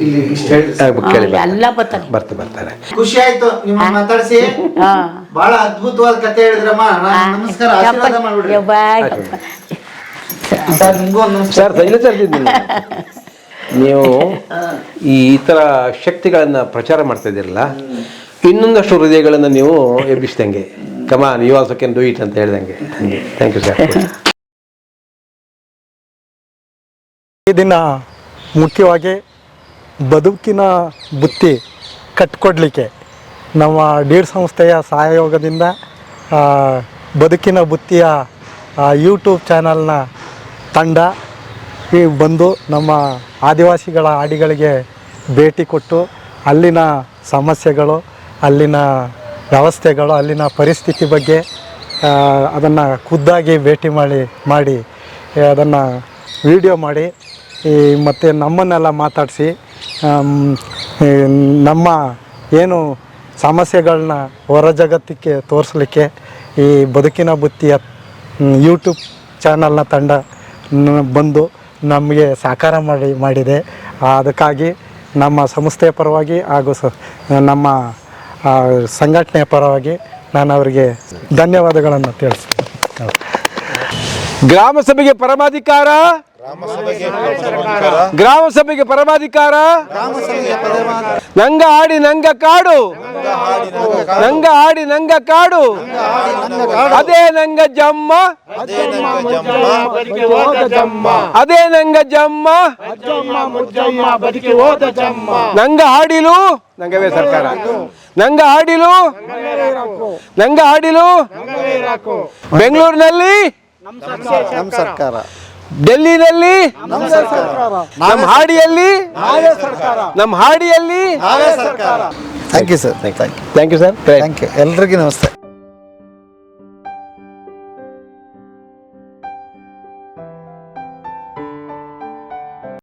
ಇಲ್ಲಿ ಇಷ್ಟು ಹೇಳಿ ಕೇಳಿ ಎಲ್ಲ ಬರ್ತಾರೆ. ಬರ್ತಾರೆ. ಖುಷಿ ಆಯ್ತು ನಿಮ್ಮ ಮಾತಾಡಿಸಿ. ಬಹಳ ಅದ್ಭುತವಾದ ಕಥೆ ಹೇಳಿದ್ರಮ್ಮ. ನಮಸ್ಕಾರ, ಆಶೀರ್ವಾದ ಮಾಡ್ಬಿಡ್ರಿ ಸರ್. ನಿಮ್ಗೂ ಒಂದು ನಮಸ್ಕಾರ. ಸರ್ ನೀವು ಈ ಥರ ಶಕ್ತಿಗಳನ್ನು ಪ್ರಚಾರ ಮಾಡ್ತಾ ಇದ್ದೀರಲ್ಲ, ಇನ್ನೊಂದಷ್ಟು ಹೃದಯಗಳನ್ನು ನೀವು ಎಬ್ಬಿಸ್ದಂಗೆ. Come on, you also can do it ಅಂತ ಹೇಳ್ದಂಗೆ. Thank you sir. ಈ ದಿನ ಮುಖ್ಯವಾಗಿ ಬದುಕಿನ ಬುತ್ತಿ ಕಟ್ಕೊಡ್ಲಿಕ್ಕೆ ನಮ್ಮ ಡೀಡ್ ಸಂಸ್ಥೆಯ ಸಹಯೋಗದಿಂದ ಬದುಕಿನ ಬುತ್ತಿಯ ಯೂಟ್ಯೂಬ್ ಚಾನಲ್ನ ತಂಡ ಈ ಬಂದು ನಮ್ಮ ಆದಿವಾಸಿಗಳ ಹಾಡಿಗಳಿಗೆ ಭೇಟಿ ಕೊಟ್ಟು ಅಲ್ಲಿನ ಸಮಸ್ಯೆಗಳು, ಅಲ್ಲಿನ ವ್ಯವಸ್ಥೆಗಳು, ಅಲ್ಲಿನ ಪರಿಸ್ಥಿತಿ ಬಗ್ಗೆ ಅದನ್ನು ಖುದ್ದಾಗಿ ಭೇಟಿ ಮಾಡಿ ಅದನ್ನು ವಿಡಿಯೋ ಮಾಡಿ ಮತ್ತು ನಮ್ಮನ್ನೆಲ್ಲ ಮಾತಾಡಿಸಿ ನಮ್ಮ ಏನು ಸಮಸ್ಯೆಗಳನ್ನ ಹೊರ ಜಗತ್ತಿಗೆ ತೋರಿಸ್ಲಿಕ್ಕೆ ಈ ಬದುಕಿನ ಬುತ್ತಿಯ ಯೂಟ್ಯೂಬ್ ಚಾನಲ್ನ ತಂಡ ಬಂದು ನಮಗೆ ಸಹಕಾರ ಮಾಡಿದೆ. ಅದಕ್ಕಾಗಿ ನಮ್ಮ ಸಂಸ್ಥೆಯ ಪರವಾಗಿ ಹಾಗೂ ನಮ್ಮ ಸಂಘಟನೆಯ ಪರವಾಗಿ ನಾನು ಅವರಿಗೆ ಧನ್ಯವಾದಗಳನ್ನು ತಿಳಿಸ್ತೀನಿ. ಗ್ರಾಮ ಸಭೆಗೆ ಪರಮಾಧಿಕಾರ, ಗ್ರಾಮ ಸಭೆಗೆ ಪರಮಾಧಿಕಾರ. ನಂಗ ಹಾಡಿ ನಂಗ ಕಾಡು, ನಂಗ ಹಾಡಿ ನಂಗ ಕಾಡು, ಅದೇ ನಂಗ ಜಮ್ಮ, ಅದೇ ನಂಗ ಜಮ್ಮ, ನಂಗ ಹಾಡಿಲು ನಂಗವೇ ಸರ್ಕಾರ, ನಂಗ ಹಾಡಿಲು ನಂಗ ಹಾಡಿಲು ಬೆಂಗಳೂರಿನಲ್ಲಿ ನಮ್ಮ ಸರ್ಕಾರ, ಡೆಲ್ಲಿನಲ್ಲಿ ನಮ್ಮ ಹಾಡಿಯಲ್ಲಿ, ನಮ್ಮ ಹಾಡಿಯಲ್ಲಿ. Thank you sir. Thank you sir. Thank you. ಎಲ್ರಿಗೂ ನಮಸ್ತೆ.